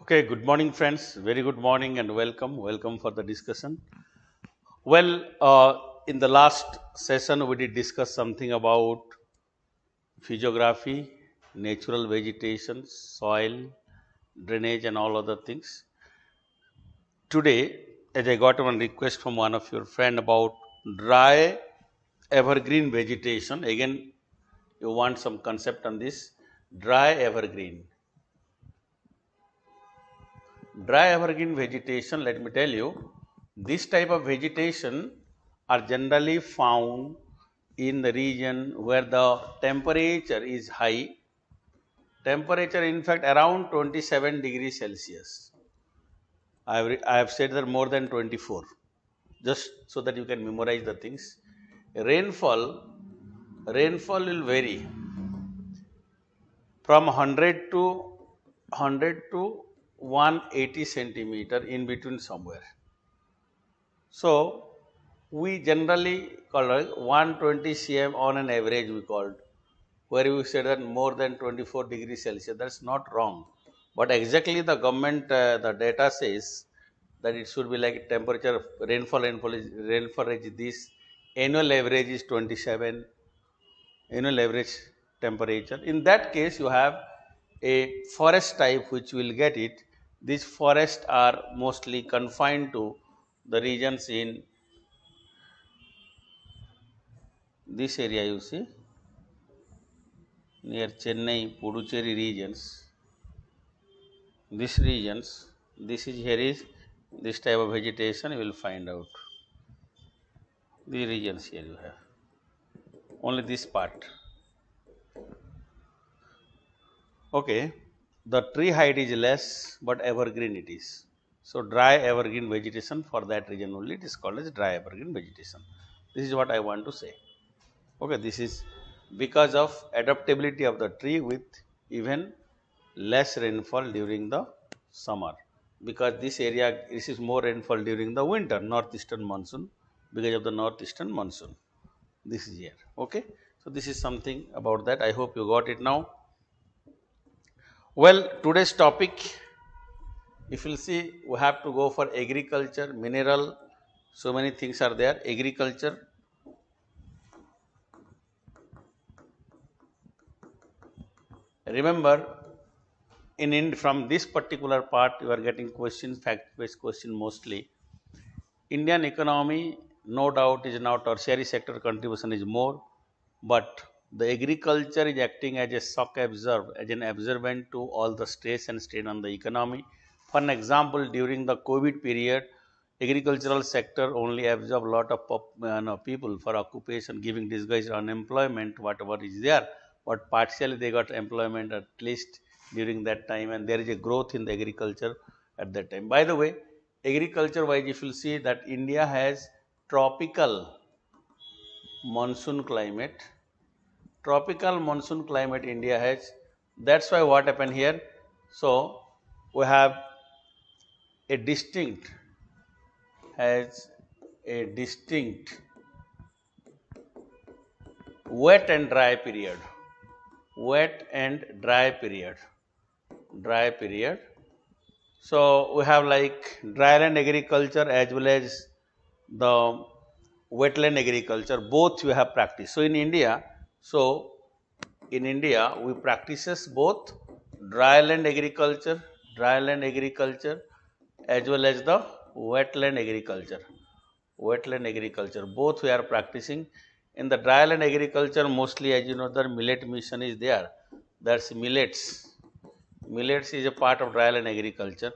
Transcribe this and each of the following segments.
Okay, good morning friends, very good morning and welcome for the discussion. Well, in the last session we did discuss something about physiography, natural vegetation, soil, drainage and all other things. Today, as I got one request from one of your friend about dry evergreen vegetation, again you want some concept on this, dry evergreen. Dry evergreen vegetation, let me tell you, this type of vegetation are generally found in the region where the temperature is high, temperature in fact around 27 degrees Celsius. I have said that more than 24, just so that you can memorize the things. Rainfall, rainfall will vary from 100 to 180 centimeter in between somewhere. So, we generally call it 120 cm on an average we called, where we said that more than 24 degrees Celsius. That's not wrong. But exactly the government, the data says that it should be like temperature, rainfall is this, annual average is 27, annual average temperature. In that case, you have a forest type which will get it. These forests are mostly confined to the regions in this area you see near Chennai, Puducherry regions, this is here is this type of vegetation you will find out. The regions here you have, only this part. Okay, the tree height is less, but evergreen it is. So, dry evergreen vegetation for that region only, it is called as dry evergreen vegetation. This is what I want to say. Okay, this is because of adaptability of the tree with even less rainfall during the summer, because this area receives more rainfall during the winter, northeastern monsoon, because of the northeastern monsoon. This is here. Okay, so this is something about that. I hope you got it now. Well, today's topic, if you'll see, we have to go for agriculture, mineral, so many things are there. Agriculture. Remember, from this particular part, you are getting questions, fact-based question mostly. Indian economy, no doubt, is now tertiary sector contribution is more, but the agriculture is acting as a shock absorber, as an absorbent to all the stress and strain on the economy. For an example, during the COVID period, agricultural sector only absorbed a lot of people for occupation, giving disguised unemployment, whatever is there, but partially they got employment at least during that time, and there is a growth in the agriculture at that time. By the way, agriculture wise, if you see that India has tropical monsoon climate, India has. That's why what happened here. So, we have a distinct, has a distinct wet and dry period, wet and dry period, dry period. So, we have like dryland agriculture as well as the wetland agriculture, both we have practiced. So, in India, we practices both dryland agriculture as well as the wetland agriculture. Both we are practicing. In the dryland agriculture, mostly, as you know, the millet mission is there. That's millets. Millets is a part of dryland agriculture,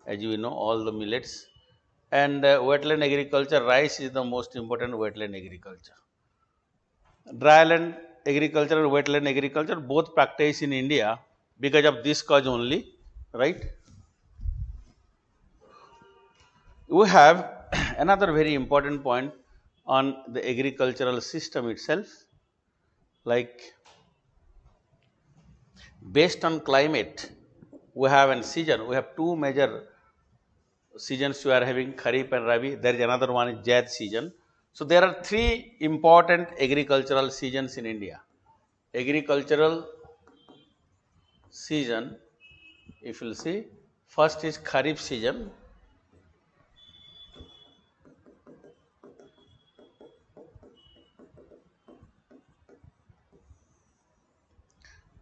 as you know, all the millets. And wetland agriculture, rice is the most important wetland agriculture. Dryland agriculture and wetland agriculture both practiced in India because of this cause only, right? We have another very important point on the agricultural system itself, like based on climate, we have a season, we have two major seasons we are having, Kharif and Rabi. There is another one is Jayant season. So, there are three important agricultural seasons in India. Agricultural season, if you will see, First is Kharif season.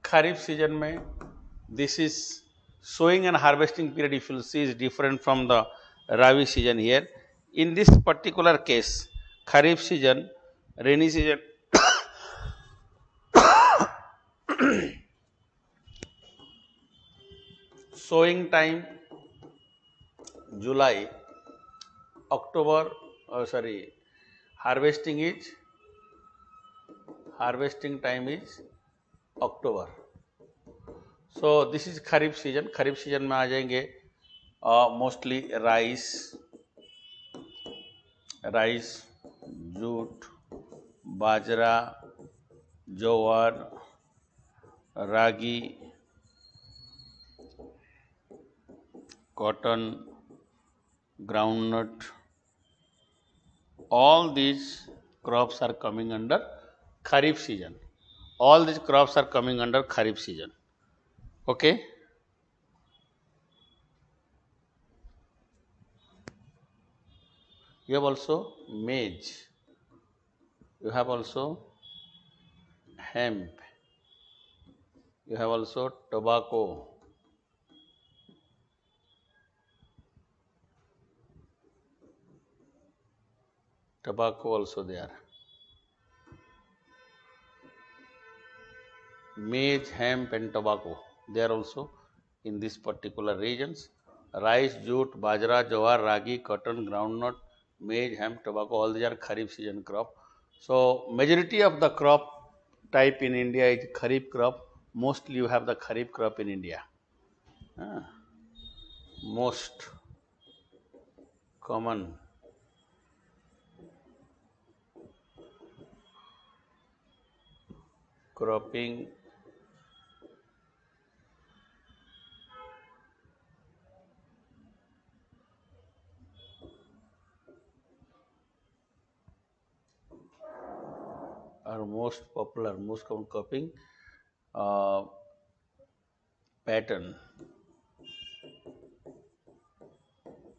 Kharif season में this is sowing and harvesting period, if you see, is different from the Rabi season here. In this particular case, Kharif season, rainy season, sowing time July, October, harvesting time is October. So this is Kharif season. Kharif season में आ जाएंगे mostly rice, jute, bajra, jowar, ragi, cotton, groundnut, all these crops are coming under Kharif season. All these crops are coming under Kharif season. Okay. You have also maize. You have also hemp. You have also tobacco. Tobacco also there. Maize, hemp and tobacco, they are also in this particular regions. Rice, jute, bajra, jowar, ragi, cotton, groundnut, maize, hemp, tobacco, all these are Kharif season crop. So majority of the crop type in India is Kharif crop. Mostly you have the Kharif crop in India. Most common cropping or most popular, most common cropping pattern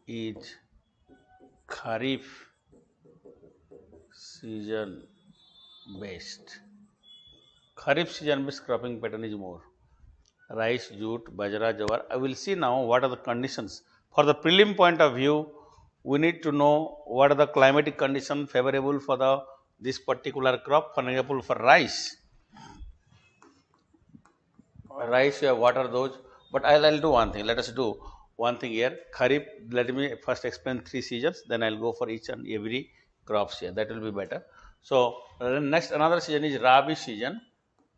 is Kharif season based. Kharif season based cropping pattern is more. Rice, jute, bajra, jawar. I will see now what are the conditions. For the prelim point of view, we need to know what are the climatic conditions favorable for this particular crop. For example, for rice, what are those? But I'll do one thing. Let us do one thing here. Kharif, let me first explain 3 seasons, then I'll go for each and every crops here. That will be better. So, next another season is Rabi season.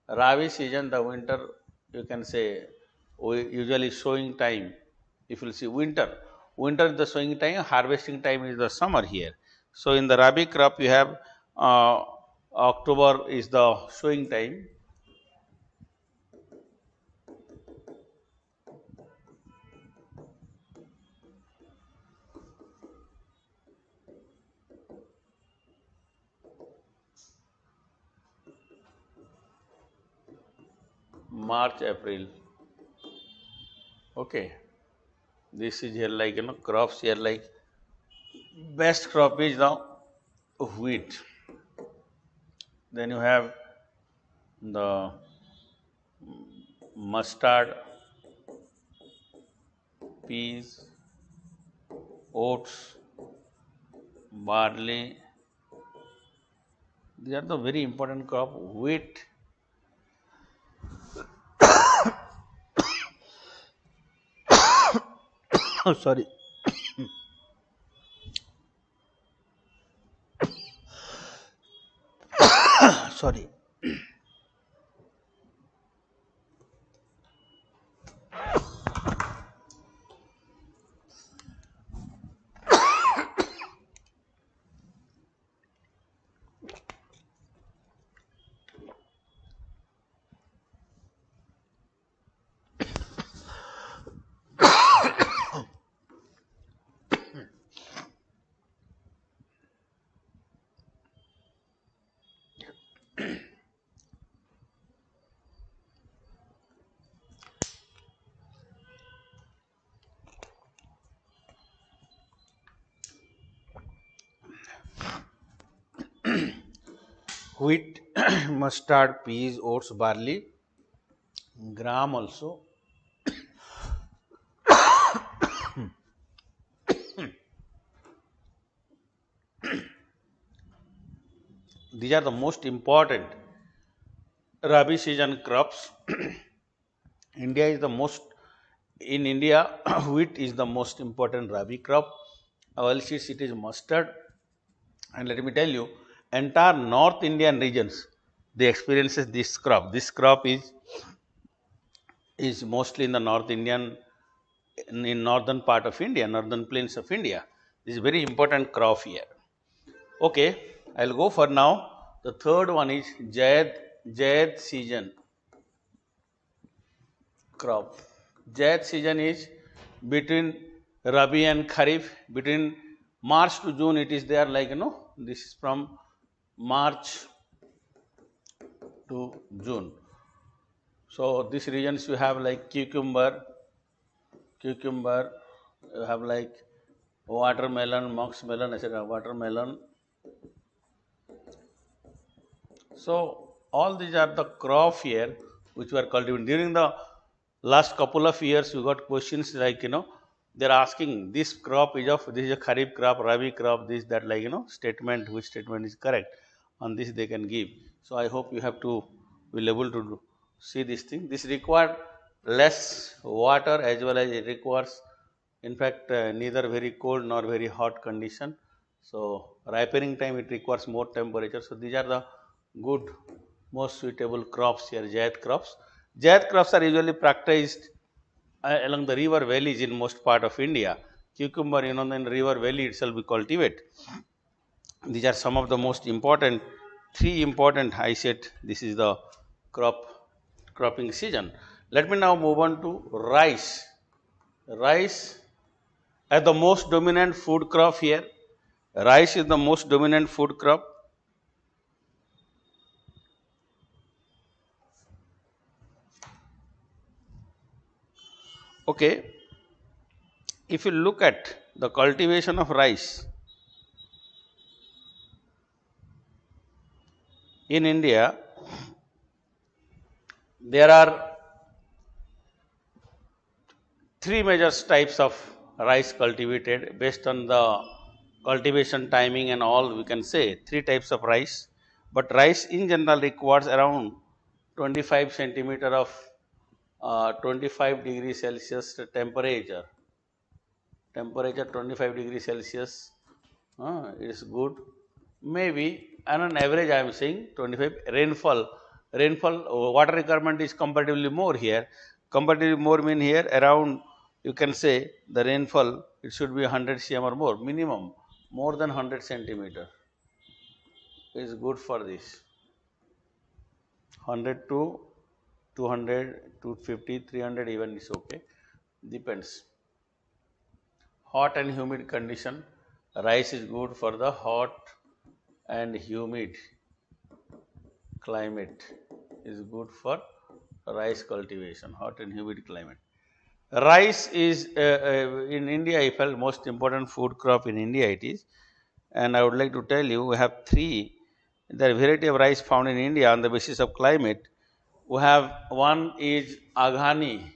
Rabi season, the winter, you can say, usually sowing time. If you see winter is the sowing time, harvesting time is the summer here. So, in the Rabi crop, you have October is the sowing time. March, April. Okay. This is here like, crops here like, best crop is the wheat. Then you have the mustard, peas, oats, barley. These are the very important crop. Wheat, oh sorry, sorry. wheat, mustard, peas, oats, barley, gram also. These are the most important Rabi season crops. India is the most in India wheat is the most important Rabi crop. Oilseeds it is mustard, and let me tell you, entire North Indian regions they experiences this crop. This crop is mostly in the North Indian in northern part of India, northern plains of India. This is very important crop here. Okay, I'll go for now. The third one is Jayad season crop. Jayad season is between Rabi and Kharif. Between March to June, it is there like this is from March to June. So these regions you have like cucumber, you have like watermelon, muskmelon, etc. Watermelon. So all these are the crop here which were cultivated during the last couple of years. You got questions like they're asking this crop is of this is a Kharif crop, Rabi crop, this that like statement which statement is correct. On this they can give. So I hope you have to will able to see this thing. This required less water as well as it requires in fact neither very cold nor very hot condition. So ripening time it requires more temperature. So these are the good most suitable crops here, Jayat crops. Jayat crops are usually practiced along the river valleys in most part of India. Cucumber, in river valley itself we cultivate. These are some of the most important, three important I said this is the cropping season. Let me now move on to rice. Rice as the most dominant food crop here. Rice is the most dominant food crop. Okay, if you look at the cultivation of rice in India, there are three major types of rice cultivated based on the cultivation timing and all we can say three types of rice. But rice in general requires around 25 centimeter of 25 degrees Celsius temperature. Temperature 25 degrees Celsius is good. Maybe on an average I am saying 25 rainfall water requirement is comparatively more here. Comparatively more mean here around you can say the rainfall it should be 100 cm or more minimum more than 100 centimeter is good for this 100 to 200 250 300 even is okay depends. Hot and humid condition rice is good for the hot and humid climate is good for rice cultivation, hot and humid climate. Rice is in India, I felt most important food crop in India it is. And I would like to tell you, we have three, the variety of rice found in India on the basis of climate. We have one is Aghani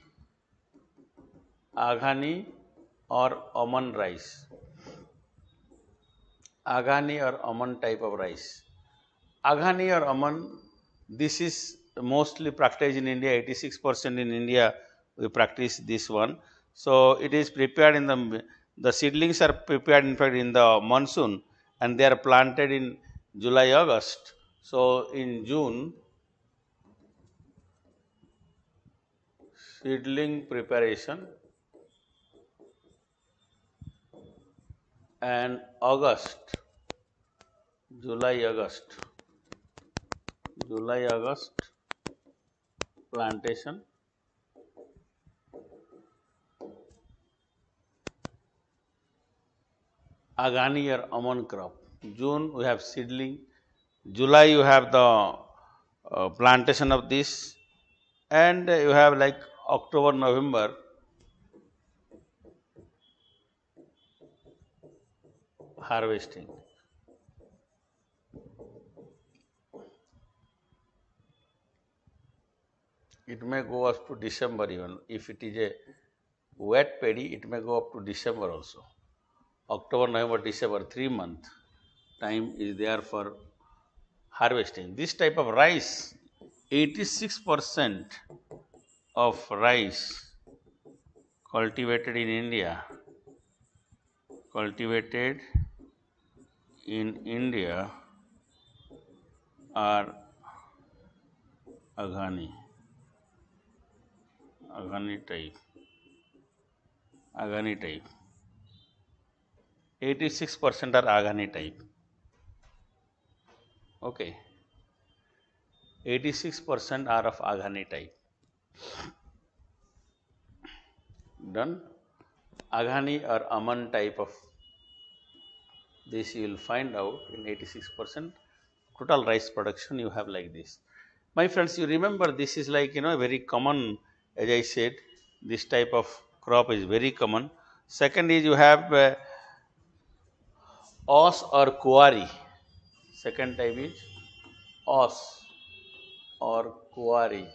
or almond rice. Aghani or almond type of rice. Aghani or almond, this is mostly practiced in India, 86% in India we practice this one. So, it is prepared in the seedlings are prepared in fact in the monsoon and they are planted in July, August. So, in June, seedling preparation and August, July, August plantation. Aghani or almond crop. June we have seedling. July you have the plantation of this, and you have like October, November harvesting. it may go up to December even. If it is a wet paddy, it may go up to December also. October, November, December, 3 month time is there for harvesting. This type of rice, 86% of rice cultivated in India, are Aghani type. 86% are Aghani type. Okay. 86% are of Aghani type. Done. Aghani or Aman type of this you will find out in 86% total rice production you have like this. My friends, you remember this is like very common, as I said, this type of crop is very common. Second is you have os or kuari. Second type is os or kuari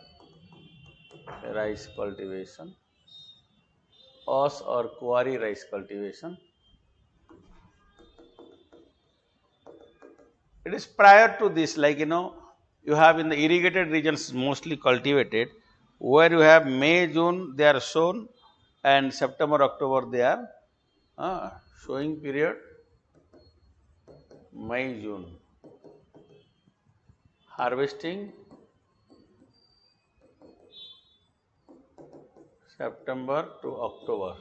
rice cultivation. Os or kuari rice cultivation. It is prior to this, like you have in the irrigated regions mostly cultivated, where you have May, June they are sown, and September, October they are sowing period. May, June. Harvesting September to October.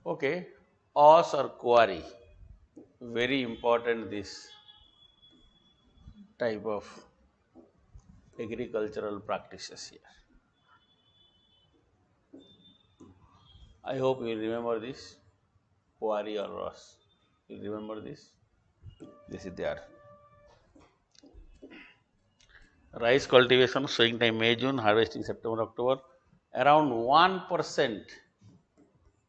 Okay, os or kuari, very important this type of agricultural practices here. I hope you remember this, kuari or os. You remember this? This is there. Rice cultivation, sowing time May, June, harvesting September, October. Around 1%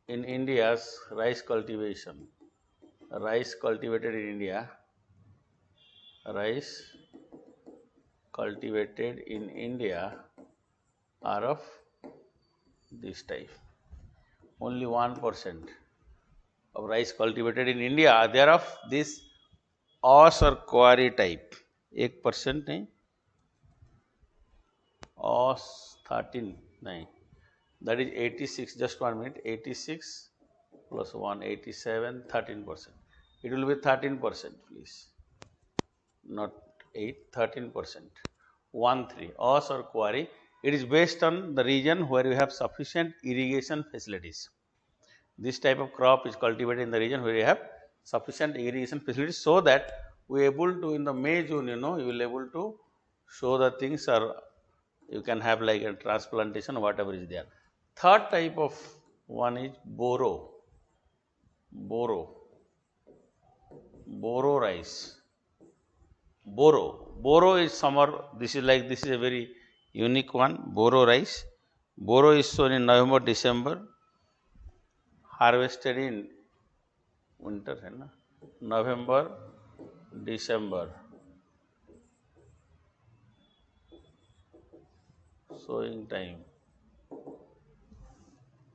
in India's rice cultivation. Rice cultivated in India are of this type. Only 1% of rice cultivated in India are there of this os or kuari type. 1% नहीं, os 13 नहीं, that is 86. Just 1 minute. 86 plus 1, 87, 13%. It will be 13%, please. Not 8, 13%. 1, 3. Os or kuari. It is based on the region where you have sufficient irrigation facilities. This type of crop is cultivated in the region where you have sufficient irrigation facilities, so that we are able to in the May, June, you will able to show the things, or you can have like a transplantation, whatever is there. Third type of one is boro rice. Boro is summer. This is a very unique one. Boro rice. Boro is sown in November, December. Harvested in winter, है ना? November, December. Sowing time.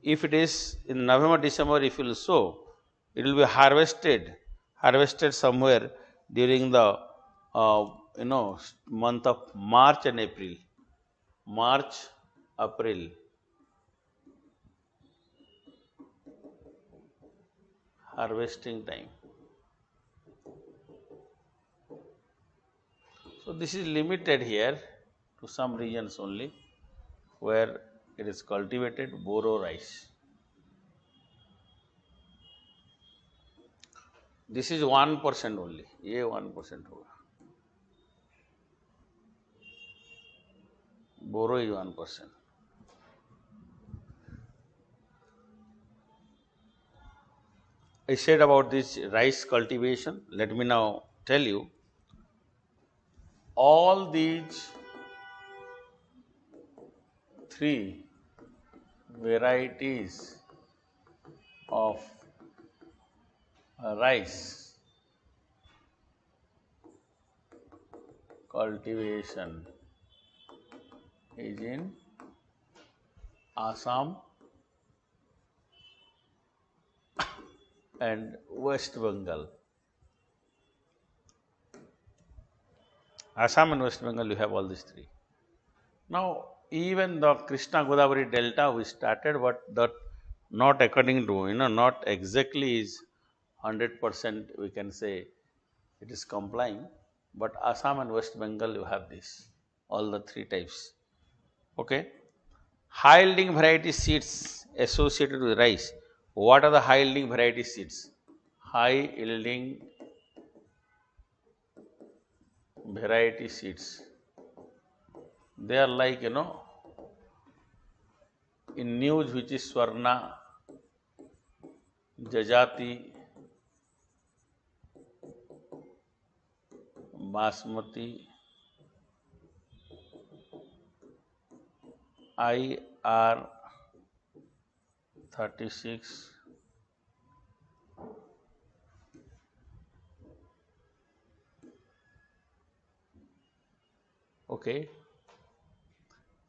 If it is in November, December, if you will sow, it will be harvested somewhere during the month of March and April. Harvesting time. So this is limited here to some regions only where it is cultivated boro rice. This is 1% only. ये 1% होगा. Boro is 1%. I said about this rice cultivation. Let me now tell you, all these 3 varieties of rice cultivation is in Assam and West Bengal. Assam and West Bengal, you have all these three. Now, even the Krishna Godavari Delta we started, but that not according to, not exactly is 100% we can say it is complying, but Assam and West Bengal you have this, all the three types. Okay. High yielding variety seeds associated with rice. What are the high yielding variety seeds? High yielding variety seeds. They are like, in news which is Swarna, Jajati, Basmati, IR 36, okay.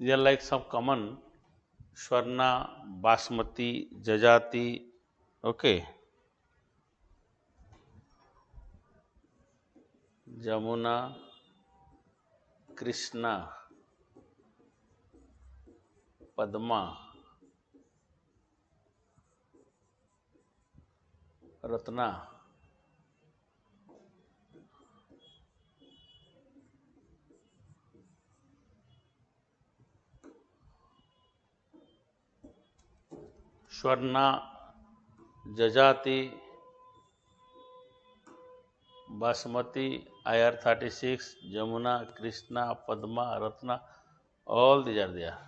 These are like some common Swarna, Basmati, Jajati, okay, Jamuna, Krishna, Padma, Ratna. Swarna, Jajati, Basmati, IR 36, Jamuna, Krishna, Padma, Ratna, all these are there.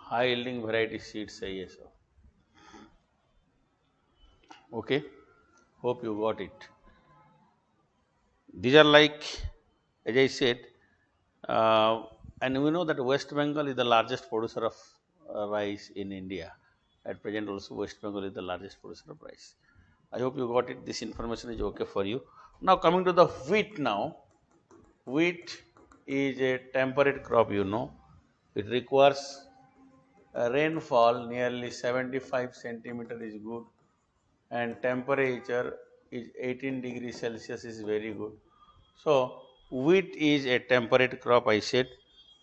High yielding variety seeds चाहिए सब. Okay, hope you got it. These are like, as I said, and we know that West Bengal is the largest producer of rice in India. At present also West Bengal is the largest producer of rice. I hope you got it. This information is okay for you. Now coming to the wheat now. Wheat is a temperate crop, It requires a rainfall nearly 75 centimeter is good, and temperature is 18 degrees Celsius is very good. So, wheat is a temperate crop, I said.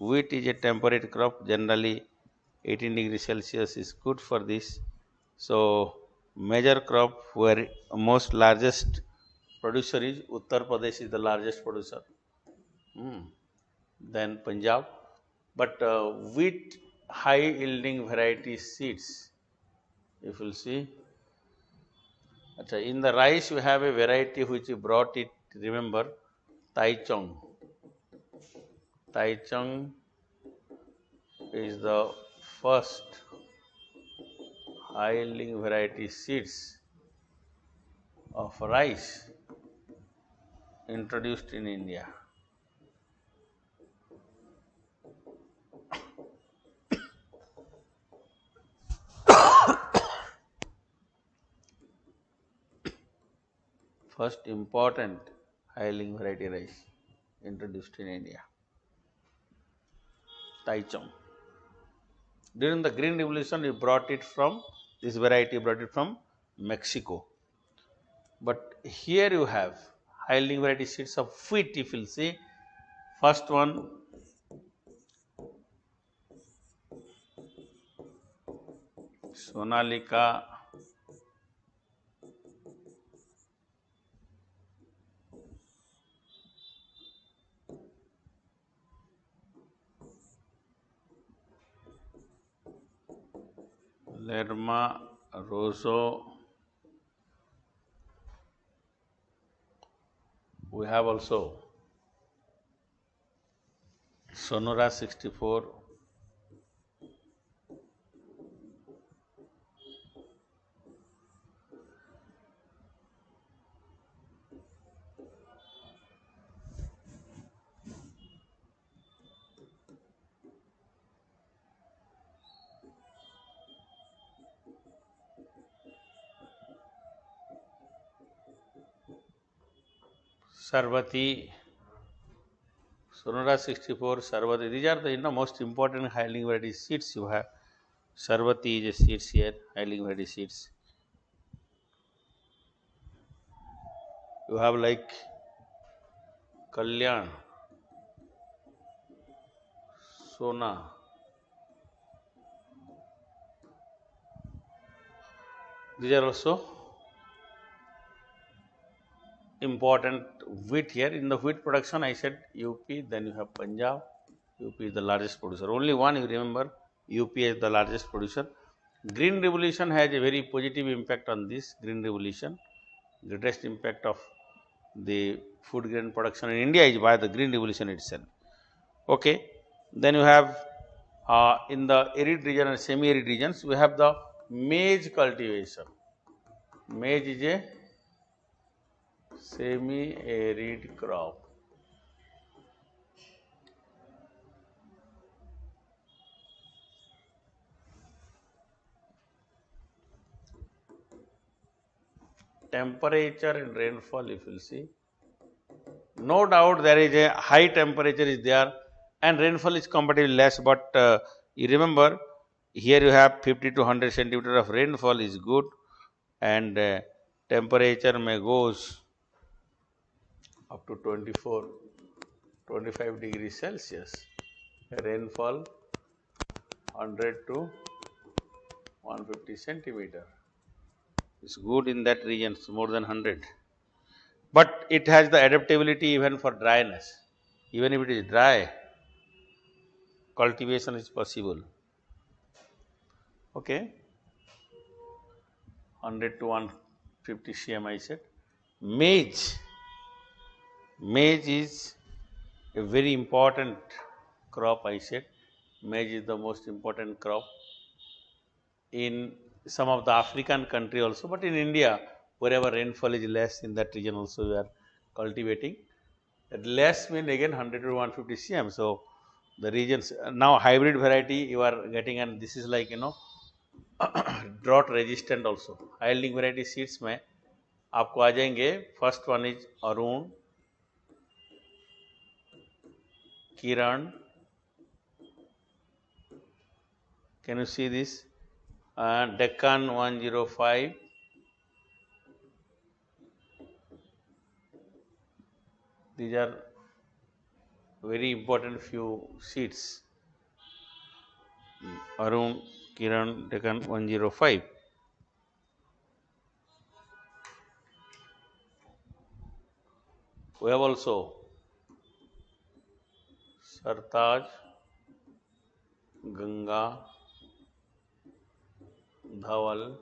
Wheat is a temperate crop, generally 18 degrees Celsius is good for this. So, major crop where most largest producer is Uttar Pradesh is the largest producer. Then Punjab. But wheat high yielding variety seeds, if you'll see. In the rice you have a variety which you brought it, remember, Taichung. Taichung is the first high yielding variety seeds of rice introduced in India. First important high yielding variety rice introduced in India. Taichung. During the Green Revolution, this variety brought it from Mexico. But here you have high yielding variety seeds of wheat, if you'll see. First one, Sonalika, Lerma, Rosso. We have also Sonora 64, Sarvati, Sonora 64, Sarvati. These are the most important high-yielding variety seeds you have. Sarvati is a seeds here, high-yielding variety seeds. You have like Kalyan, Sona. These are also important wheat here. In the wheat production, I said UP, then you have Punjab. UP is the largest producer. Only one you remember, UP is the largest producer. Green Revolution has a very positive impact on this. Green Revolution, greatest impact of the food grain production in India is by the Green Revolution itself. Okay, then you have in the arid region and semi-arid regions, we have the maize cultivation. Maize is a semi-arid crop. Temperature and rainfall, if you see, no doubt there is a high temperature is there and rainfall is comparatively less, but you remember here you have 50 to 100 centimeter of rainfall is good, and temperature may goes up to 24 25 degrees Celsius. Rainfall 100 to 150 centimeter is good in that region, more than 100. But it has the adaptability even for dryness. Even if it is dry, cultivation is possible. Okay, 100 to 150 cm I said. Maize is a very important crop I said. Maize is the most important crop in some of the African country also, but in India, wherever rainfall is less, in that region also we are cultivating. That less mean again 100 to 150 cm. So the regions now hybrid variety you are getting, and this is like drought resistant also. High yielding variety seeds में आपको आ जाएंगे. First one is Arun, Kiran. Can you see this? Deccan 105. These are very important few seeds. Arun, Kiran, Deccan 105. We have also Sartaj, Ganga, Dhawal,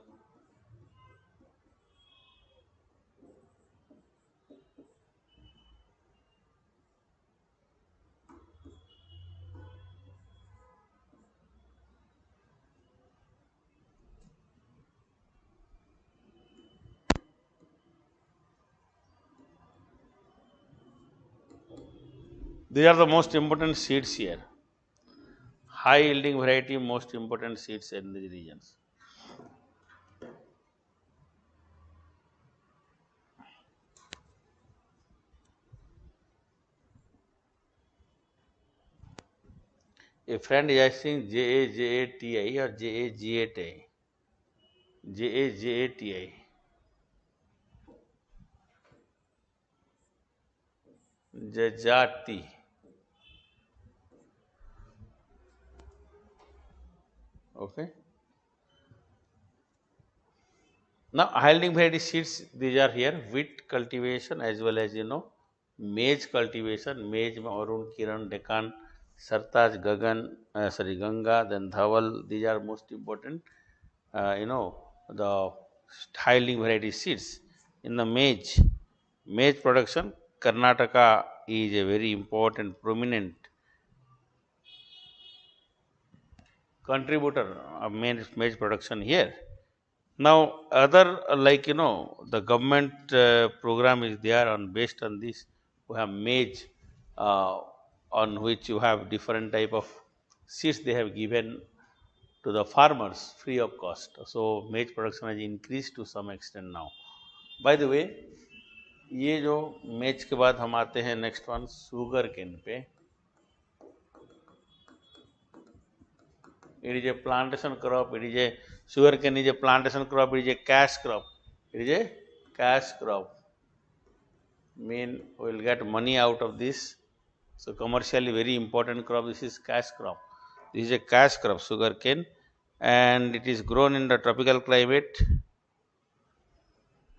these are the most important seeds here. High yielding variety, most important seeds in these regions. A friend is asking JAJATI or JAGATI. JAJATI. Jajati. Okay. Now, high yielding variety seeds, these are here, wheat cultivation as well as maize cultivation. Maize में Arun, Kiran, Deccan, Sartaj, Gagan, Ganga, then Dhawal. These are most important. The high yielding variety seeds. In the maize production, Karnataka is a very important, prominent contributor of maize production here. Now, other the government program is there on based on this. We have maize, on which you have different type of seeds they have given to the farmers free of cost. So maize production has increased to some extent now. By the way, ये जो match के बाद हम आते हैं next one sugar cane पे. It is a plantation crop. It is a sugarcane is a plantation crop. It is a cash crop. It is a cash crop. Mean we will get money out of this. So commercially very important crop. This is cash crop. This is a cash crop, sugarcane, and it is grown in the tropical climate.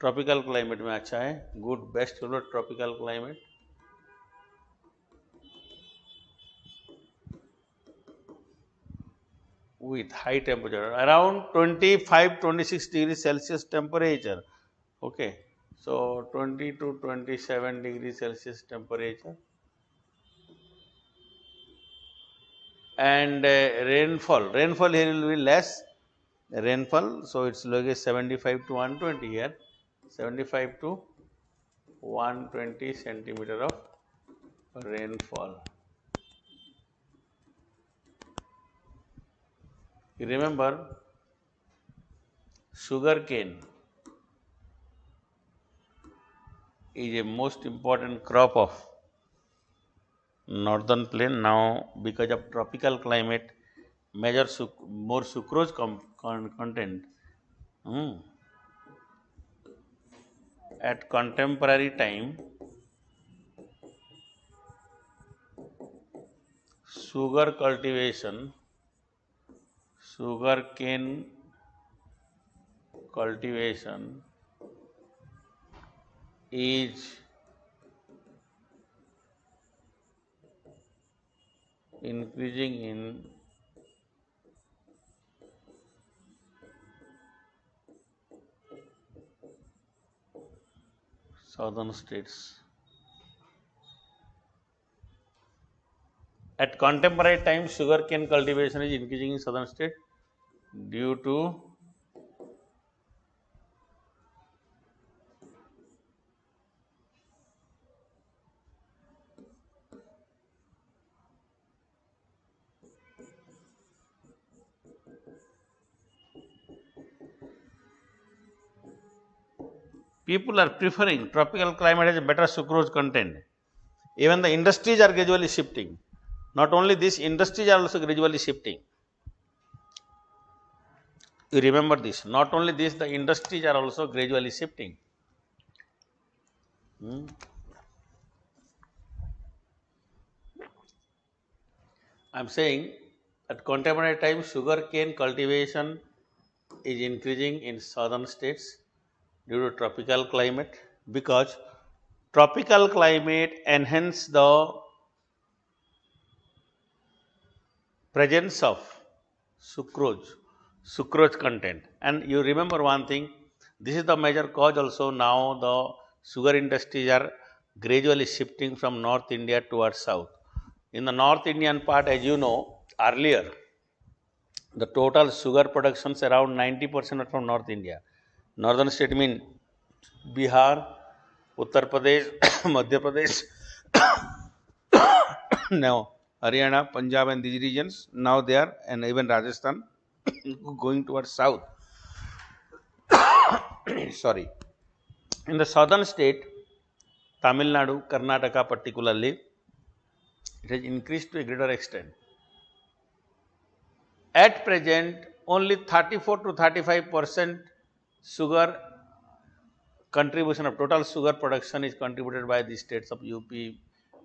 Tropical climate में अच्छा है. Good, best tropical climate. With high temperature around 25-26 degrees Celsius temperature. Okay, so 20 to 27 degrees Celsius temperature, and rainfall here will be less rainfall, so it's like 75 to 120 here, 75 to 120 centimeter of rainfall. You remember sugarcane is a most important crop of northern plain. Now because of tropical climate, major more sucrose content. At contemporary time, sugarcane cultivation is increasing in southern states. At contemporary time, sugarcane cultivation is increasing in southern state due to people are preferring tropical climate has a better sucrose content. Even the industries are gradually shifting. Not only this, industries are also gradually shifting. You remember this. Not only this, the industries are also gradually shifting. I am saying at contemporary time, sugarcane cultivation is increasing in southern states due to tropical climate, because tropical climate enhance the presence of sucrose content. And you remember one thing, this is the major cause also. Now the sugar industries are gradually shifting from North India towards South. In the North Indian part, as you know, earlier the total sugar productions around 90% are from North India. Northern state mean Bihar, Uttar Pradesh, Madhya Pradesh, now Haryana, Punjab and these regions, now they are, and even Rajasthan going towards south. Sorry. In the southern state, Tamil Nadu, Karnataka particularly, it has increased to a greater extent. At present, only 34 to 35% sugar contribution of total sugar production is contributed by the states of UP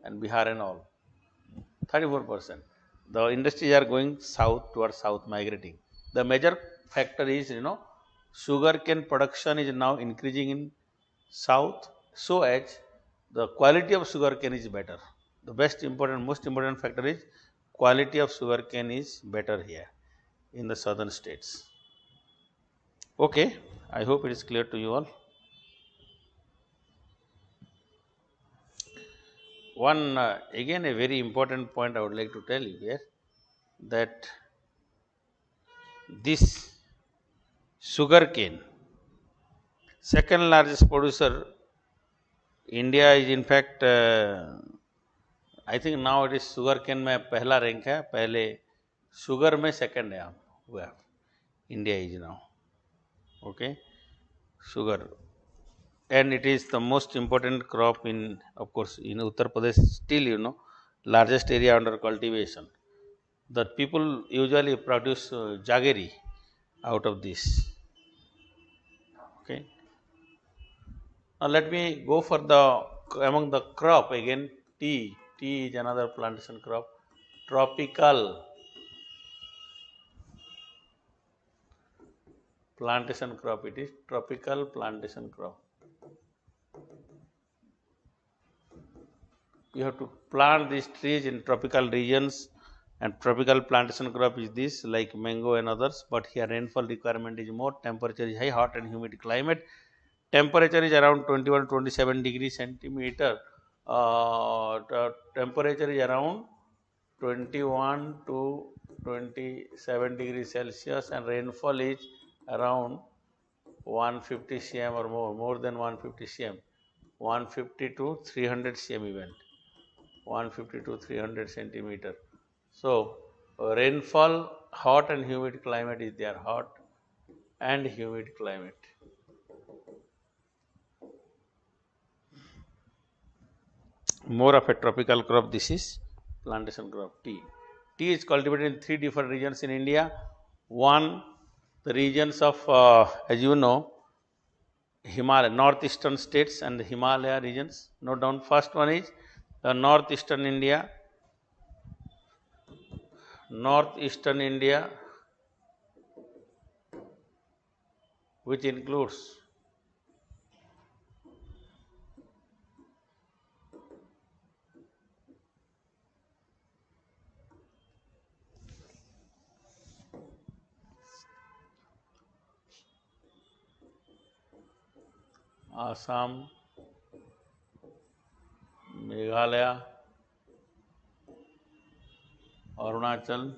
and Bihar and all. 34%. The industries are going south towards south, migrating. The major factor is, sugarcane production is now increasing in south, so as the quality of sugarcane is better. The most important factor is quality of sugarcane is better here in the southern states. Okay, I hope it is clear to you all. One again a very important point I would like to tell you here, that this sugarcane, second largest producer, India is in fact I think now it is sugarcane में पहला rank है, पहले sugar में second है हुआ, India is now, okay, sugar. and it is the most important crop in, of course, in Uttar Pradesh, still largest area under cultivation. The people usually produce jaggery out of this. Okay. Now let me go for the among the crop again. Tea. Tea is another plantation crop. Tropical plantation crop. It is tropical plantation crop. You have to plant these trees in tropical regions, and tropical plantation crop is this, like mango and others, but here rainfall requirement is more, temperature is high, hot and humid climate. Temperature is around 21 to 27 degrees centimeter. Temperature is around 21 to 27 degrees Celsius, and rainfall is around 150 cm or more than 150 cm, 150 to 300 cm even, 150 to 300 centimeter. So, rainfall, hot and humid climate is there, hot and humid climate. More of a tropical crop, this is plantation crop, tea. Tea is cultivated in 3 different regions in India. One, the regions of, as you know, Himalaya, northeastern states and the Himalaya regions. Note down, first one is northeastern India, which includes Assam, Meghalaya, Arunachal,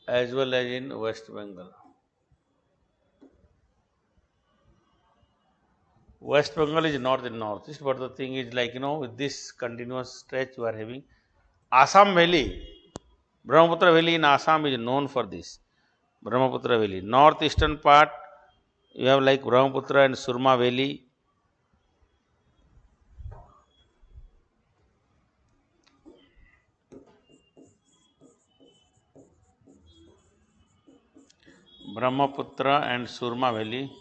as well as in West Bengal. West Bengal is north and northeast, but the thing is, like, with this continuous stretch you are having. Assam Valley, Brahmaputra Valley in Assam is known for this. Brahmaputra Valley. Northeastern part, you have like Brahmaputra and Surma Valley. Brahmaputra and Surma Valley.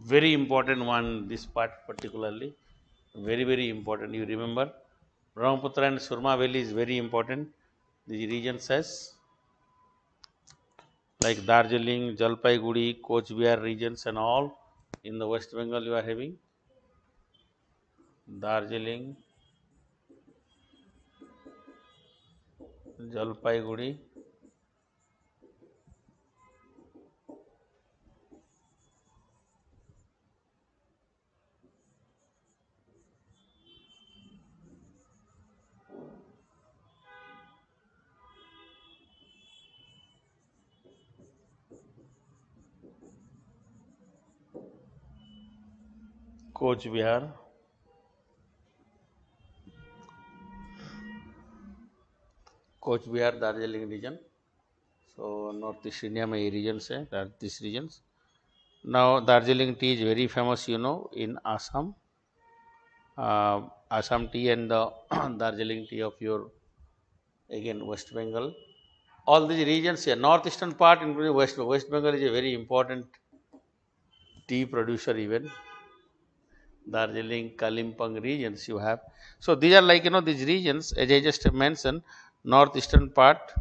Very important one, this part particularly. Very, very important. You remember, Brahmaputra and Surma Valley is very important. These regions as like Darjeeling, Jalpaiguri, Coach Bihar regions and all in the West Bengal you are having. Darjeeling, Jalpaiguri, Coach Bihar, Darjeeling region. So Northeast India में ये regions है, that these regions. Now Darjeeling tea is very famous, in Assam. Assam tea and the Darjeeling tea of your, again, West Bengal. All these regions here, northeastern part including West Bengal is a very important tea producer even. Darjeeling, Kalimpong regions you have. So these are like, these regions, as I just mentioned, northeastern part,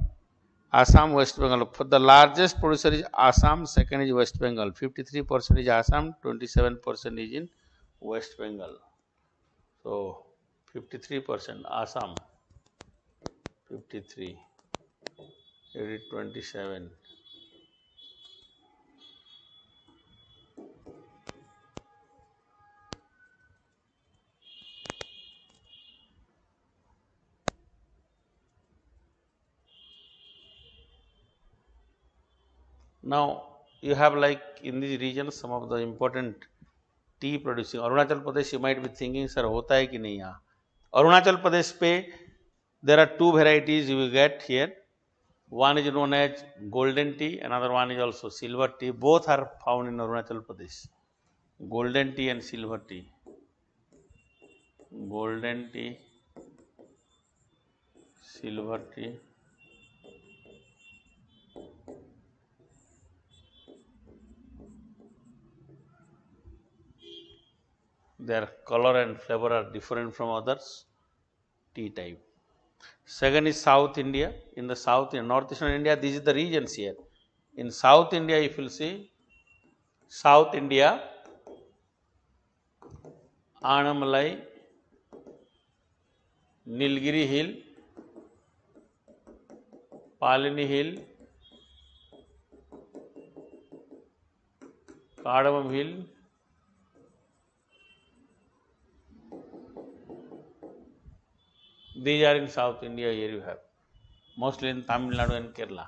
Assam, West Bengal. For the largest producer is Assam, second is West Bengal. 53% is Assam, 27% is in West Bengal. So 53% Assam, 53, 27. Now you have like in these regions some of the important tea producing. Arunachal Pradesh, you might be thinking, sir, hota hai ki nahi yahan? Arunachal Pradesh pe there are two varieties you will get here. One is known as golden tea, another one is also silver tea. Both are found in Arunachal Pradesh. Golden tea and silver tea. Golden tea, silver tea. Their color and flavor are different from others tea type. Second is South India. In the South, in Northeastern India, this is the regions here. In South India, if you see, South India, Anamalai, Nilgiri Hill, Palani Hill, Cardamom Hill, these are in South India. Here you have mostly in Tamil Nadu and Kerala.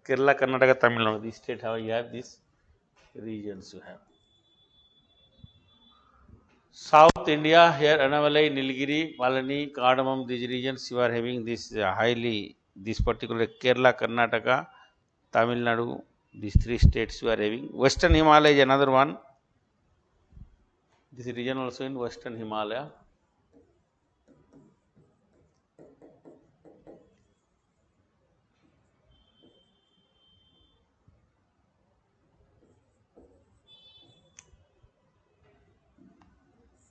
Kerala, Karnataka, Tamil Nadu. This state how you have these regions you have. South India here Anamalai, Nilgiri, Palani, Cardamom. These regions you are having this highly this particular Kerala, Karnataka, Tamil Nadu. These three states you are having. Western Himalaya is another one. This region also in Western Himalaya.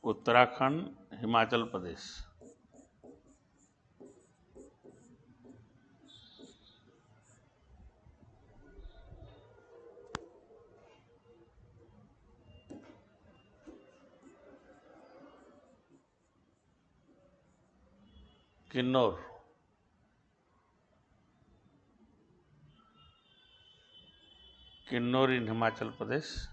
Uttarakhand, Himachal Pradesh. Kinnor. Kinnor in Himachal Pradesh.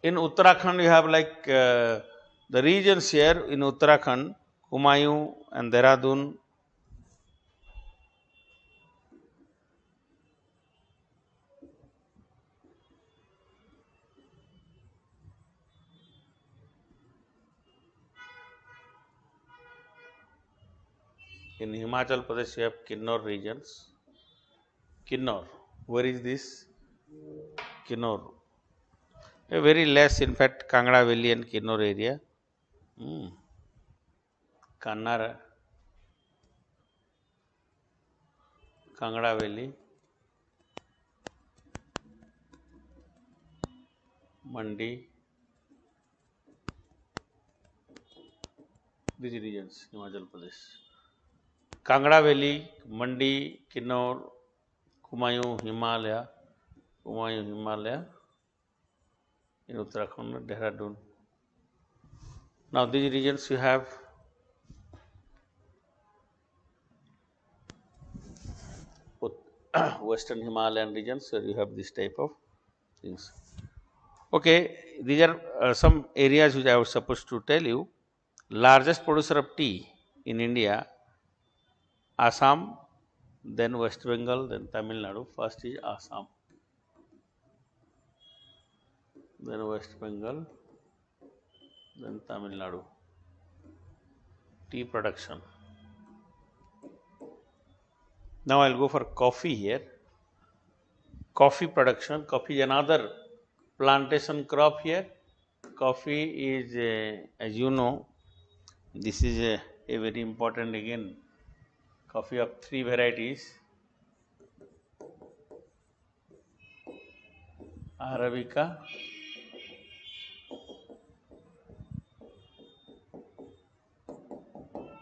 In Uttarakhand, you have like the regions here in Uttarakhand, Kumaon and Dehradun. In Himachal Pradesh, you have Kinnor regions. Kinnor. Where is this? Kinnor. A very less, in fact, Kangra Valley and Kinnor area. Kannara, Kangra Valley, Mandi, these regions, Himachal Pradesh. Kangra Valley, Mandi, Kinnor, Kumaon, Himalaya, in Uttarakhand, Dehradun. Now these regions you have Western Himalayan regions, so you have this type of things. Okay, these are some areas which I was supposed to tell you. Largest producer of tea in India, Assam, then West Bengal, then Tamil Nadu. First is Assam, then West Bengal, then Tamil Nadu. Tea production. Now I'll go for coffee here. Coffee production. Coffee is another plantation crop here. Coffee is, as you know, this is a very important again. Coffee of three varieties: Arabica,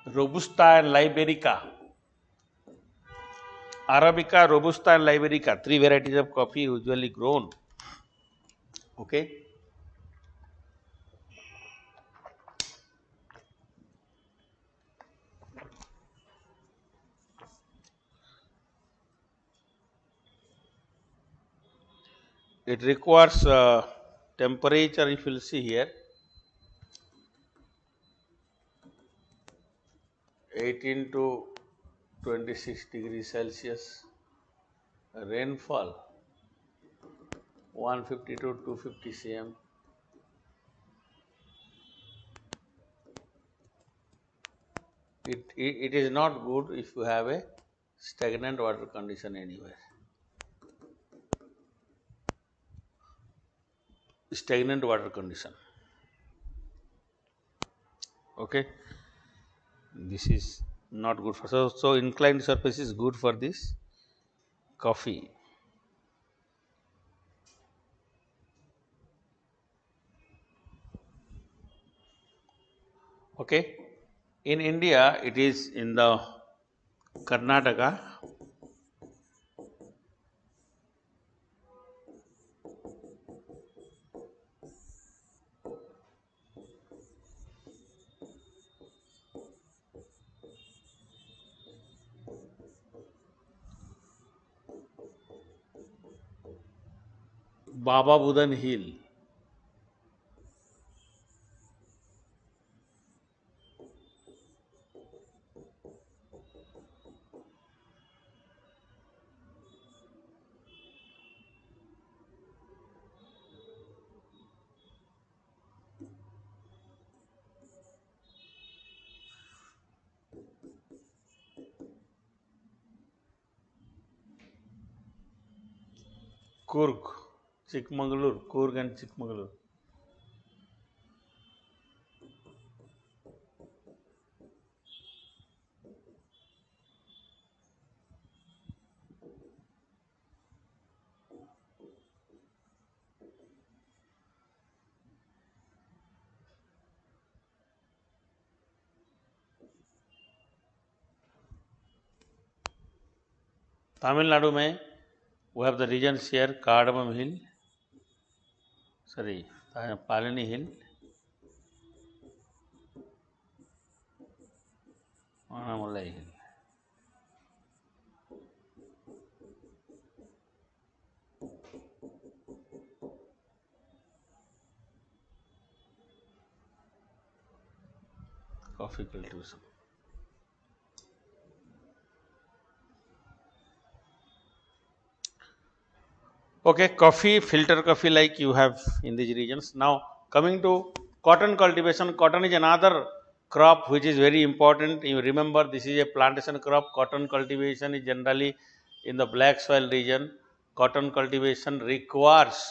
Robusta, and Liberica. Arabica, Robusta, and Liberica. Three varieties of coffee usually grown. Okay. It requires temperature, if you will see here, 18 to 26 degrees Celsius, Rainfall 150 to 250 cm. It is not good if you have a stagnant water condition anywhere. Stagnant water condition. Okay, this is not good for, so inclined surface is good for this coffee. Okay, in India it is in the Karnataka, Baba Budan Hill. Kurg, Chikmagalur, Kurg and Chikmagalur. Tamil Nadu में we have the regions here, Cardamom Hill, sorry, Palani Hill, Annamalai Hill. Coffee cultivation. Okay, coffee, filter coffee like you have in these regions. Now coming to cotton cultivation, cotton is another crop which is very important. You remember this is a plantation crop. Cotton cultivation is generally in the black soil region. Cotton cultivation requires,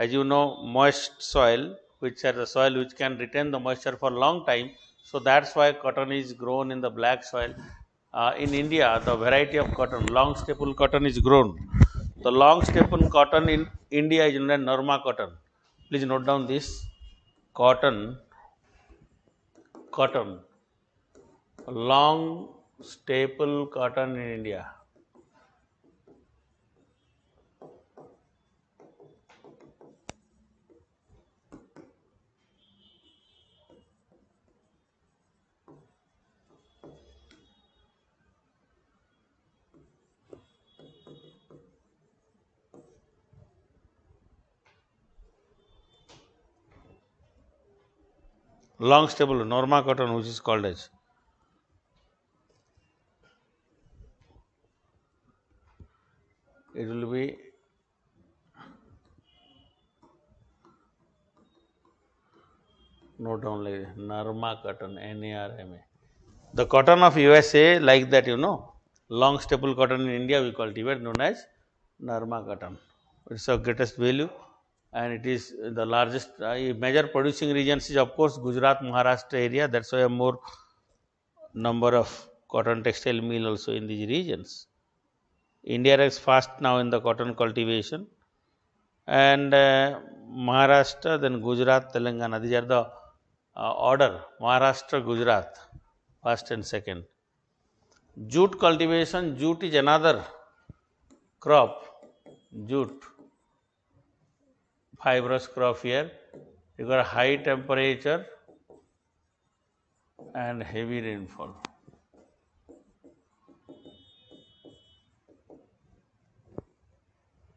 as you know, moist soil, which are the soil which can retain the moisture for long time. So that's why cotton is grown in the black soil. In India, the variety of cotton, long staple cotton is grown. The long staple cotton in India is known as Norma cotton. Please note down this cotton, long staple cotton in India. Long staple Norma cotton, which is called as. It will be note down like Norma cotton, N-A-R-M-A. The cotton of USA like that, you know, long staple cotton in India we cultivate known as Norma cotton. It's of greatest value and it is the largest major producing regions is of course Gujarat, Maharashtra area. That's why a more number of cotton textile mill also in these regions. India ranks fast now in the cotton cultivation and Maharashtra, then Gujarat, Telangana. These are the order Maharashtra, Gujarat, first and second. Jute cultivation, jute is another crop, jute, fibrous crop here. You got high temperature and heavy rainfall.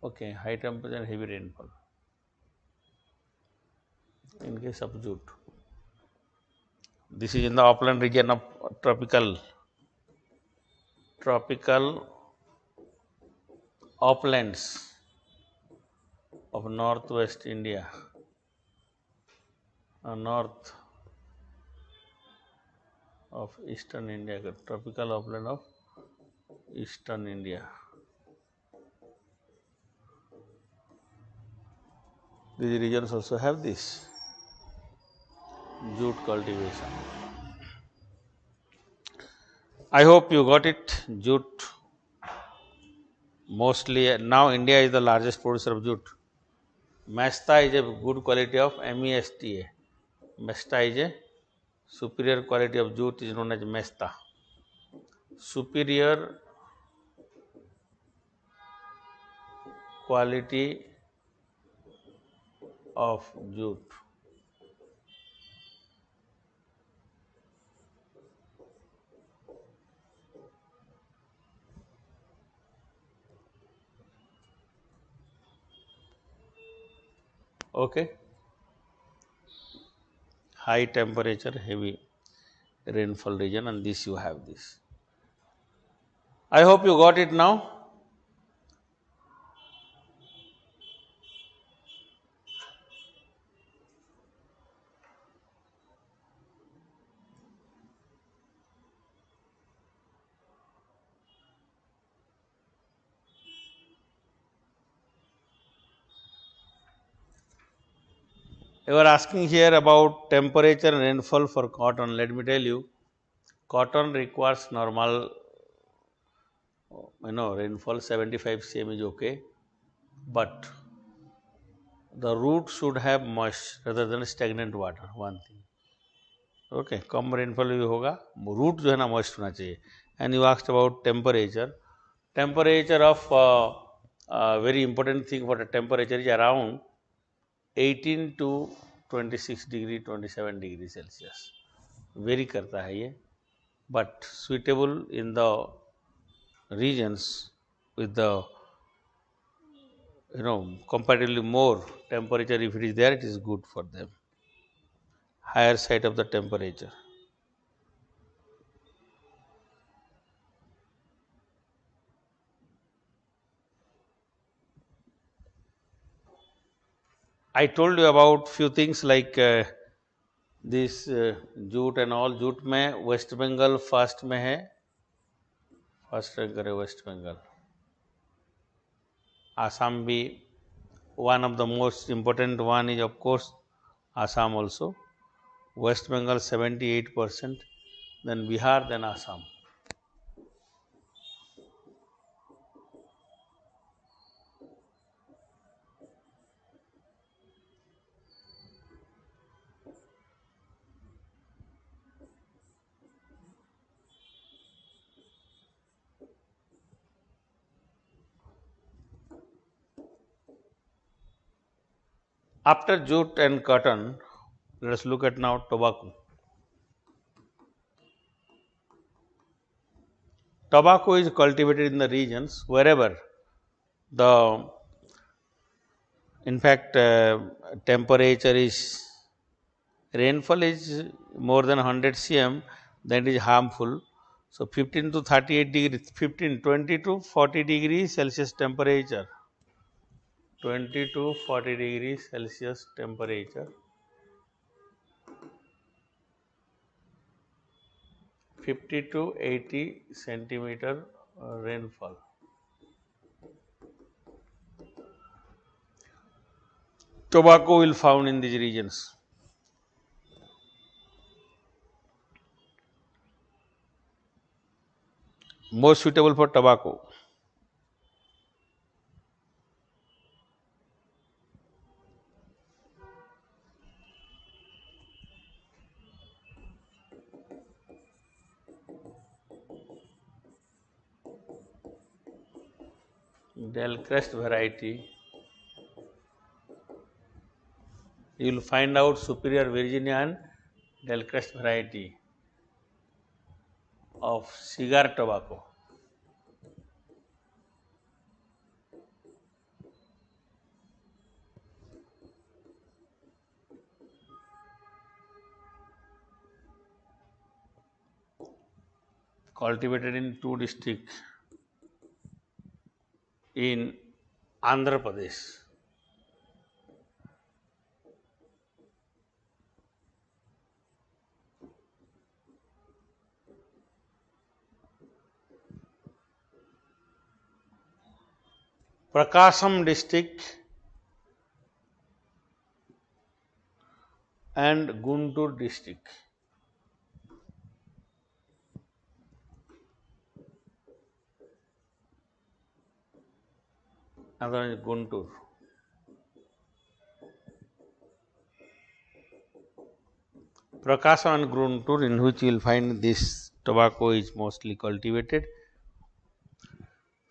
Okay, high temperature and heavy rainfall. In case of jute, this is in the upland region of tropical uplands of northwest India, north of eastern India, tropical upland of eastern India. These regions also have this jute cultivation. I hope you got it. Jute, mostly now India is the largest producer of jute. Mesta is a good quality of MESTA. Mesta is a superior quality of jute is known as Mesta. Superior quality of jute. Okay. High temperature, heavy rainfall region, and this you have this. I hope you got it now. You are asking here about temperature and rainfall for cotton. Let me tell you, cotton requires normal, rainfall 75 cm is okay, but the root should have moist rather than stagnant water. One thing. Okay, come rainfall भी होगा, root जो है ना moist होना चाहिए. And you asked about temperature. Temperature of very important thing for the temperature is around 18 to 26 degree, 27 degree Celsius. Vary करता है ये, but suitable in the regions with the comparatively more temperature. If it is there, it is good for them. Higher side of the temperature. I told you about few things like this jute and all. Jute में West Bengal first में है, first ranker है West Bengal. Assam भी one of the most important one is of course Assam also. West Bengal 78%, then Bihar, then Assam. After jute and cotton, let us look at now tobacco. Tobacco is cultivated in the regions wherever the temperature is, rainfall is more than 100 cm, then it is harmful. So 15 to 38 degrees, 20 to 40 degrees Celsius temperature, 20 to 40 degrees Celsius temperature, 50 to 80 centimeter rainfall. Tobacco will found in these regions. More suitable for tobacco. Del Crest variety, you will find out Superior Virginia and Del Crest variety of cigar tobacco. Cultivated in two districts, in Andhra Pradesh? Prakasam district and Guntur district. Another one is Guntur. Prakasam and Guntur, in which you will find this tobacco is mostly cultivated.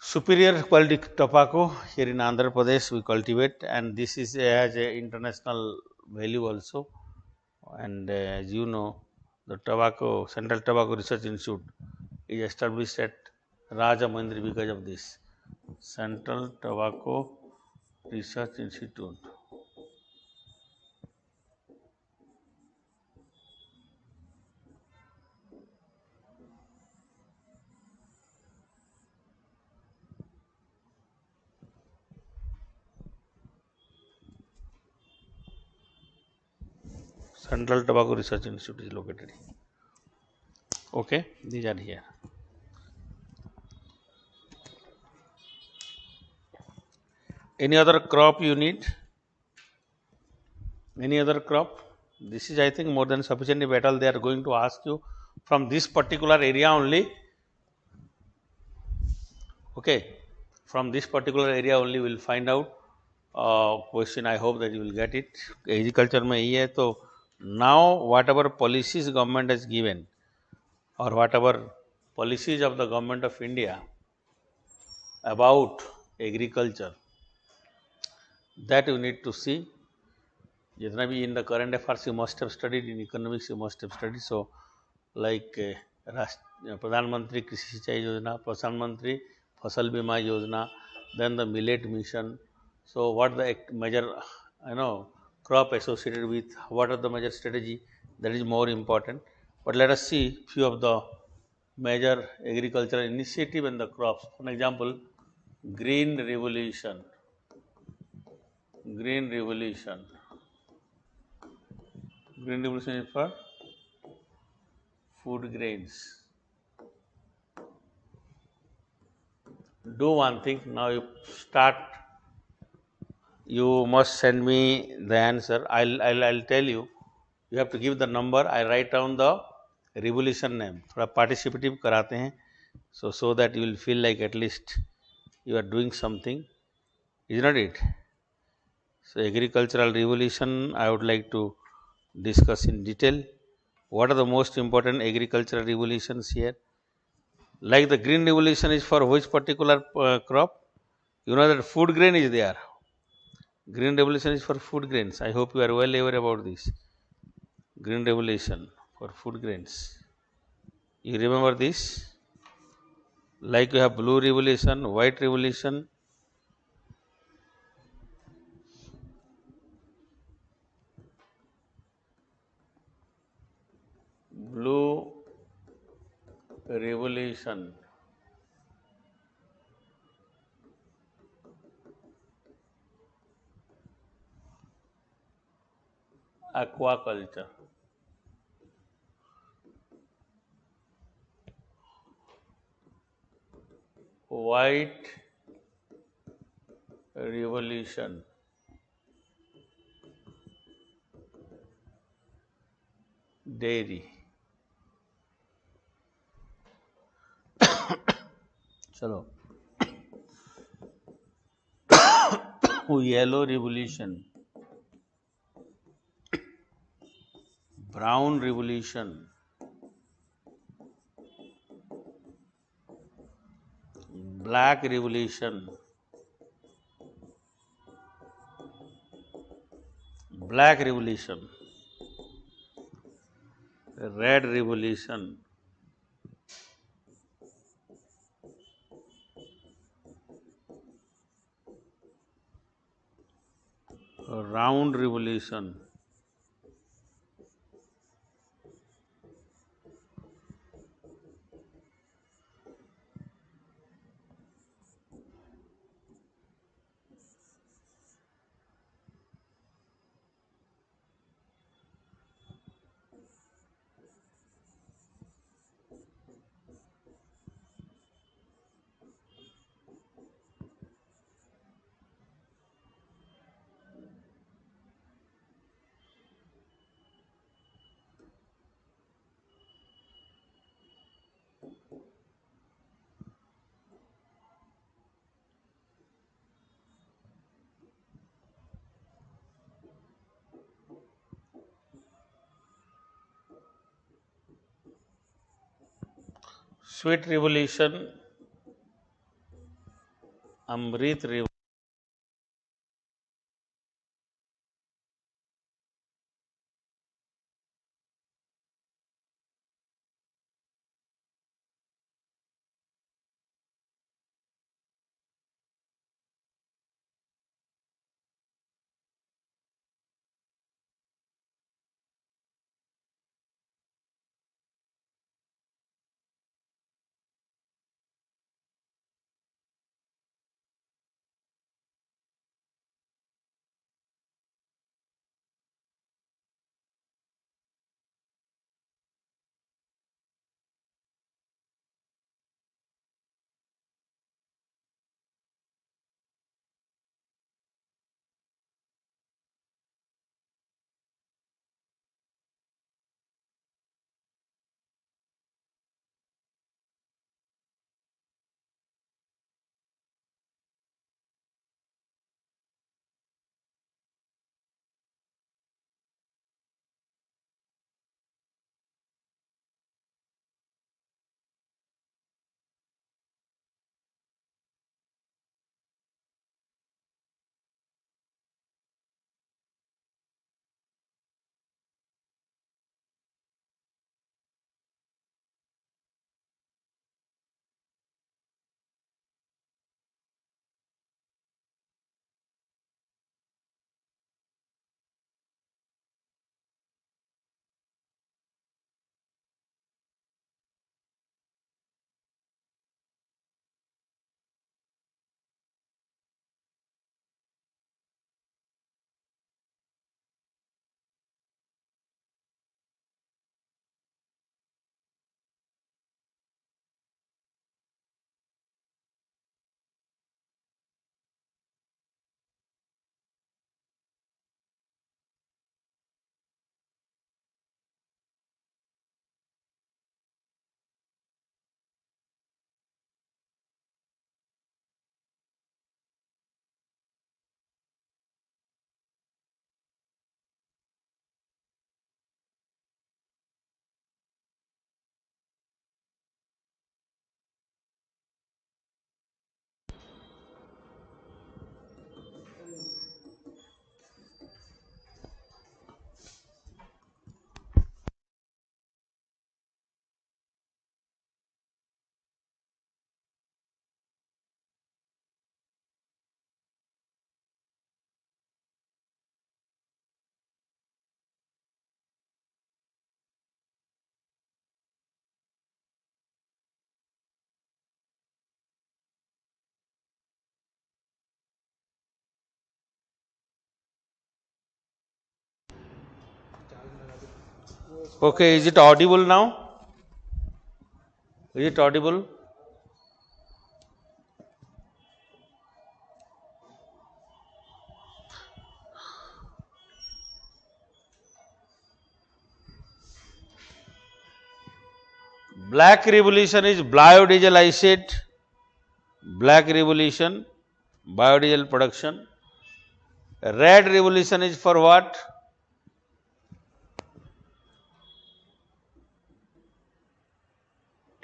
Superior quality tobacco here in Andhra Pradesh we cultivate, and this is has a international value also. And as you know, the Central Tobacco Research Institute is established at Rajahmundry because of this. Central Tobacco Research Institute. Central Tobacco Research Institute is located here. Okay, these are here. Any other crop you need? Any other crop? This is, I think, more than sufficiently better. They are going to ask you from this particular area only. Okay, from this particular area only we will find out question. I hope that you will get it. Agriculture में ही है तो now whatever policies government has given or whatever policies of the government of India about agriculture, that you need to see. जितना भी in the current affairs you must have studied, in economics you must have studied. So like प्रधानमंत्री कृषि सिंचाई योजना, प्रधानमंत्री फसल बीमा योजना, then the millet mission. So what the major crop associated with, what are the major strategy, that is more important. But let us see few of the major agricultural initiative and the crops. For example, green revolution. Green revolution. Green revolution is for food grains. Do one thing, now you start, you must send me the answer. I'll tell you. You have to give the number. I write down the revolution name. थोड़ा participative कराते हैं. So that you will feel like at least you are doing something. Is not it? So agricultural revolution I would like to discuss in detail. What are the most important agricultural revolutions here? Like the green revolution is for which particular crop? You know that food grain is there. Green revolution is for food grains. I hope you are well aware about this. Green revolution for food grains. You remember this? Like you have blue revolution, white revolution. Blue revolution. Aquaculture. White revolution. Dairy. चलो. Yellow revolution. Brown revolution. Black revolution. Black revolution. Red revolution. Round revolution. Sweet Revolution, Amrit Revolution. Okay, is it audible now? Is it audible? Black revolution is biodiesel, I said. Black revolution, biodiesel production. Red revolution is for what?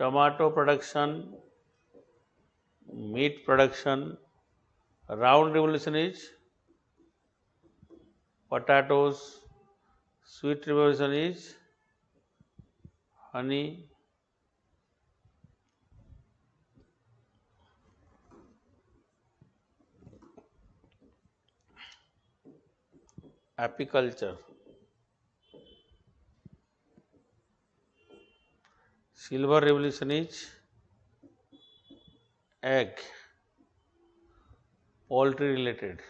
Tomato production, meat production. Round revolution is potatoes. Sweet revolution is honey. Apiculture. Silver revolution is egg, poultry related.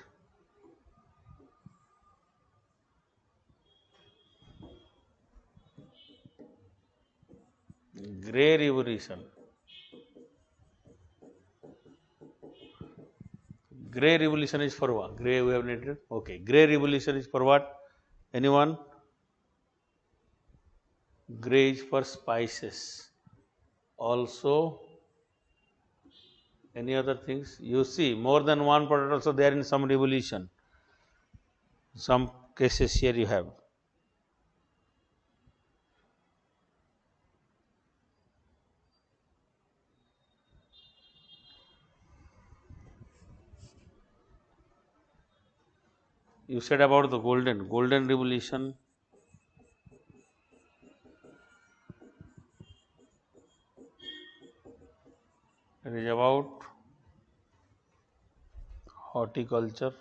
Grey revolution. Grey revolution is for what? Grey we have noted. Okay. Grey revolution is for what? Anyone? Grey is for spices. Also, any other things? You see, more than one product also there in some revolution. Some cases here you have. You said about the golden revolution. It is about horticulture.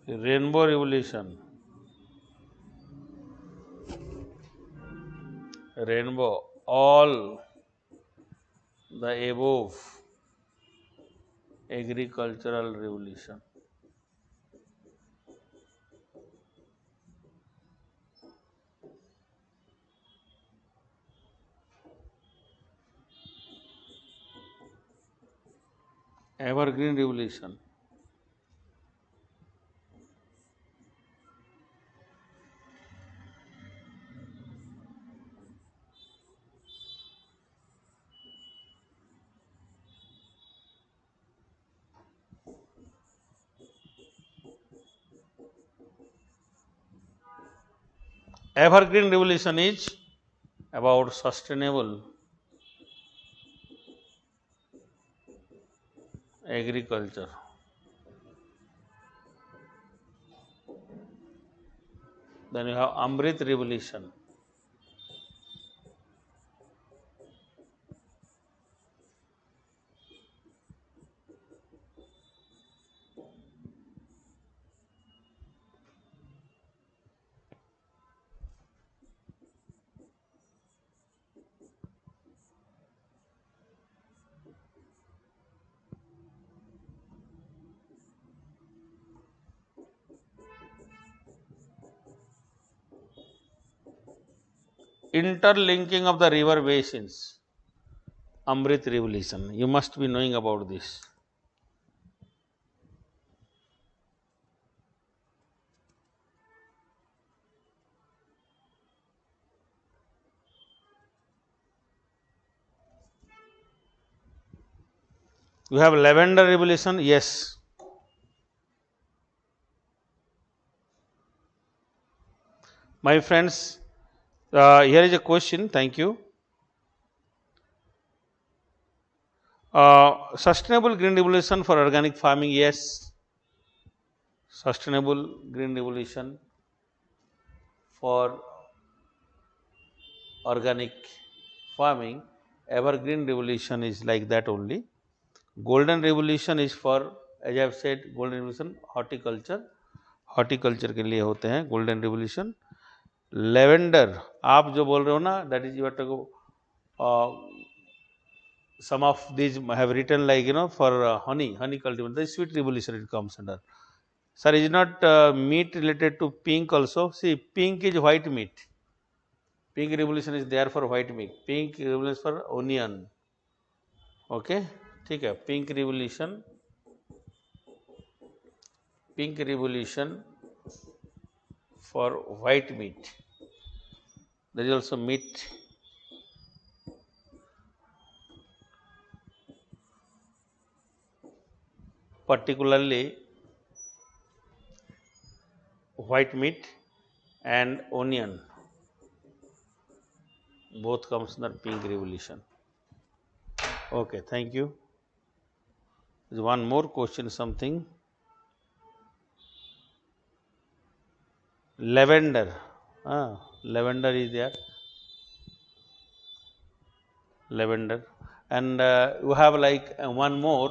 Rainbow revolution. Rainbow. All the above. Agricultural revolution. Evergreen revolution. Evergreen revolution is about sustainable agriculture. Then you have Amrit revolution. Interlinking of the river basins. Amrit revolution. You must be knowing about this. You have lavender revolution. Yes. My friends, here is a question. Thank you. Sustainable green revolution for organic farming. Yes. Sustainable green revolution for organic farming. Evergreen revolution is like that only. Golden revolution is for, as I have said, golden revolution horticulture. Horticulture के लिए होते हैं golden revolution. Lavender आप जो बोल रहे हो ना, that is your to some of these have written like for honey cultivation, the sweet revolution it comes under. Sir, is not meat related to pink also? See, pink is white meat. Pink revolution is there for white meat. Pink revolution is for onion. Okay, ठीक है. Pink revolution for white meat. There is also meat. Particularly white meat and onion, both comes under pink revolution. Okay, thank you. There's one more question, something. Lavender. Lavender is there. Lavender. And you have like one more,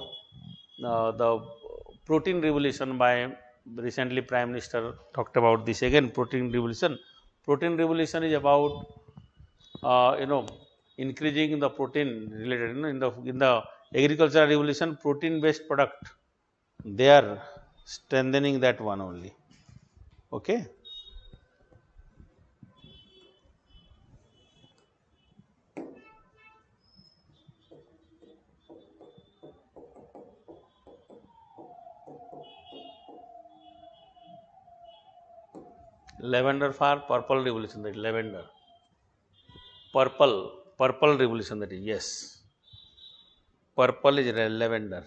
the protein revolution by recently Prime Minister talked about this again, protein revolution. Protein revolution is about increasing the protein related, in the agricultural revolution, protein based product, they are strengthening that one only. Okay. Lavender for purple revolution, that is lavender. Purple revolution, that is, yes. Purple is lavender.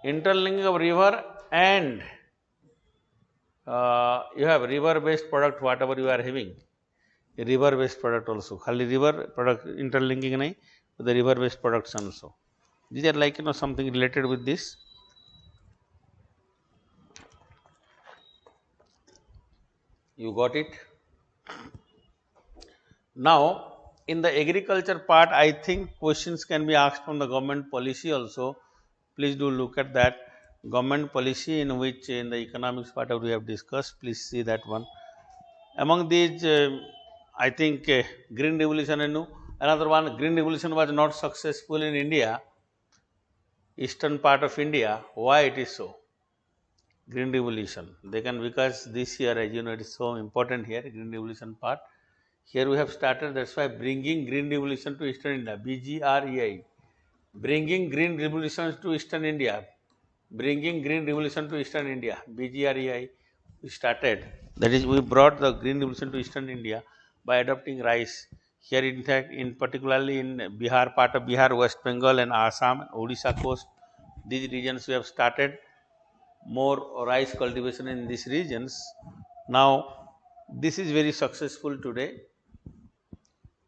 Interlinking of river and you have river based product, whatever you are having, river based product also. Khali river product interlinking nahi, with the river based products also. These are like something related with this. You got it? Now, in the agriculture part, I think questions can be asked from the government policy also. Please do look at that. Government policy in which in the economics part of we have discussed, please see that one. Among these, I think green revolution and another one, green revolution was not successful in India, eastern part of India. Why it is so? Green revolution. They can, because this year, as you know, it is so important here, green revolution part. Here we have started, that's why bringing green revolution to eastern India, BGREI. Bringing green revolutions to eastern India. Bringing green revolution to eastern India, BGREI, we started. That is, we brought the green revolution to eastern India by adopting rice. Here, in fact, in particularly in Bihar, part of Bihar, West Bengal and Assam, Odisha coast, these regions we have started more rice cultivation in these regions. Now, this is very successful today.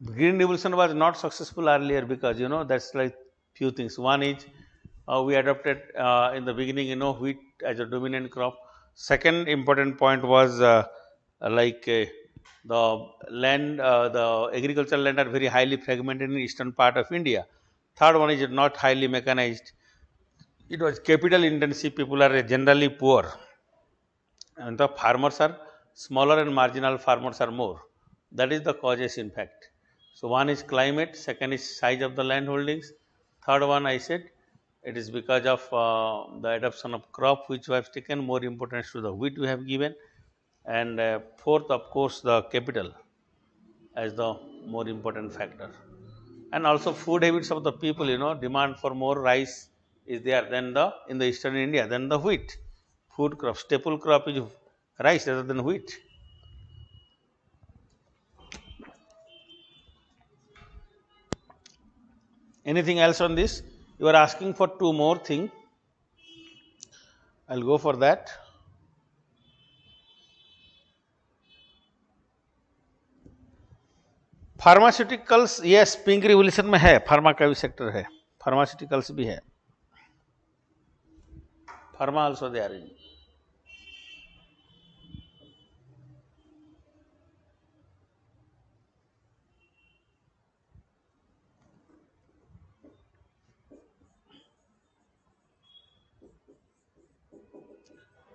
Green revolution was not successful earlier because that's like few things. One is we adopted in the beginning wheat as a dominant crop. Second important point was the land, the agricultural land are very highly fragmented in eastern part of India. Third one is not highly mechanized. It was capital intensive. People are generally poor, and the farmers are smaller and marginal farmers are more. That is the causes, in fact. So, one is climate, second is size of the land holdings, third one I said it is because of the adoption of crop which was taken more importance to the wheat we have given, and fourth of course the capital as the more important factor, and also food habits of the people, demand for more rice is there than the in the eastern India than the wheat. Food crop, staple crop is rice rather than wheat. Anything else on this? You are asking for two more things. I'll go for that. Pharmaceuticals, yes, pink revolution में है, pharma का भी sector है, pharmaceuticals भी है, pharma also they are in.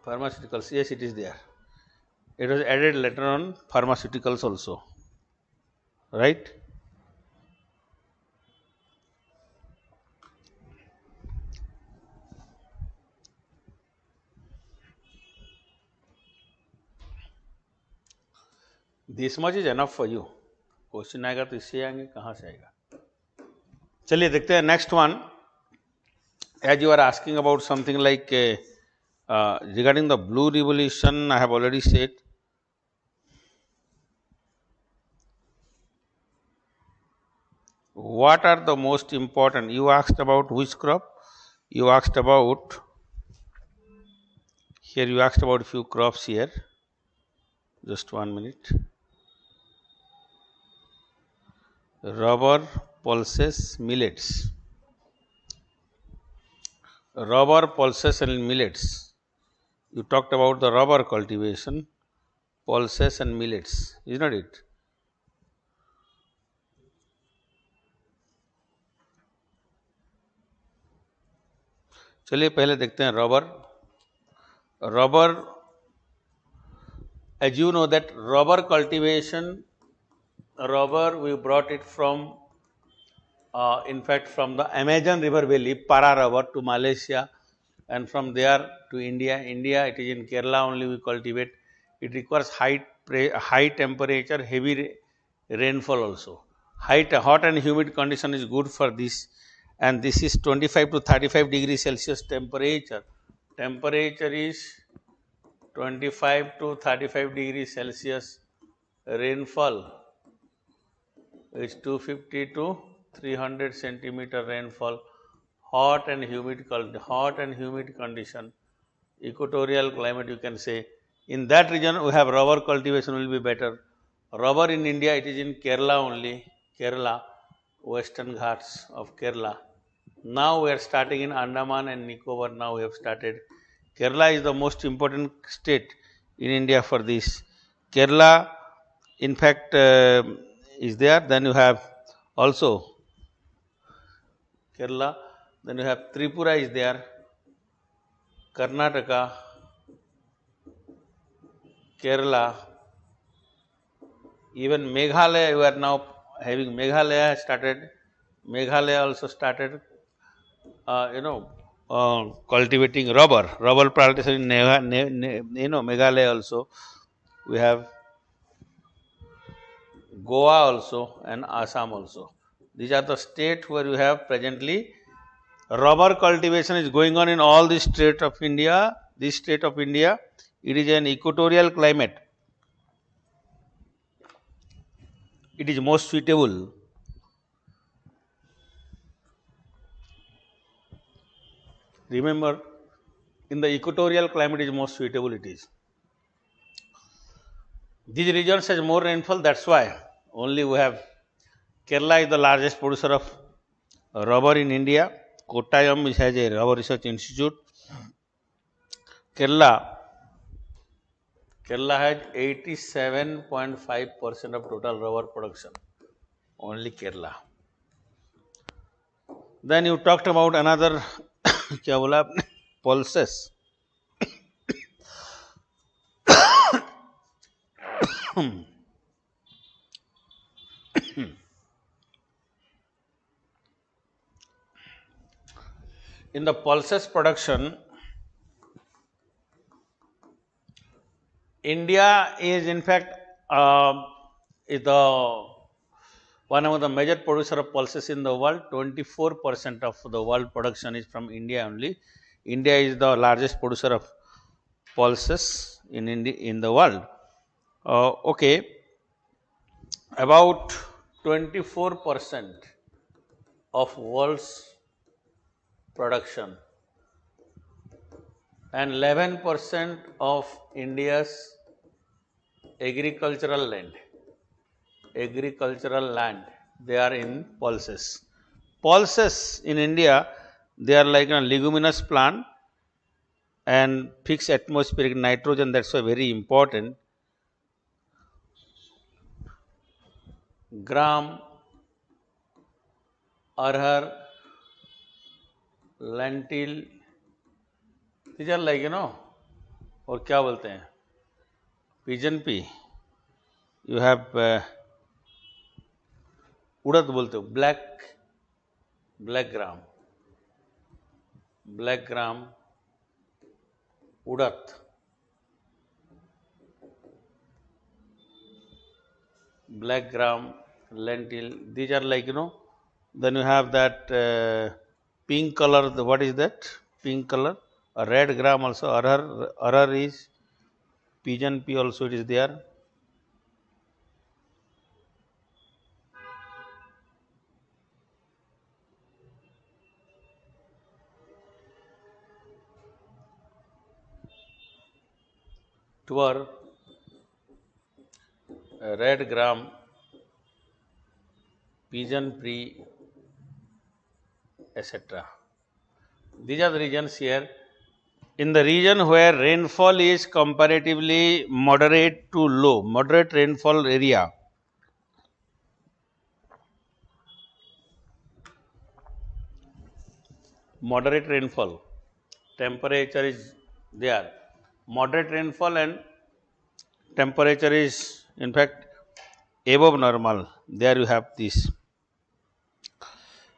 Pharmaceuticals, yes, it is there. It was added later on, pharmaceuticals also, right? This much is enough for you. Question आएगा तो इससे आएंगे, कहाँ से आएगा? चलिए देखते हैं next one. As you are asking about something like regarding the blue revolution, I have already said. What are the most important? You asked about which crop? You asked about, here you asked about few crops here. Just 1 minute. Rubber, pulses, millets. Rubber, pulses and millets. You talked about the rubber cultivation, pulses and millets, is not it? चलिए पहले देखते हैं rubber. Rubber, as you know that rubber cultivation, rubber we brought it from in fact from the Amazon river valley, para rubber, to Malaysia, and from there to India. India, it is in Kerala only we cultivate. It requires high temperature, heavy rainfall also. Hot and humid condition is good for this, and this is 25 to 35 degrees Celsius temperature. Temperature is 25 to 35 degrees Celsius. Rainfall is 250 to 300 centimeter rainfall. Hot and humid condition. Equatorial climate, you can say. In that region, we have rubber cultivation will be better. Rubber in India, it is in Kerala only. Kerala, Western Ghats of Kerala. Now we are starting in Andaman and Nicobar. Now we have started. Kerala is the most important state in India for this. Kerala, in fact, is there. Then you have also Kerala. Then you have Tripura is there. Karnataka, Kerala, even Meghalaya, we are now having Meghalaya started. Meghalaya also started, cultivating rubber. Rubber plantation in Meghalaya also. We have Goa also and Assam also. These are the states where you have presently rubber cultivation is going on in all the states of India. This state of India, it is an equatorial climate. It is most suitable. Remember, in the equatorial climate is most suitable it is. These regions has more rainfall, that's why only we have Kerala is the largest producer of rubber in India. Kottayam has a rubber research institute. Kerala has 87.5% of total rubber production. Only Kerala. Then you talked about another क्या बोला आपने pulses. In the pulses production, India is in fact is the one of the major producer of pulses in the world. 24% of the world production is from India only. India is the largest producer of pulses in India, in the world. Okay, about 24% of world's production and 11% of India's agricultural land, they are in pulses. Pulses in India, they are like a leguminous plant and fixed atmospheric nitrogen, that's why very important. Gram, arhar, lentil, these are like और क्या बोलते हैं pigeon pea, you have उड़द बोलते हो, black gram, urad, black gram, lentil, these are like then you have that pink color, what is that pink color, a red gram also, arhar is, pigeon pea also it is there. Tuar, red gram, pigeon pea, etc. These are the regions here. In the region where rainfall is comparatively moderate to low, moderate rainfall area, moderate rainfall, temperature is there, moderate rainfall and temperature is in fact above normal, there you have this.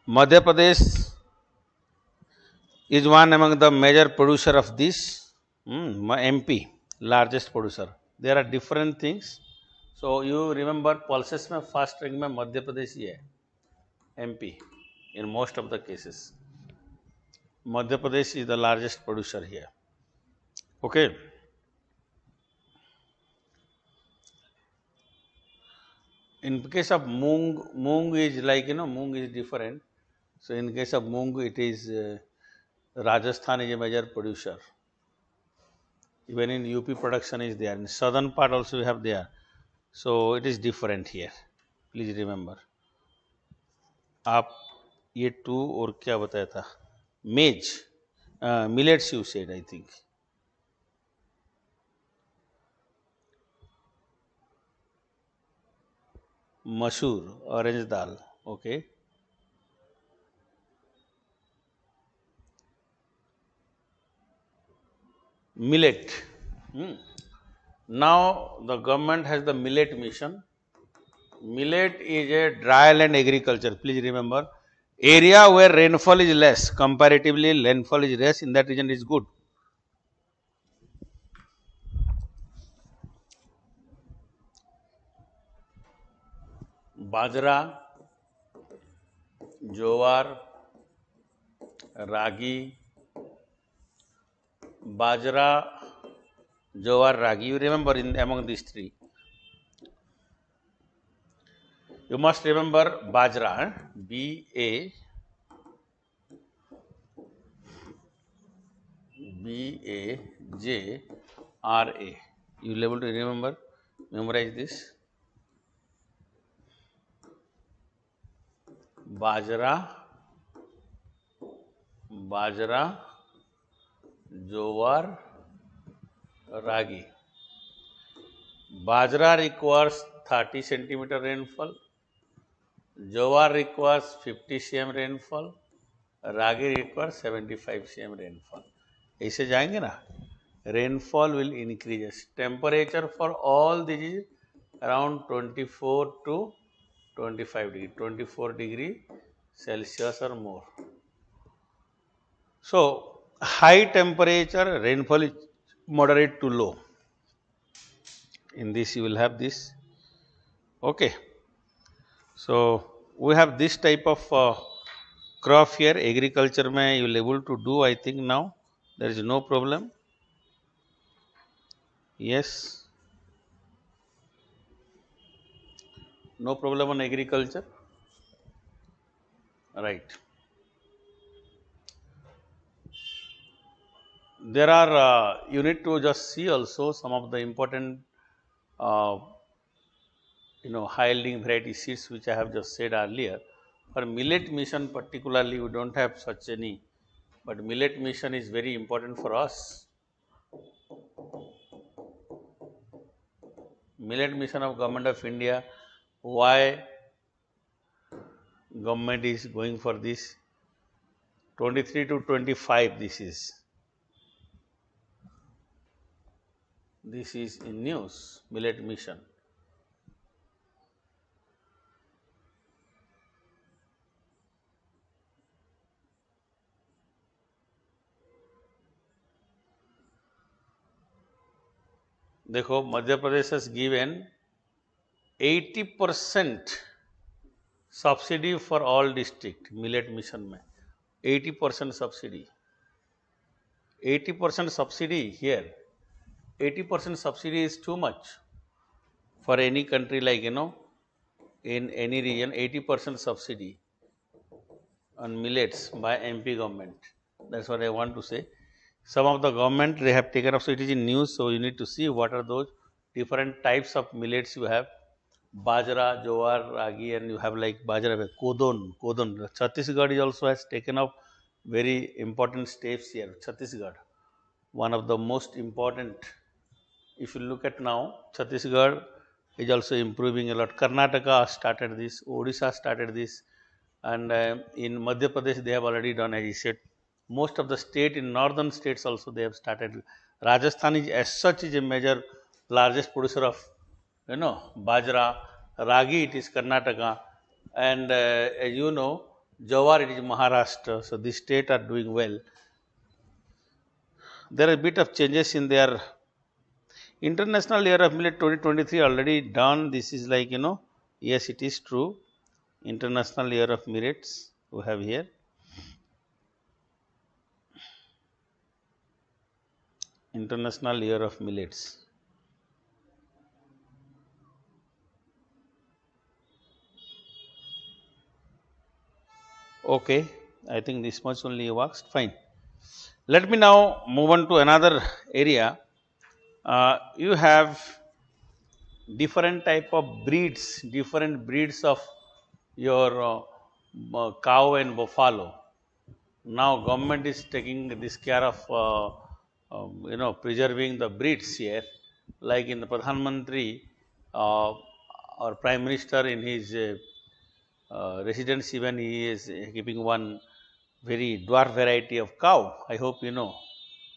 Madhya Pradesh is one among the major producer of this MP, largest producer. There are different things. So you remember pulses में first rank में मध्य प्रदेश ही है, MP in most of the cases. Madhya Pradesh is the largest producer here. Okay. In case of moong is like, moong is different. So in case of moong, it is Rajasthan is a major producer. Even in UP production is there. In southern part also we have there. So it is different here. Please remember. आप ये to और क्या बताया था? मेज, millets you said, I think. Masoor, orange dal. Okay. Millet. Now the government has the millet mission. Millet is a dry land agriculture. Please remember, area where rainfall is less, comparatively rainfall is less, in that region is good. Bajra, jowar, ragi, bajra, jowar, ragi. You remember among these three. You must remember bajra, B-A-J-R-A. You will able to remember, memorize this. Bajra, jowar, ragi. Bajra requires 30 centimeter rainfall, jowar requires 50 cm rainfall, ragi requires 75 cm rainfall. ऐसे जाएंगे ना, rainfall will increase. Temperature for all these is around 24 to 25 degree, 24 degree Celsius or more. So high temperature, rainfall is moderate to low. In this you will have this. Okay. So we have this type of crop here. Agriculture mein you will able to do, I think now. There is no problem. Yes. No problem on agriculture. Right. There are, you need to just see also some of the important, high yielding variety seeds which I have just said earlier. For millet mission particularly, we don't have such any, but millet mission is very important for us. Millet mission of Government of India, why government is going for this? 23 to 25 this is in news, millet mission. देखो, Madhya Pradesh has given 80% subsidy for all district millet mission में 80% subsidy. 80% subsidy here. 80% subsidy is too much for any country, like in any region. 80% subsidy on millets by MP government. That's what I want to say. Some of the government they have taken up, so it is in news, so you need to see what are those different types of millets you have. Bajra, jowar, ragi, and you have like bajra, kodon. Chhattisgarh is also has taken up very important steps here. Chhattisgarh, one of the most important. If you look at now, Chhattisgarh is also improving a lot. Karnataka started this, Odisha started this, and in Madhya Pradesh they have already done, as I said. Most of the state in northern states also they have started. Rajasthan is as such is a major largest producer of bajra, ragi it is Karnataka, and as you know, jowar it is Maharashtra. So these states are doing well. there are a bit of changes in their International Year of Millet 2023 already done. This is like, yes, it is true. International Year of Millets we have here. International Year of Millets. Okay, I think this much only works. Fine. Let me now move on to another area. You have different type of breeds, different breeds of your cow and buffalo. Now government is taking this care of preserving the breeds here, like in the Pradhan Mantri or Prime Minister in his residence, even he is keeping one very dwarf variety of cow. I hope you know,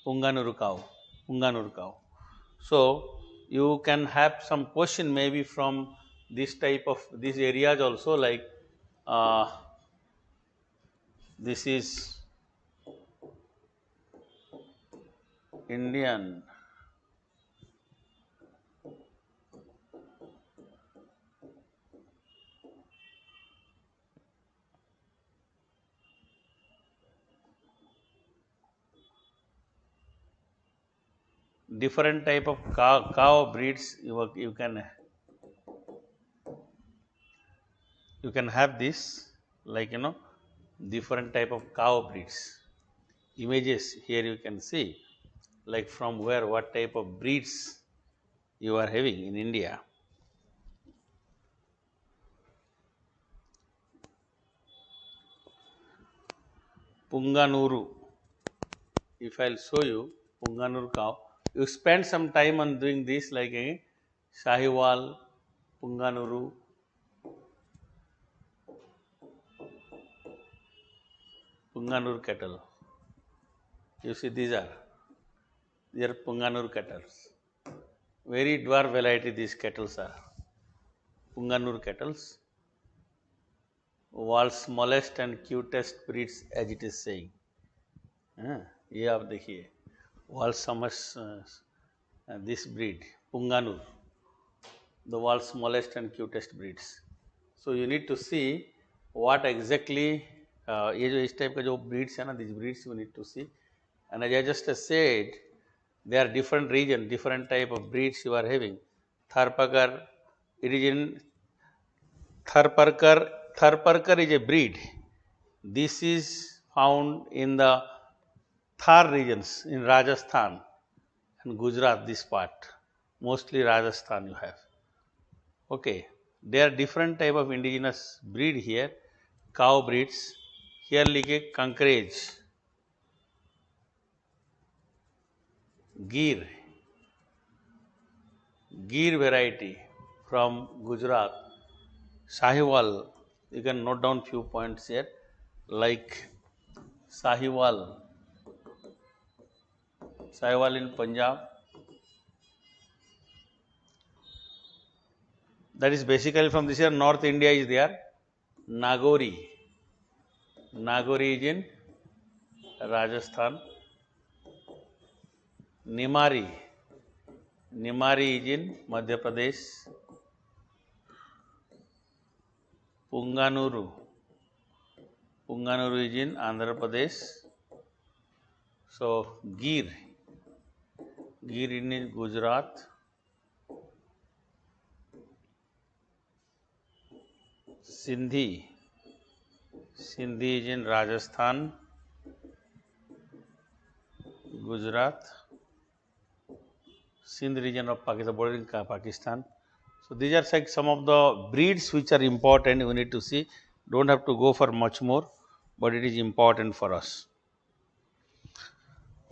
Punganuru cow, Punganuru cow. So you can have some question maybe from this type of these areas also, like uh, this is Indian different type of cow breeds. You can have this, like different type of cow breeds. Images here you can see, like from where, what type of breeds you are having in India. Punganuru. If I'll show you Punganuru cow, you spend some time on doing this, like a Sahiwal, Punganuru, Punganuru cattle. You see, these are Punganuru cattle. Very dwarf variety these cattle are. Punganuru cattle, world's smallest and cutest breeds, as it is saying. ये आप देखिए, world's smallest this breed, Punganur, the world's smallest and cutest breeds. So you need to see what exactly ये जो इस type का जो breeds है ना, these breeds you need to see. And as I just said, there are different region, different type of breeds you are having. Tharparkar, it is in Tharparkar is a breed. This is found in the Thar regions in Rajasthan and Gujarat, this part. Mostly Rajasthan you have. Okay. There are different type of indigenous breed here, cow breeds. Here like a Kankraj, Gir variety from Gujarat, Sahiwal. You can note down few points here, like Sahiwal in Punjab. That is basically from this year. North India is there. Nagori is in Rajasthan. Nimari is in Madhya Pradesh. Punganuru is in Andhra Pradesh. So Gir in Gujarat. Sindhi is in Rajasthan, Gujarat, Sindh region of Pakistan, bordering Pakistan. So these are like some of the breeds which are important. We need to see. Don't have to go for much more, but it is important for us.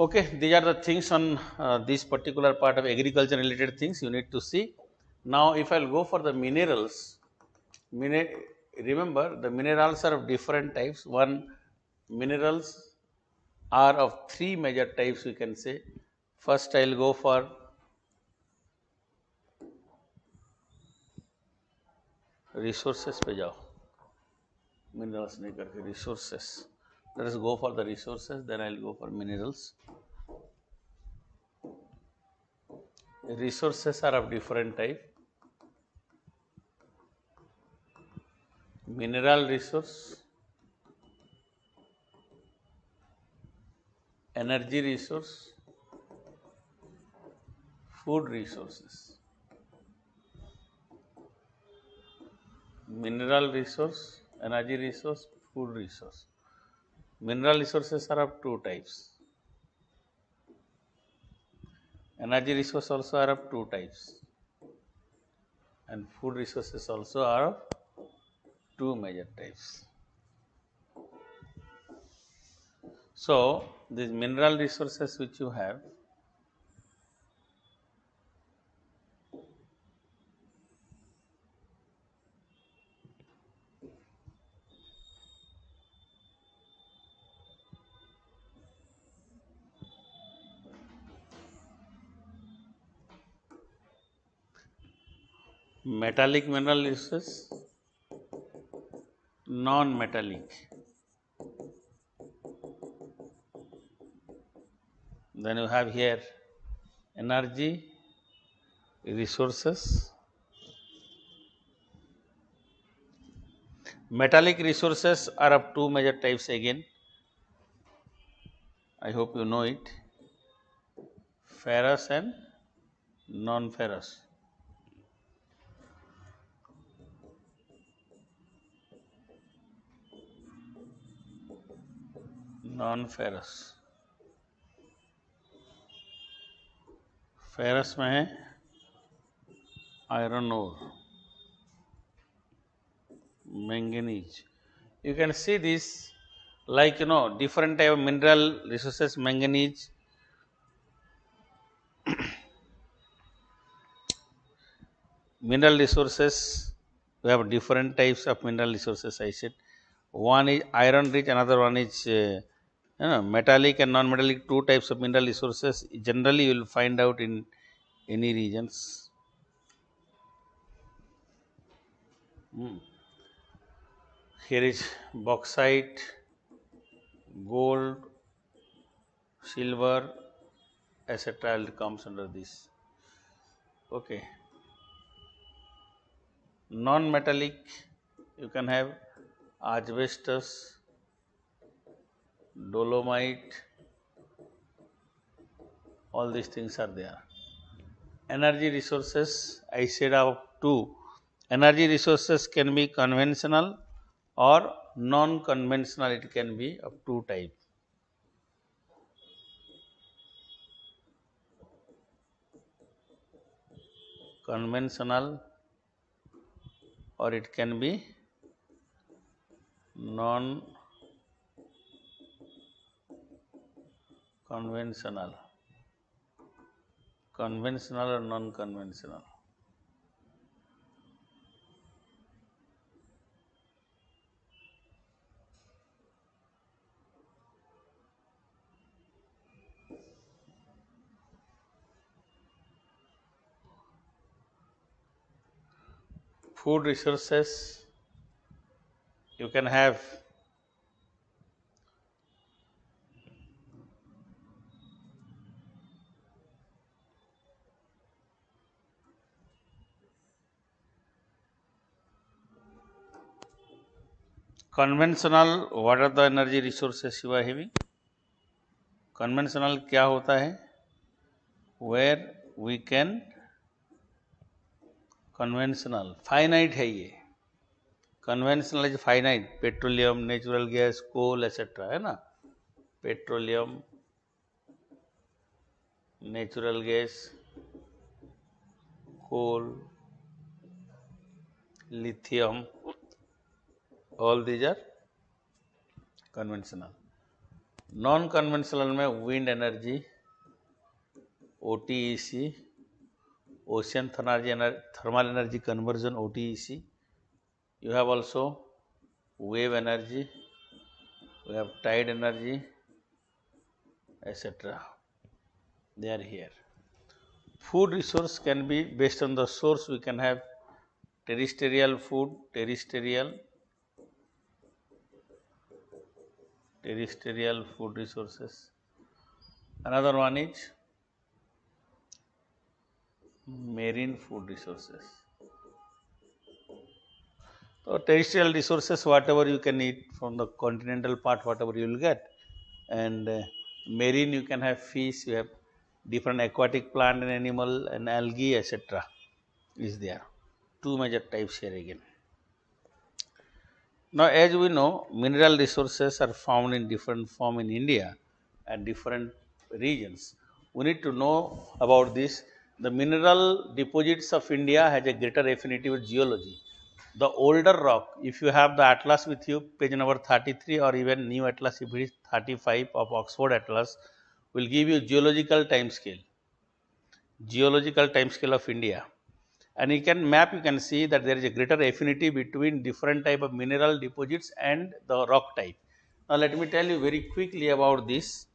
Okay, these are the things on this particular part of agriculture related things you need to see. Now, if I'll go for the minerals, remember the minerals are of different types. Minerals are of three major types, we can say. First, I'll go for resources पे जाओ, minerals नहीं करके resources. Let us go for the resources, then I'll go for minerals. resources are of different type. Mineral resource, energy resource, food resources. Mineral resource, energy resource, food resource. Mineral resources are of two types. Energy resource also are of two types. And food resources also are of two major types. So, these mineral resources which you have, metallic mineral resources, non-metallic. Then you have here energy resources. Metallic resources are of two major types again. I hope you know it. Ferrous and non-ferrous. Non-ferrous. Ferrous में है iron ore, manganese. You can see this like different type of mineral resources, manganese, mineral resources. We have different types of mineral resources. I said one is iron rich, another one is metallic and non-metallic. Two types of mineral resources. Generally, you will find out in any regions. Here is bauxite, gold, silver, etc. comes under this. Okay. Non-metallic, you can have asbestos, dolomite, all these things are there. Energy resources, I said of two. Energy resources can be conventional or non-conventional, it can be of two types. Conventional or it can be non-conventional. Conventional or non-conventional. Food resources, you can have conventional. What are the energy resources you are having? Conventional क्या होता है? Where we can conventional, finite है ये. Conventional is finite, petroleum, natural gas, coal, etc. है ना? Petroleum, natural gas, coal, lithium, all these are conventional. Non-conventional में wind energy, OTEC, ocean thermal energy conversion, OTEC. You have also wave energy, we have tide energy, etc. They are here. Food resource can be based on the source. We can have terrestrial food, terrestrial food resources. Another one is Marine food resources. So terrestrial resources, whatever you can eat from the continental part, whatever you will get, and marine you can have fish, you have different aquatic plant and animal and algae, etc. is there. Two major types here again. Now, as we know, mineral resources are found in different form in India and different regions. We need to know about this. The mineral deposits of India has a greater affinity with geology. The older rock, if you have the atlas with you, page number 33 or even new atlas, if it is 35 of Oxford Atlas, will give you geological time scale of India. And you can map, you can see that there is a greater affinity between different type of mineral deposits and the rock type. Now, let me tell you very quickly about this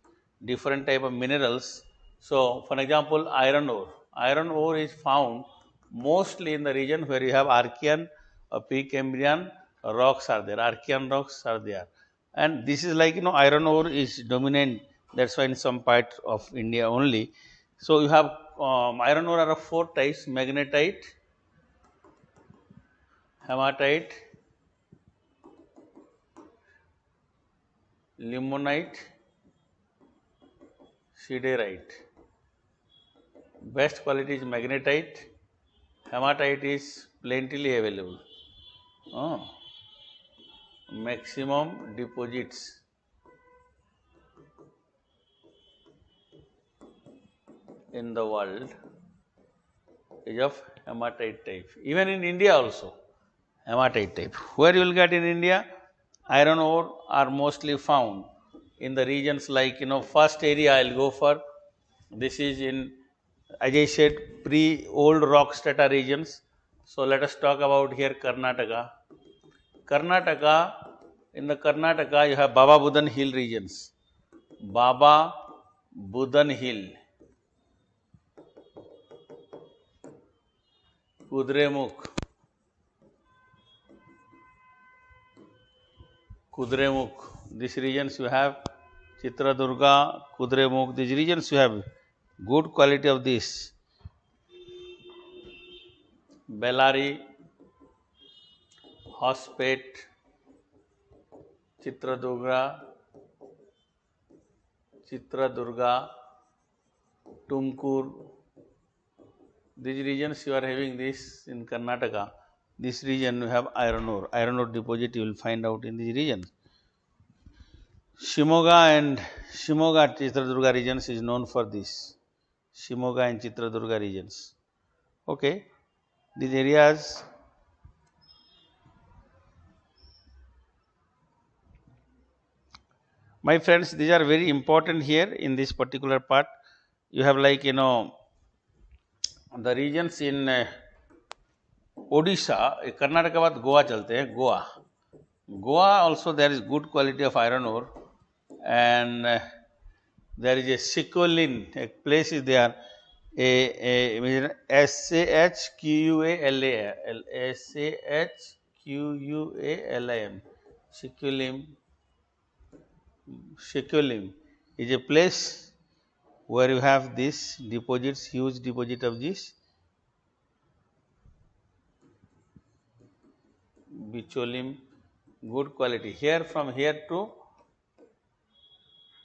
different type of minerals. So, for example, iron ore. Iron ore is found mostly in the region where you have Archean or Precambrian rocks are there. Archean rocks are there. And this is like, iron ore is dominant. That's why in some parts of India only. So, you have iron ore are of four types: magnetite, hematite, limonite, siderite. Best quality is magnetite. Hematite is plentifully available. Oh, maximum deposits in the world is of hematite type. Even in India also, hematite type. Where you will get in India? Iron ore are mostly found in the regions like, first area I will go for. This is in, as I said, pre-old rock strata regions. So let us talk about here Karnataka. Karnataka, in the Karnataka you have Baba Budan Hill regions. Baba Budan Hill, Kudremukh, these regions you have Chitradurga, Kudremukh, these regions you have good quality of this. Bellary, Hospet, Chitradurga, Tumkur, these regions you are having this in Karnataka. This region you have iron ore deposit you will find out in these regions. Shimoga Chitradurga regions is known for this. Shimoga and Chitradurga regions. Okay, these areas. My friends, these are very important here in this particular part. You have like, the regions in Odisha, Karnataka बाद Goa चलते हैं, Goa also there is good quality of iron ore, and there is a Sikolin, a place is there, SAHQUALAM, Shikulim is a place where you have this deposits, huge deposit of this bicholim, good quality. Here, from here to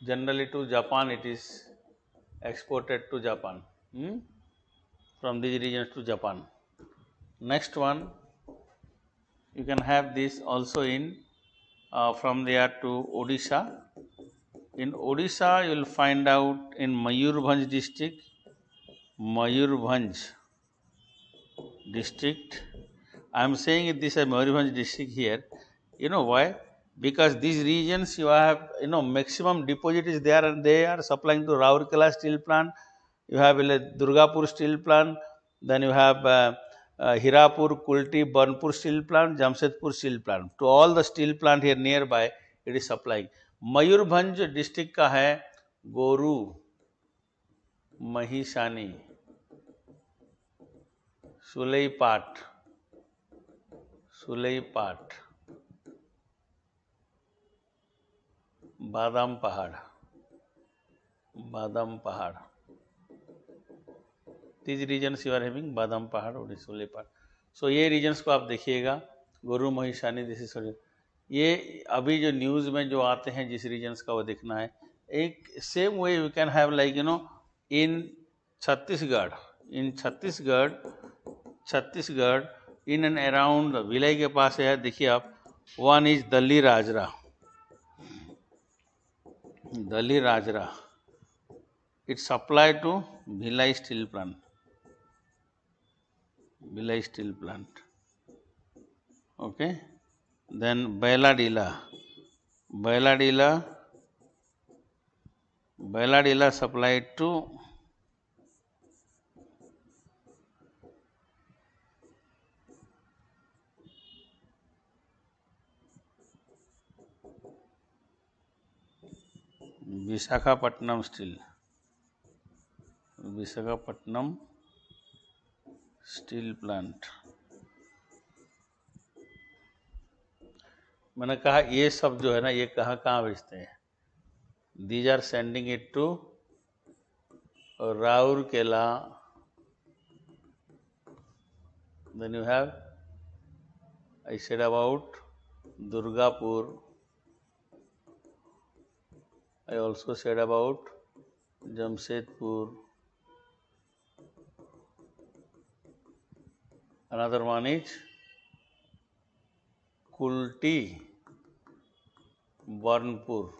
generally to Japan, it is exported to Japan. From these regions to Japan. Next one, you can have this also in from there to Odisha. In Odisha, you will find out in Mayurbhanj district. I am saying this is Mayurbhanj district here. You know why? Because these regions you have, maximum deposit is there, and they are supplying to Raurkela steel plant. You have Durgapur steel plant, then you have Hirapur, Kulti, Burnpur steel plant, Jamshedpur steel plant. To all the steel plant here nearby, it is supplying. Mayurbhanj district का है गोरू, महिसानी, सुलईपाट, बादाम पहाड़, these regions you are having बादाम पहाड़ ओडिशा लेपाड़. सो ये regions को आप देखिएगा, गुरु महिशानी दिस इज, ये अभी जो न्यूज़ में जो आते हैं जिस रीजन्स का वो देखना है. एक same way you can have like you know in Chhattisgarh, Chhattisgarh in and around Bhilai के पास है, देखिए आप, one is Dalli Rajhara, it supply to Bhilai steel plant, okay. Then Bailadila supply to Visakhapatnam steel plant. मैंने कहा ये सब जो है ना, ये कहाँ बेचते हैं. These are sending it to Rourkela. Then you have, I said about Durgapur, I also said about Jamshedpur. Another one is Kulti, Burnpur.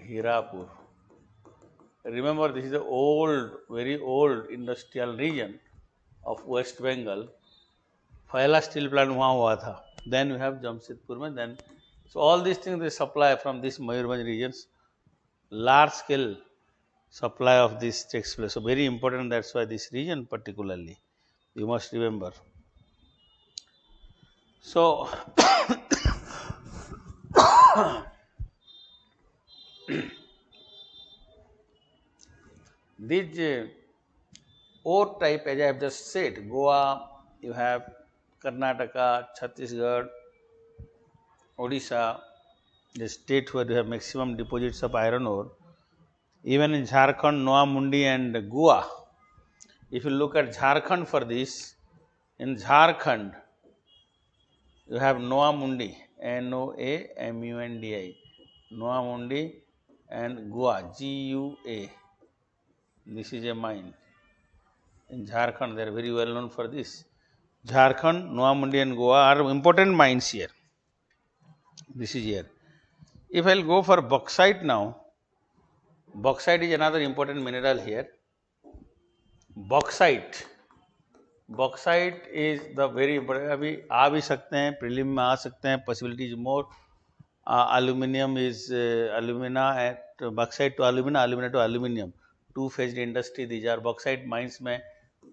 Hirapur. Remember, this is a very old industrial region of West Bengal. पहला steel plant वहाँ हुआ था. Then we have Jamshedpur में. Then so all these things they supply from this Mayurbhanj regions. Large scale supply of this takes place. So very important. That's why this region particularly you must remember. So these ore type, as I have just said, Goa, you have Karnataka, Chhattisgarh, Odisha, the state where you have maximum deposits of iron ore. Even in Jharkhand, Noa Mundi and Goa. If you look at Jharkhand for this, in Jharkhand, you have Noa Mundi, Noamundi, Noa Mundi and Goa, Gua. This is a mine. In Jharkhand, they are very well known for this. Jharkhand, Noa Mundi and Goa are important mines here. This is here. If I will go for bauxite now, bauxite is another important mineral here. Bauxite is the very important. अभी आ भी सकते हैं, prelim में आ सकते हैं, possibility is more. Aluminium is alumina at bauxite to alumina to aluminium. Two-phased industry. These are bauxite mines में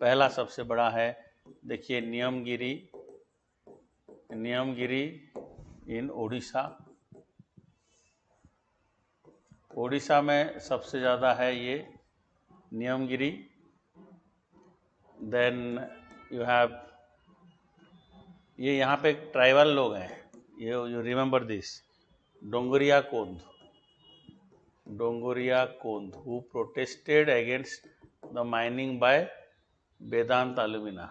पहला सबसे बड़ा है, देखिए नियमगिरी इन ओडिशा में सबसे ज़्यादा है ये नियमगिरी. देन यू हैव, ये यहाँ पे ट्राइबल लोग हैं, ये you remember this, Dongria Kondh who protested against the mining by Vedanta alumina,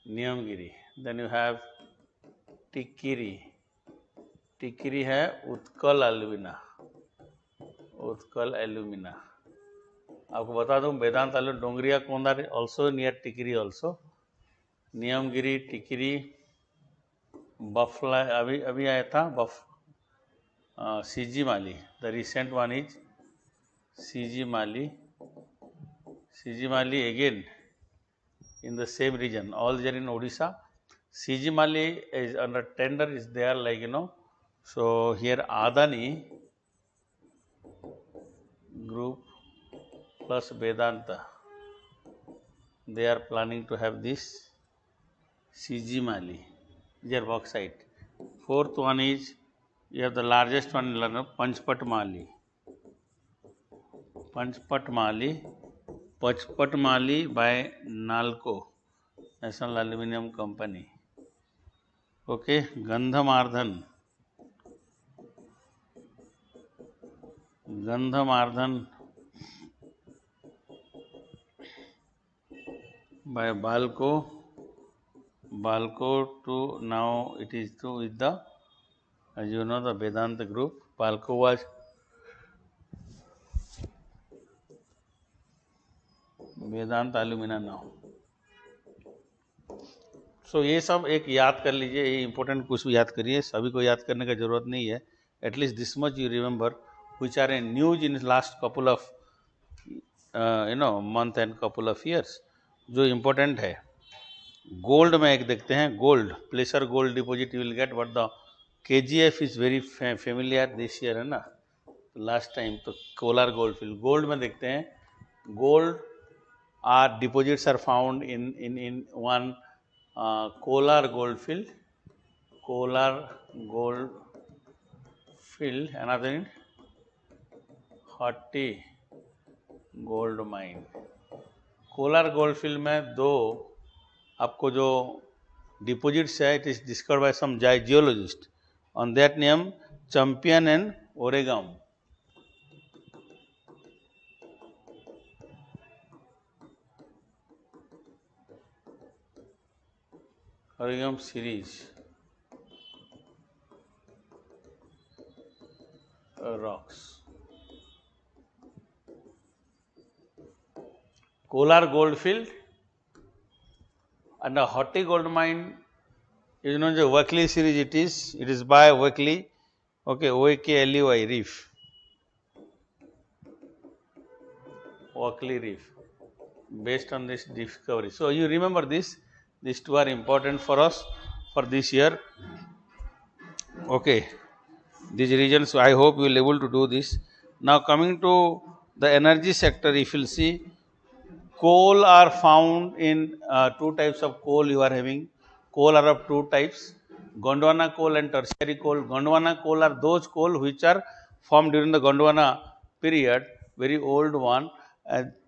Niyamgiri. Then you have Tikiri है उत्कल एल्यूमिना. आपको बता दूं, Vedanta Dongria Kondha also near Tikiri also. Niyamgiri, Tikiri, बफला अभी आया था, Sijimali. The recent one is Sijimali again in the same region, all there in Odisha. CG Mali is under tender, is there, like you know. So here Adani group plus Vedanta, they are planning to have this CG Mali, their bauxite. Fourth one is, you have the largest one, Panchpat Mali by NALCO, National Aluminium Company. Okay, Gandhamardan, Gandhamardan by Balco to now it is to with the, as you know, the Vedanta group. Balco was Vedanta alumina now. So ये सब एक याद कर लीजिए, ये important कुछ भी याद करिए, सभी को याद करने का जरूरत नहीं है. At least this much you remember which are in news in last couple of month and couple of years, जो इम्पोर्टेंट है. गोल्ड में एक देखते हैं, gold placer gold deposit you will get, but the KGF is very familiar this year, है ना, last time तो Kolar gold field. Gold में देखते हैं, gold are deposits are found in one Kolar gold field, another in Hatti gold mine. Kolar gold field में दो आपको जो deposits है, it is discovered by some geologist on that name Champion and Oregon. Oregon series rocks. Kolar gold field and the Hatti gold mine is known as Wakely series. It is by Wakely, okay, OAKLEY reef, Wakely reef, based on this discovery. So you remember this. These two are important for us for this year. Okay, these regions, I hope you will able to do this. Now coming to the energy sector, if you will see, coal are found in two types of coal you are having. Coal are of two types, Gondwana coal and tertiary coal. Gondwana coal are those coal which are formed during the Gondwana period, very old one.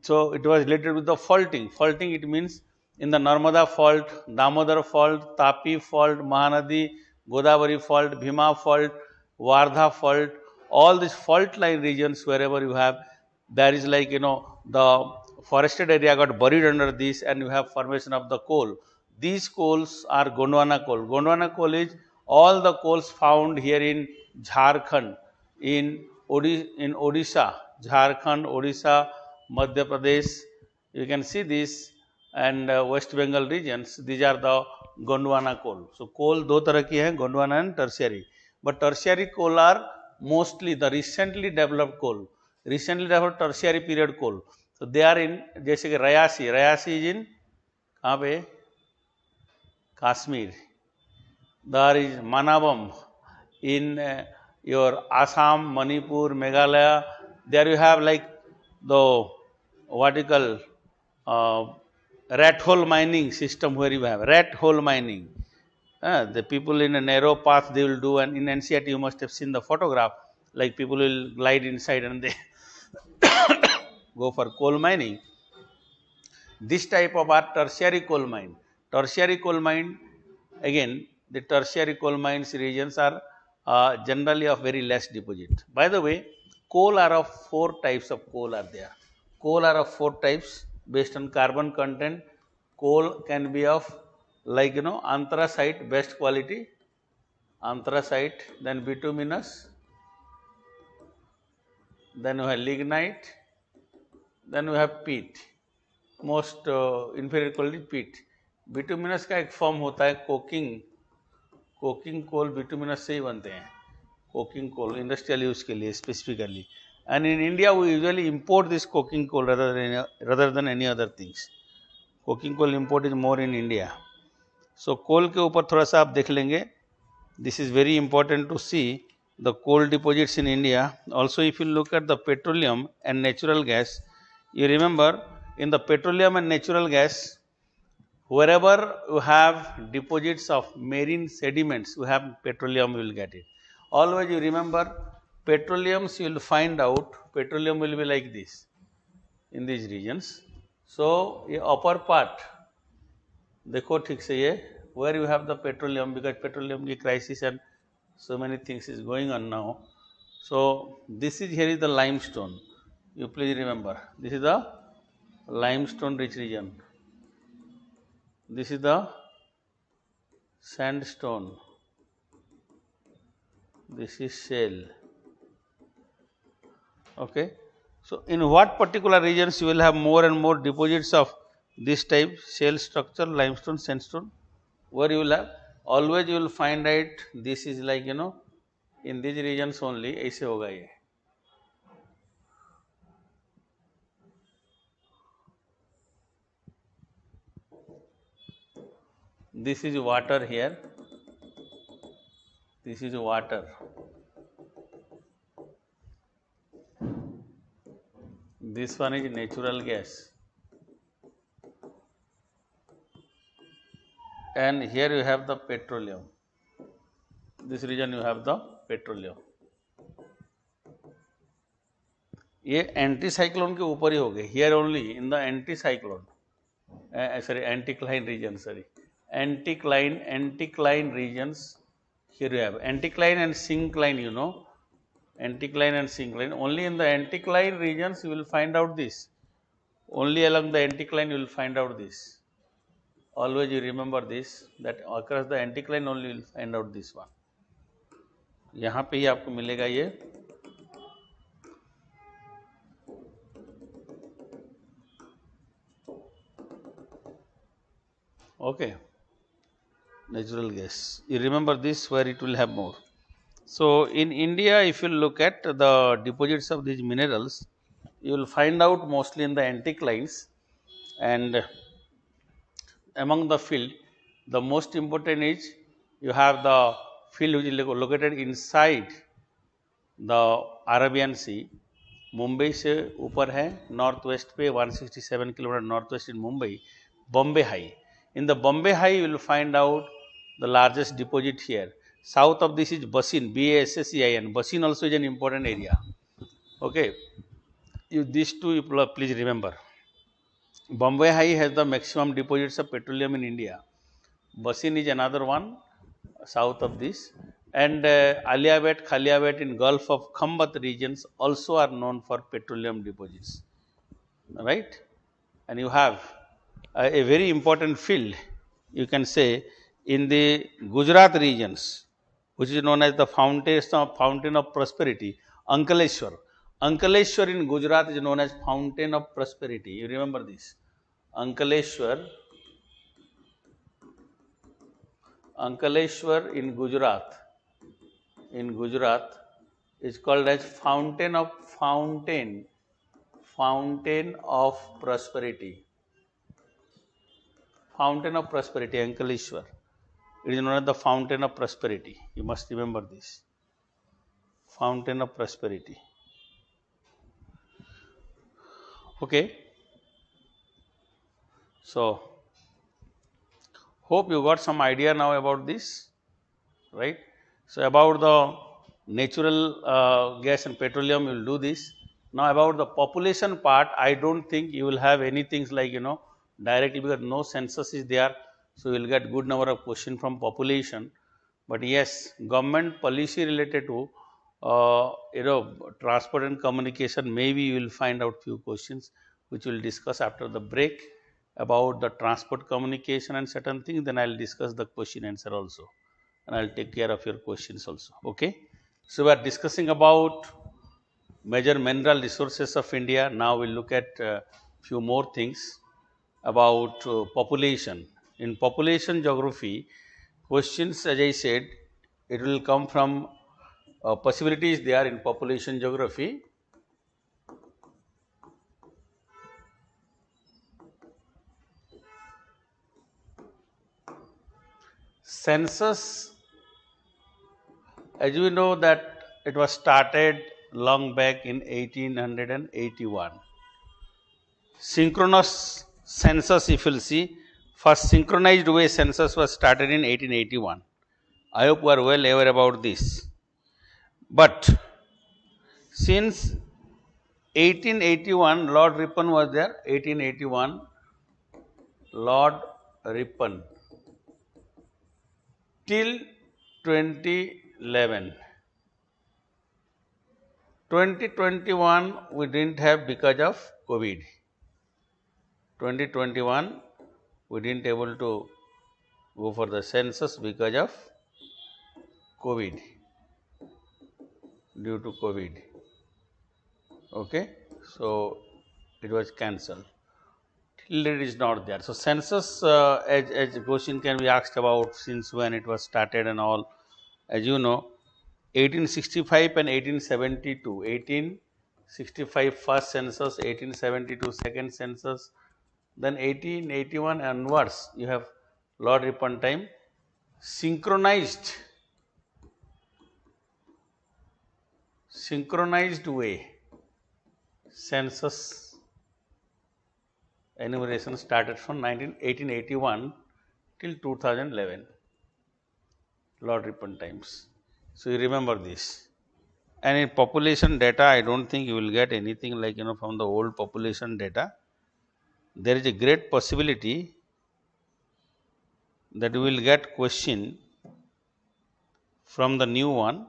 So it was related with the faulting. Faulting, it means in the Narmada fault, Damodar fault, Tapi fault, Mahanadi, Godavari fault, Bhima fault, Wardha fault, all these fault line regions wherever you have, there is like, the forested area got buried under this and you have formation of the coal. These coals are Gondwana coal. Gondwana coal is all the coals found here in Jharkhand, in Odisha, Jharkhand, Odisha, Madhya Pradesh, you can see this, and West Bengal regions, these are the Gondwana coal. So coal दो तरह की है, Gondwana and tertiary. But tertiary coal are mostly the recently developed coal, recently developed tertiary period coal. So they are in, जैसे कि Rayasi is in कहाँ पे, Kashmir. There is Manabam in your Assam, Manipur, Meghalaya. There you have like the what you call rat hole mining system, where you have rat hole mining. The people in a narrow path they will do, and in NCERT you must have seen the photograph, like people will glide inside and they go for coal mining. This type of are tertiary coal mine. Tertiary coal mine, again, the tertiary coal mines regions are generally of very less deposit. By the way, coal are of four types of coal are there. Coal are of four types based on carbon content. Coal can be of like anthracite, best quality, anthracite, then bituminous, then we have lignite, then we have peat, most inferior quality peat. Bituminous का एक form होता है coking coal, bituminous से ही बनते हैं, coking coal industrial use के लिए specifically. And in India we usually import this coking coal rather than any other things. Coking coal import is more in India. So coal के ऊपर थोड़ा सा आप देख लेंगे. This is very important to see the coal deposits in India. Also, if you look at the petroleum and natural gas, you remember in the petroleum and natural gas, wherever you have deposits of marine sediments, you have petroleum, you will get it. Always you remember, petroleums you will find out, petroleum will be like this in these regions. So ये upper part देखो ठीक से, ये where you have the petroleum, because petroleum crisis and so many things is going on now. So this is, here is the limestone. You please remember, this is the limestone rich region. This is the sandstone. This is shale. Okay. So in what particular regions you will have more and more deposits of this type, shale structure, limestone, sandstone? Where you will have, always you will find out this is like, you know, in these regions only ऐसे होगा ये. This is water here. This is water. This one is natural gas. And here you have the petroleum. This region you have the petroleum. ये anti cyclone के ऊपर ही हो गए. Here only in the anti cyclone, sorry, anticline region, sorry, anticline regions. Here you have anticline and syncline, you know, anticline and syncline. Only in the anticline regions you will find out this. Only along the anticline you will find out this. Always you remember this, that across the anticline only you will find out this one. यहाँ पे ही आपको मिलेगा ये. Okay, natural gas. You remember this, where it will have more. So in India, if you look at the deposits of these minerals, you will find out mostly in the anticlines, and among the field, the most important is you have the field which is located inside the Arabian Sea. Mumbai से ऊपर है, north west पे 167 kilometre north west in Mumbai, Bombay high. In the Bombay High, you will find out the largest deposit here. South of this is Basin, BASSEIN. Basin also is an important area. Okay, these two you please remember. Bombay High has the maximum deposits of petroleum in India. Basin is another one south of this, and Aliabad, Khaliabad in Gulf of Khambat regions also are known for petroleum deposits. Right, and you have a very important field, you can say, in the Gujarat regions, which is known as the fountain of prosperity, Ankaleshwar. Ankaleshwar in Gujarat is known as fountain of prosperity. You remember this. Ankaleshwar in Gujarat is called as fountain of prosperity. Fountain of prosperity, Ankaleshwar. It is known as the fountain of prosperity. You must remember this. Fountain of prosperity. Okay. So, hope you got some idea now about this, right? So, about the natural gas and petroleum, you will do this. Now, about the population part, I don't think you will have anything like, you know, directly, because no census is there. So, you will get good number of questions from population. But yes, government policy related to you know, transport and communication, maybe you will find out few questions which we will discuss after the break about the transport communication and certain things. Then I will discuss the question answer also, and I will take care of your questions also. Okay. So, we are discussing about major mineral resources of India. Now, we will look at few more things about population. In population geography, questions, as I said, it will come from possibilities there in population geography. Census, as you know, that it was started long back in 1881. Synchronous census, if you will see, first synchronized way census was started in 1881. I hope you are well aware about this. But since 1881, Lord Ripon was there. 1881, Lord Ripon. till 2011. 2021 we didn't have because of COVID. 2021 we didn't able to go for the census because of COVID, due to COVID. Okay, so it was cancelled. Till it is not there. So census, as a question can be asked about since when it was started and all. As you know, 1865 and 1872. 1865 first census, 1872 second census, then 1881 onwards you have Lord Ripon time synchronized way census enumeration started from 1881 till 2011, Lord Ripon times. So you remember this. And in population data, I don't think you will get anything like from the old population data. There is a great possibility that we will get question from the new one.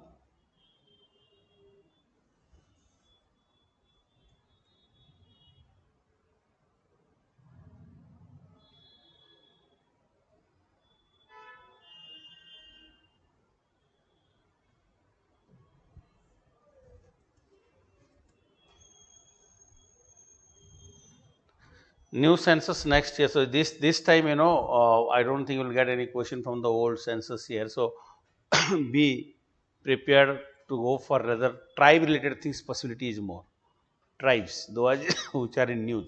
New census next year. So this time I don't think you will get any question from the old census here. So be prepared to go for rather tribe related things. Possibility is more. Tribes, those which are in news.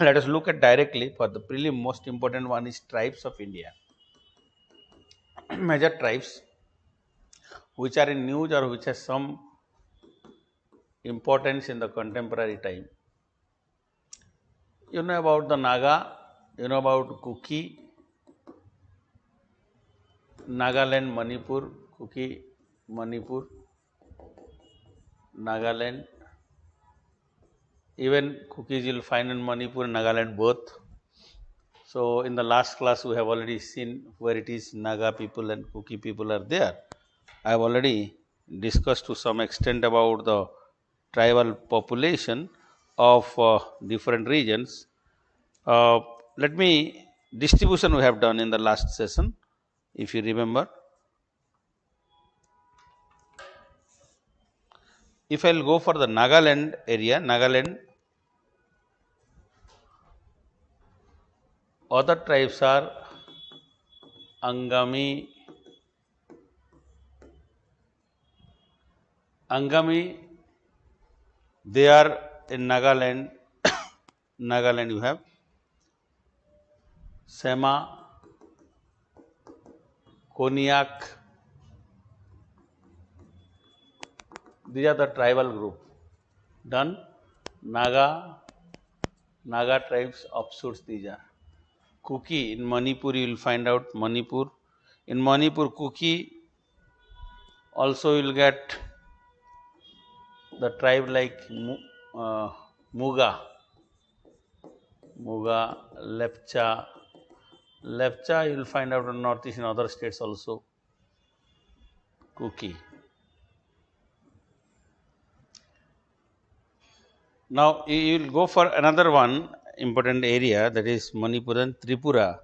Let us look at directly for the prelim. Most important one is tribes of India. Major tribes which are in news or which has some importance in the contemporary time. You know about the Naga, you know about Kuki, Nagaland, Manipur, Kuki, Manipur, Nagaland. Even Kukis you will find in Manipur and Nagaland both. So in the last class we have already seen where it is Naga people and Kuki people are there. I have already discussed to some extent about the tribal population of different regions. Let me distribution we have done in the last session, if you remember. If I will go for the Nagaland area, Nagaland, other tribes are Angami, they are in Nagaland. Nagaland you have Sema, Konyak, these are the tribal group. Done. Naga tribes offshoots these are. Kuki in Manipur you will find out Manipur. In Manipur Kuki also you will get the tribe like Muga, Lepcha. Lepcha you will find out in northeast in other states also. Kuki. Now you will go for another one important area, that is Manipur and Tripura.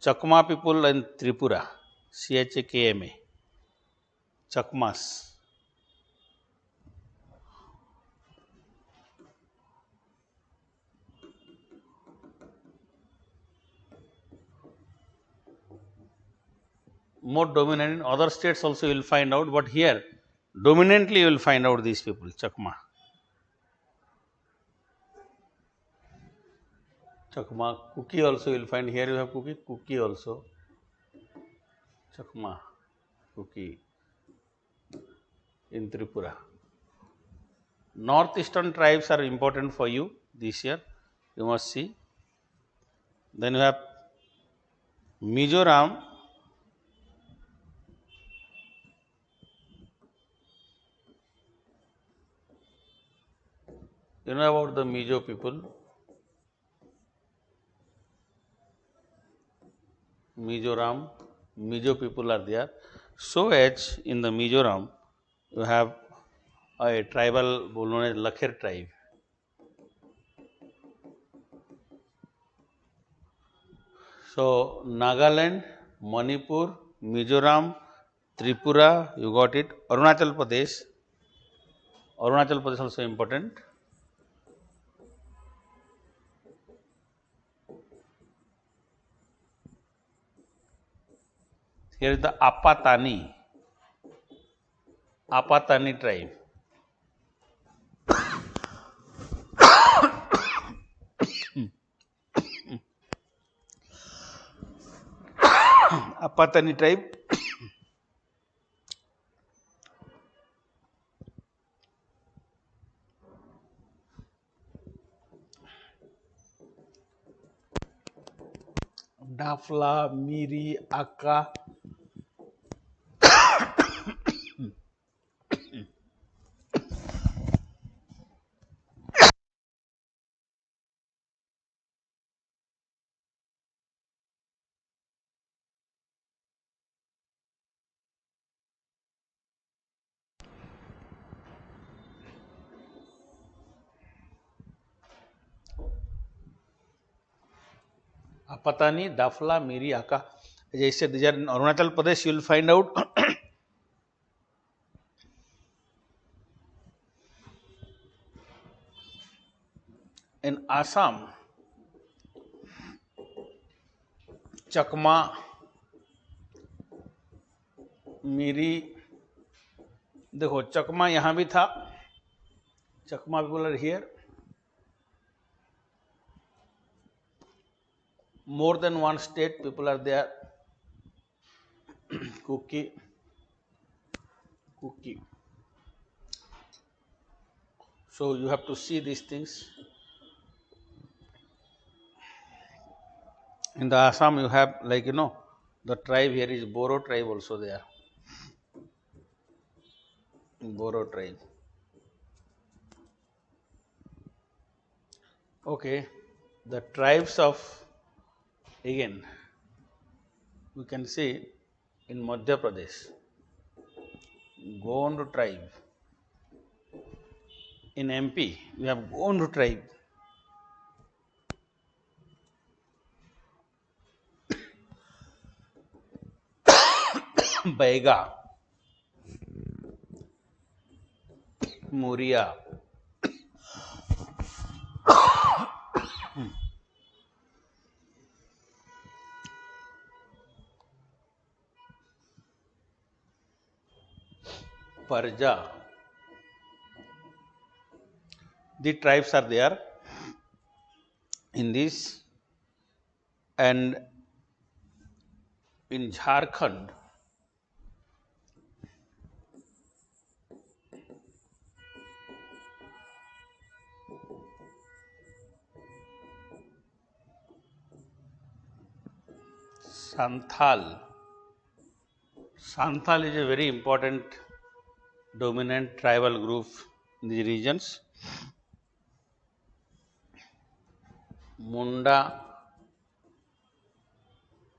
Chakma people in Tripura, Chakma, Chakmas. More dominant in other states also you will find out, but here dominantly you will find out these people, Chakma. Chakma, Kuki also you will find, here you have Kuki also, Chakma, Kuki in Tripura. Northeastern tribes are important for you this year, you must see. Then you have Mizoram, you know about the Mizo people. Mizoram, Mizo people are there. So as in the Mizoram, you have a tribal known as Lakher tribe. So Nagaland, Manipur, Mizoram, Tripura, you got it. Arunachal Pradesh. Arunachal Pradesh also important. Here is the Apatani tribe. Apatani tribe. Dafla, Miri, Aka. Apatani, Dafla, Miri, Aka. As I said, these are in Arunachal Pradesh. You will find out. In Assam, Chakma, Miri, देखो चकमा यहाँ भी था, Chakma people are here, more than one state people are there, Kuki, so you have to see these things. In the Assam you have like the tribe here is Boro tribe also there, Boro tribe. Okay, the tribes of, again we can see in Madhya Pradesh, Gond tribe. In MP we have Gond tribe. Baiga, Muria, Parja. The tribes are there in this, and in Jharkhand, Santhal. Santhal is a very important dominant tribal group in the regions. Munda,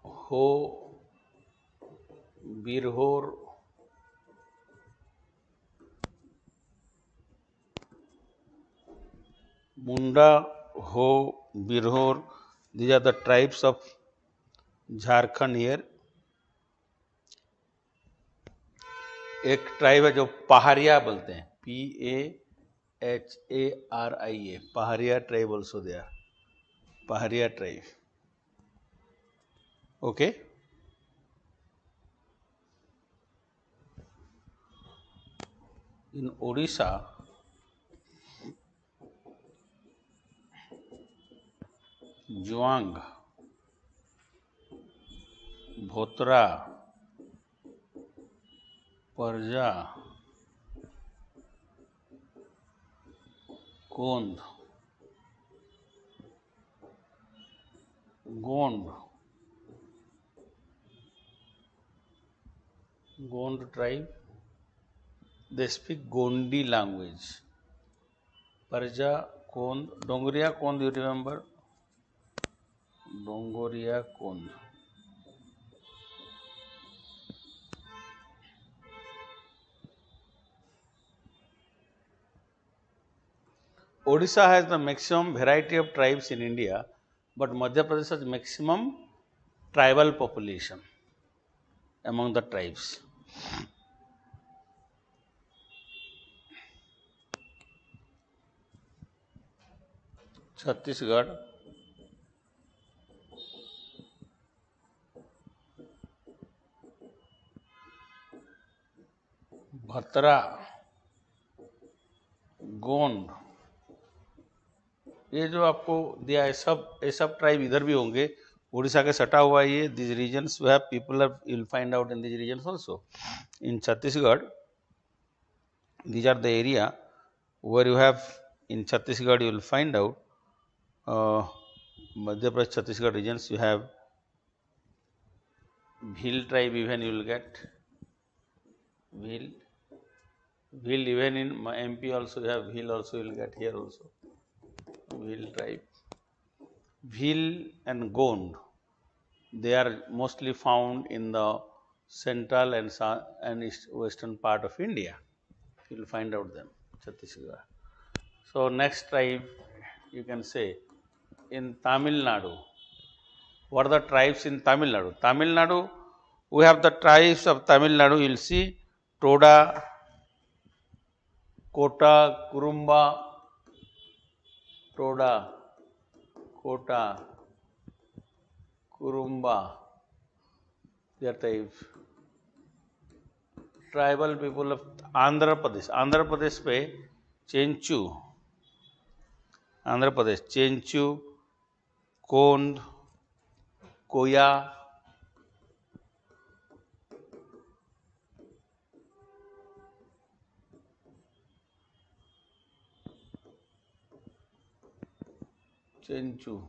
Ho, Birhor, Munda, Ho, Birhor, these are the tribes of Jharkhand here. एक tribe है जो पहाड़िया बोलते हैं, PAHARIA, Paharia tribe also there, Paharia tribe. Okay. In Odisha, Juang, Bhotra, Parja, Kond, Gond, Gond tribe. They speak Gondi language. Parja, Kond, Dongoria, Kond, you remember? Dongoria, Kond. Odisha has the maximum variety of tribes in India, but Madhya Pradesh has maximum tribal population among the tribes. Chhattisgarh, Bhatra, Gond, ये जो आपको दिया है सब tribe इधर भी होंगे, उड़ीसा के सटा हुआ है ये. This regions we have people you will find out in this regions also. In Chhattisgarh, these are the area where you have in Chhattisgarh you will find out Madhya Pradesh Chhattisgarh regions you have Bhil tribe, even you will get Bhil. Bhil even in MP also you have Bhil, also you will get here also Bhil tribe. Bhil and Gond, they are mostly found in the central and western part of India. You will find out them, Chhattisgarh. So next tribe you can say in Tamil Nadu. What are the tribes in Tamil Nadu? Tamil Nadu, we have the tribes of Tamil Nadu. You will see Toda, Kota, Kurumba, Toda, Kota, Kurumba. They are tribes. Tribal people of Andhra Pradesh. Andhra Pradesh पे चेंचू, आंध्र प्रदेश चेंचू, कोंड, कोया, Chenchu,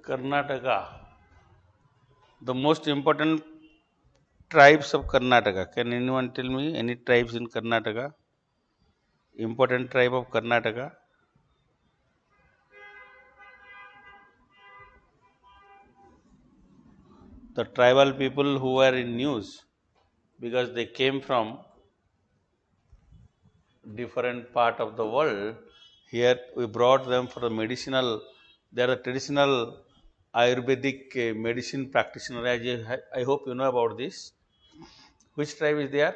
Karnataka. The most important tribes of Karnataka. Can anyone tell me any tribes in Karnataka? Important tribe of Karnataka? The tribal people who were in news because they came from different part of the world. Here we brought them for the medicinal. They are the traditional Ayurvedic medicine practitioner. I hope you know about this. Which tribe is there?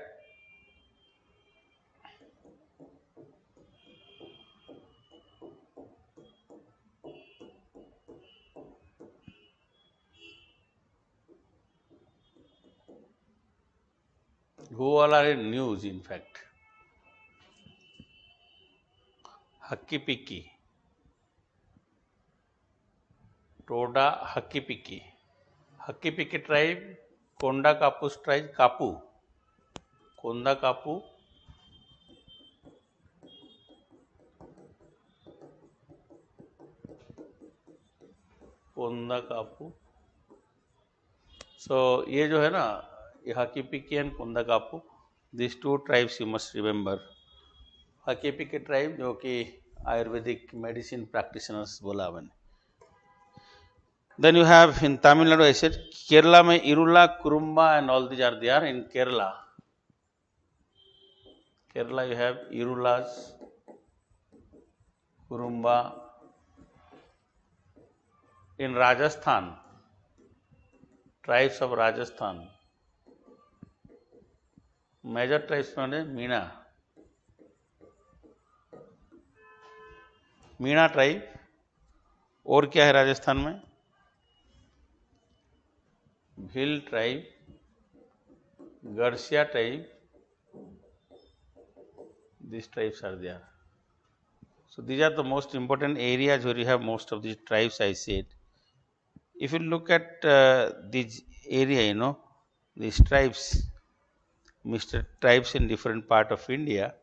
Who all are in news, in fact? Hakki-Pikki, Toda, Hakki-Pikki. Hakki-Pikki tribe, Konda Kapus tribe, Kapu. Konda Kapu, Konda Kapu. So ये जो है ना, ये Hakki-Pikki and Konda Kapu, these two tribes you must remember. Hakki-Pikki tribe जो कि Ayurvedic medicine practitioners बोला मैंने. Then you have in Tamil Nadu, I said Kerala में Irula, Kurumba and all these are there in Kerala. Kerala you have Irulas, Kurumba. In Rajasthan, tribes of Rajasthan, major tribes में Meena, Meena tribe. और क्या है राजस्थान में? Bhil tribe, Garasia tribe. These tribes are there. So these are the most important areas where you have most of these tribes. I said, if you look at this area, these tribes, Mr. Tribes in different part of India.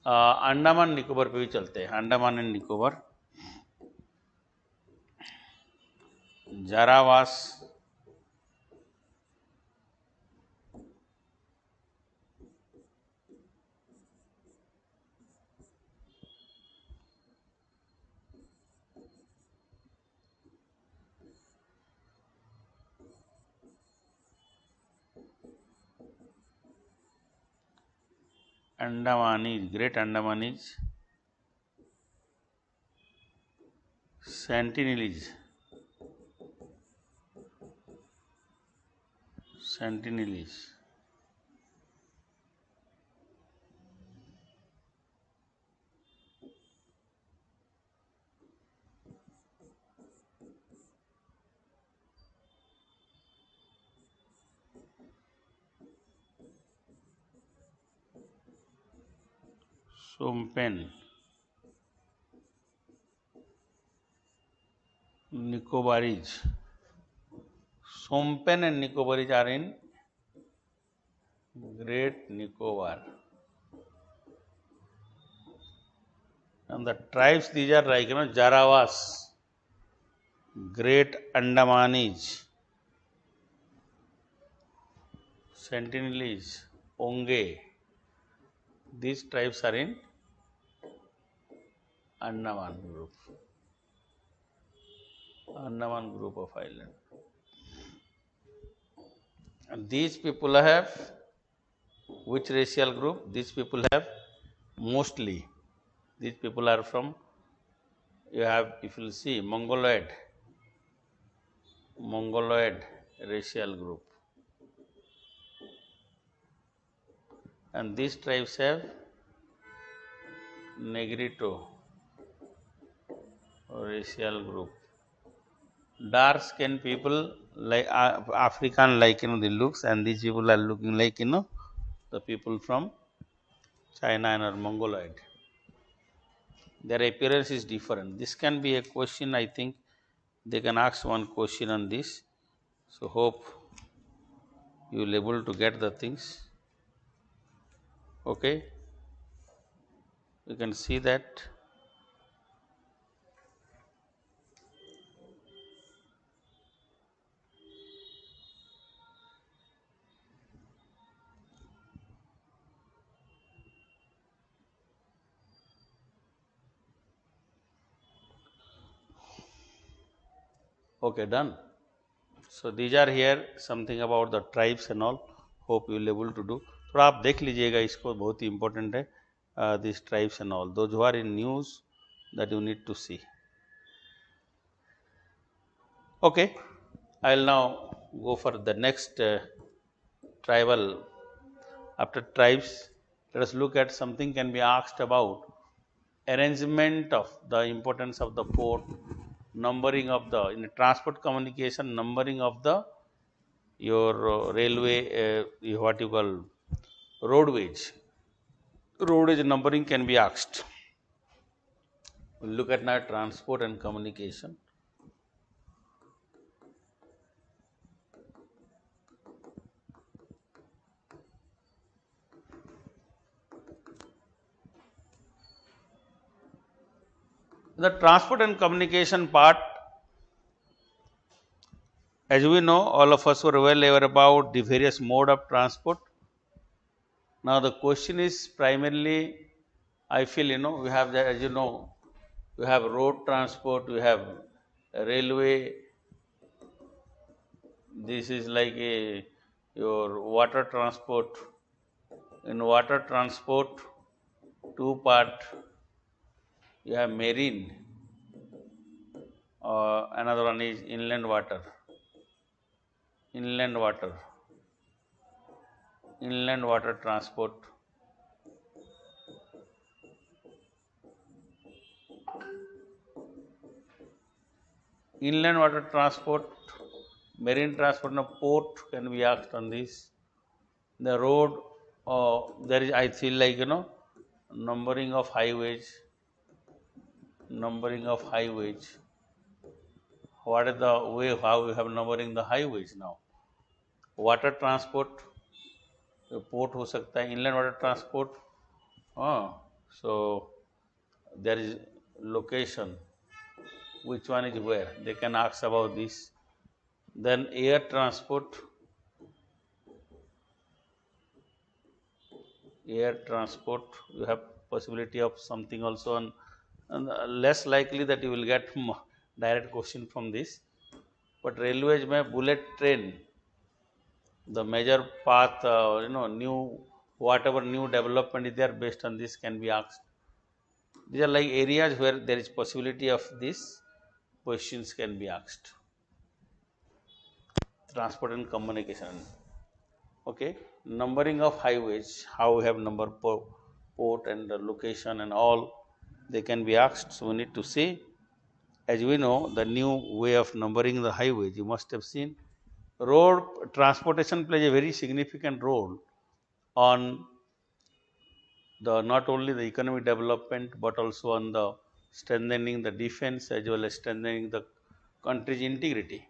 Andaman Nicobar पे भी चलते हैं. Andaman and Nicobar, Jarawas, Andamanese, Great Andamanese, Sentinelese, Sentinelese, Sompen, Nicobarese. Sompen and Nicobarese are in Great Nicobar. And the tribes, these are like, Jarawas, Great Andamanese, Sentinelese, Onge. These tribes are in Andaman group of island. And these people have which racial group? These people have mostly, these people are from, you have, if you see, Mongoloid racial group. And these tribes have Negrito racial group. Dark skinned people like African, like the looks, and these people are looking like the people from China and or Mongoloid. Their appearance is different. This can be a question. I think they can ask one question on this. So hope you will able to get the things. Okay, you can see that. Okay, done. So these are here something about the tribes and all. Hope you will able to do. थोड़ा आप देख लीजिएगा इसको, बहुत ही important है. These tribes and all. Those who are in news, that you need to see. Okay, I will now go for the next tribal. After tribes, let us look at something can be asked about arrangement of the importance of the port, numbering of the in transport communication, numbering of the your railway, what you call roadways. Roadway numbering can be asked. We'll look at now transport and communication. The transport and communication part, as we know, all of us were well aware about the various mode of transport. Now the question is primarily, I feel we have that, as we have road transport, we have railway. This is like your water transport. In water transport, two part, you have marine, another one is inland water. Inland water transport. Inland water transport, marine transport, and port can be asked on this. The road, there is, I feel like numbering of highways. What is the way how we have numbering the highways now? Water transport, port हो सकता है, inland water transport. So there is location, which one is where, they can ask about this. Then air transport, you have possibility of something also on, and less likely that you will get direct question from this. But railways में bullet train, the major path, new whatever new development is there, based on this can be asked. These are like areas where there is possibility of these questions can be asked. Transport and communication. Okay, numbering of highways, how we have number port and the location and all, they can be asked. So we need to see. As we know, the new way of numbering the highways, you must have seen. Road transportation plays a very significant role on the not only the economic development, but also on the strengthening the defense as well as strengthening the country's integrity.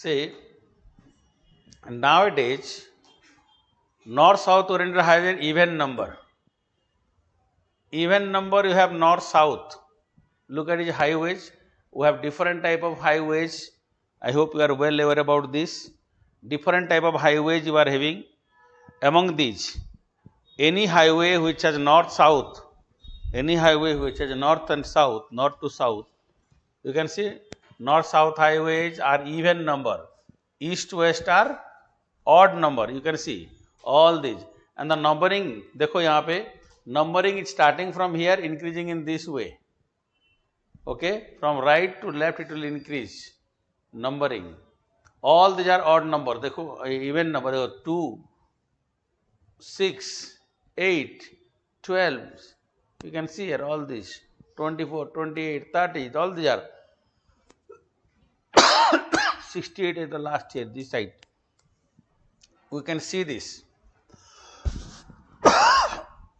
Say, nowadays, north-south oriented highway even number. Even number you have north-south. Look at these highways. We have different type of highways. I hope you are well aware about this. Different type of highways you are having. Among these, any highway which has north-south, any highway which has north and south, north to south, you can see north-south highways are even number. East-west are odd number. You can see all these. And the numbering, देखो यहाँ पे numbering is starting from here, increasing in this way. Okay, from right to left it will increase. Numbering. All these are odd number. देखो even number. देखो 2, 6, 8, 12. You can see here all these. 24, 28, 30. All these are. 68 is the last year, this side. We can see this.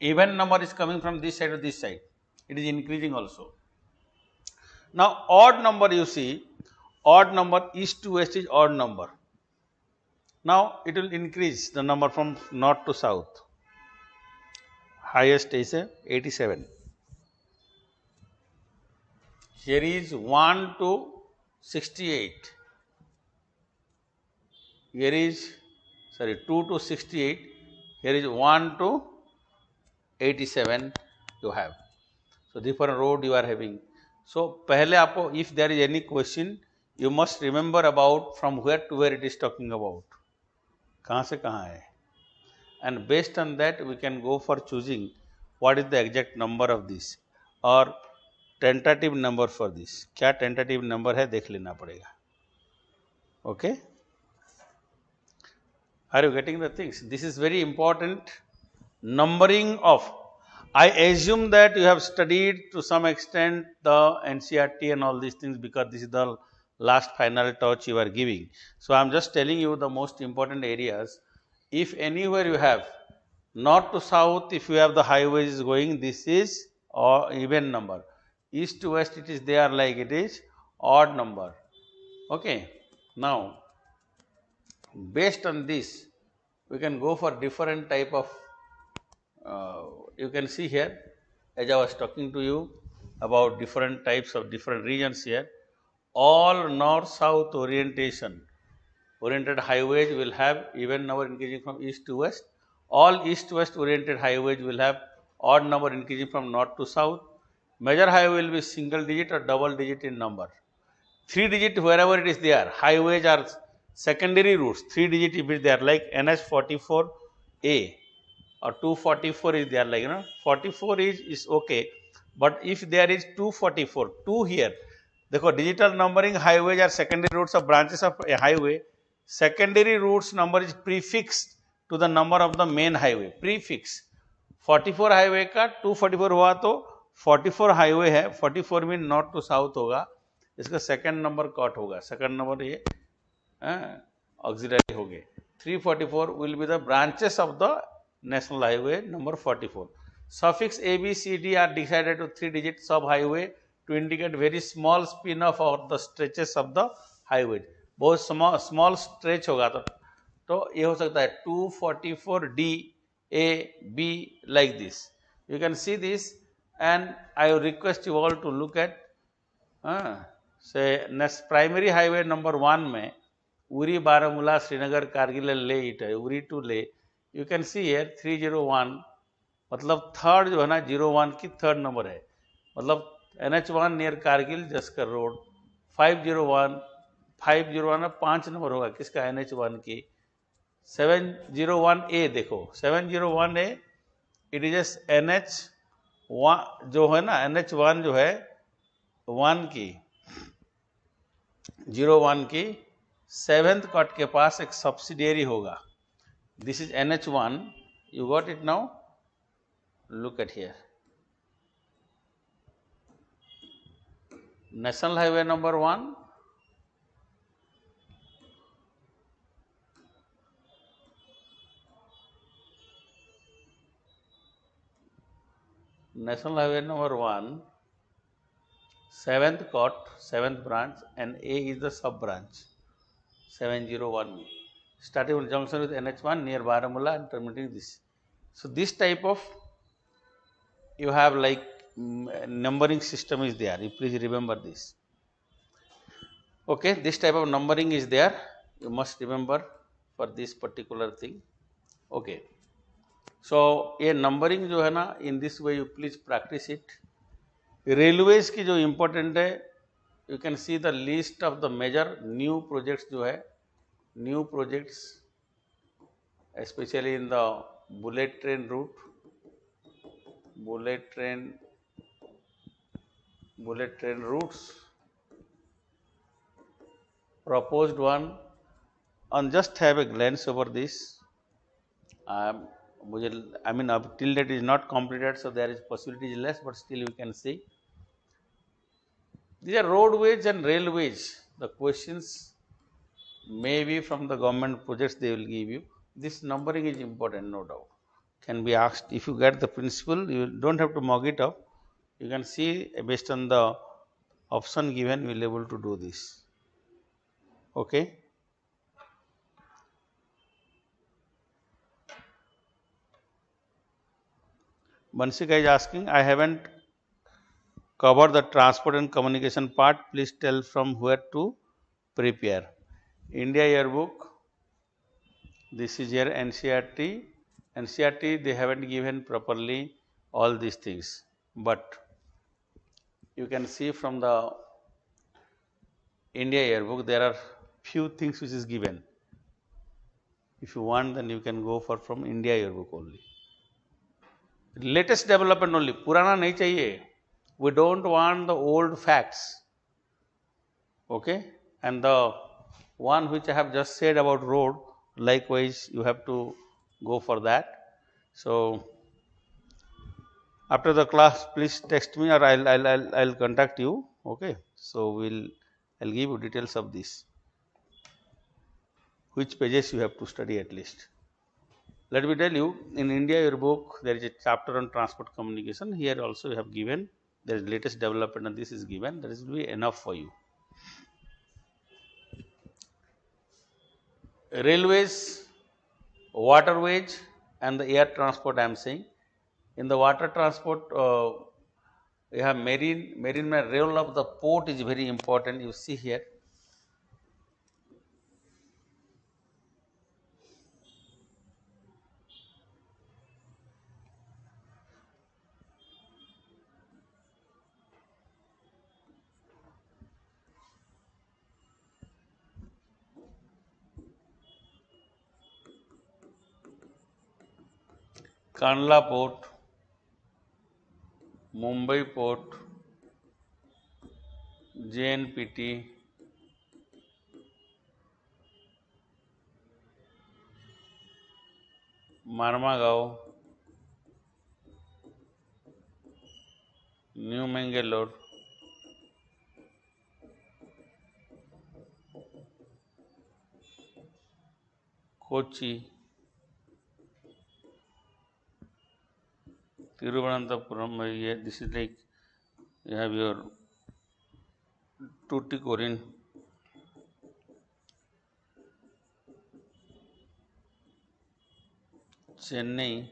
Even number is coming from this side to this side. It is increasing also. Now, odd number you see, odd number east to west is odd number. Now, it will increase the number from north to south. Highest is 87. Here is 1 to 68. Here is 2 to 68. Here is 1 to 87 you have. So, different road you are having. So, पहले आपको if there is any question, you must remember about from where to where it is talking about. कहाँ से कहाँ है. And based on that, we can go for choosing what is the exact number of this or tentative number for this. क्या tentative number है देख लेना पड़ेगा. Okay. Are you getting the things? This is very important. Numbering of. I assume that you have studied to some extent the NCERT and all these things because this is the last final touch you are giving. So, I am just telling you the most important areas. If anywhere you have north to south, if you have the highways going, this is even number. East to west, it is there like it is odd number. Okay. Now, based on this, we can go for different type of, you can see here, as I was talking to you about different types of different regions here, all north-south oriented highways will have even number increasing from east to west. All east-west oriented highways will have odd number increasing from north to south. Major highway will be single digit or double digit in number. 3 digit wherever it is there. Highways are secondary routes. 3 digit if it is there like NH44A or 244 is there like 44 is okay. But if there is 244, 2 here. देखो digital numbering highways are secondary routes of branches of a highway. Secondary routes number is prefixed to the number of the main highway. Prefix. 44 highway का 244 हुआ तो 44 highway है. 44 mean north to south होगा. इसका second number cut होगा. Second number ये auxiliary हो गए. 344 will be the branches of the national highway number 44. Suffix A, B, C, D are decided to 3 digit sub highway to indicate very small spin off of the stretches of the highway. बहुत small stretch होगा तो ये हो सकता है 244 D A B like this. You can see this, and I request you all to look at say next primary highway number 1 में उरी बारामूला श्रीनगर कारगिल ले it है, उरी टू ले. यू कैन सी हियर 301, मतलब थर्ड जो है ना 01 की थर्ड नंबर है, मतलब NH1 near Kargil Zanskar road. 501 5 number होगा किसका, NH1 की. 701A देखो, 701A इट इज NH1 जो है ना, NH1 जो है 1 की 01 की 7th कट के पास एक सब्सिडियरी होगा. This is NH1. You got it now. Look at here. National highway number 1, National Highway number 1, 7th cut, 7th branch, and A is the sub branch, 701. Starting with junction with NH1 near Baramulla and terminating this. So this type of you have like numbering system is there. You please remember this. Okay, this type of numbering is there. You must remember for this particular thing. Okay. So ये numbering जो है ना, in this way you please practise it. Railways की जो important है, you can see the list of the major new projects जो है, new projects specially in the bullet train route, bullet train routes, proposed one, and just have a glance over this. मुझे I mean till that is not completed, so there is possibility is less, but still you can see. These are roadways and railways. The questions may be from the government projects they will give you. This numbering is important, no doubt. Can be asked. If you get the principle, you don't have to mug it up. You can see based on the option given, you will be able to do this. Okay. Bansika is asking, I haven't covered the transport and communication part. Please tell from where to prepare. India Yearbook. This is your NCERT. NCERT, they haven't given properly all these things, but you can see from the India Yearbook there are few things which is given. If you want, then you can go for from India Yearbook only. Latest development only, पुराना नहीं चाहिए. We don't want the old facts. Okay, and the one which I have just said about road, likewise you have to go for that. So after the class, please text me or I'll contact you. Okay, so I'll give you details of this, which pages you have to study at least. Let me tell you, in India Yearbook there is a chapter on transport communication. Here also you have given, there is latest development and this is given. That will be enough for you. Railways, waterways and the air transport I am saying. In the water transport, you have marine role of the port is very important. You see here. Kandla Port, Mumbai Port, JNPT, Marmagaon, New Mangalore, Kochi, Thiruvananthapuram. This is like you have your Tuticorin, Chennai,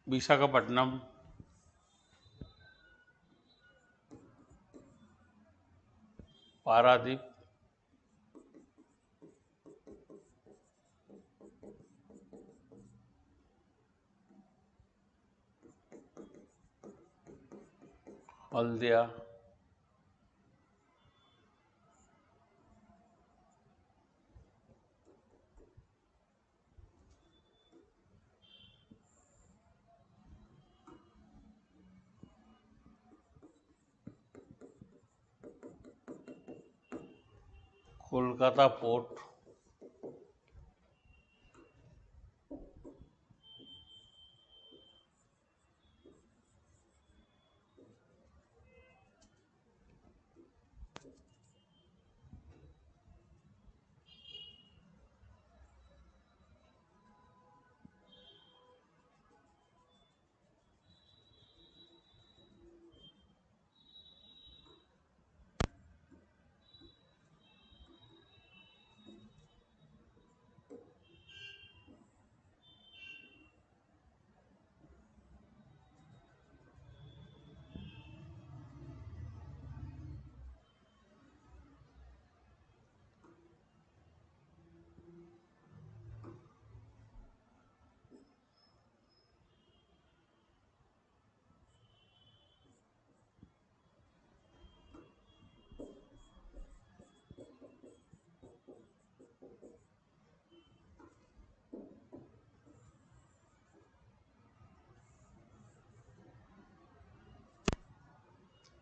Visakhapatnam, Paradip, Haldia, Kolkata Port,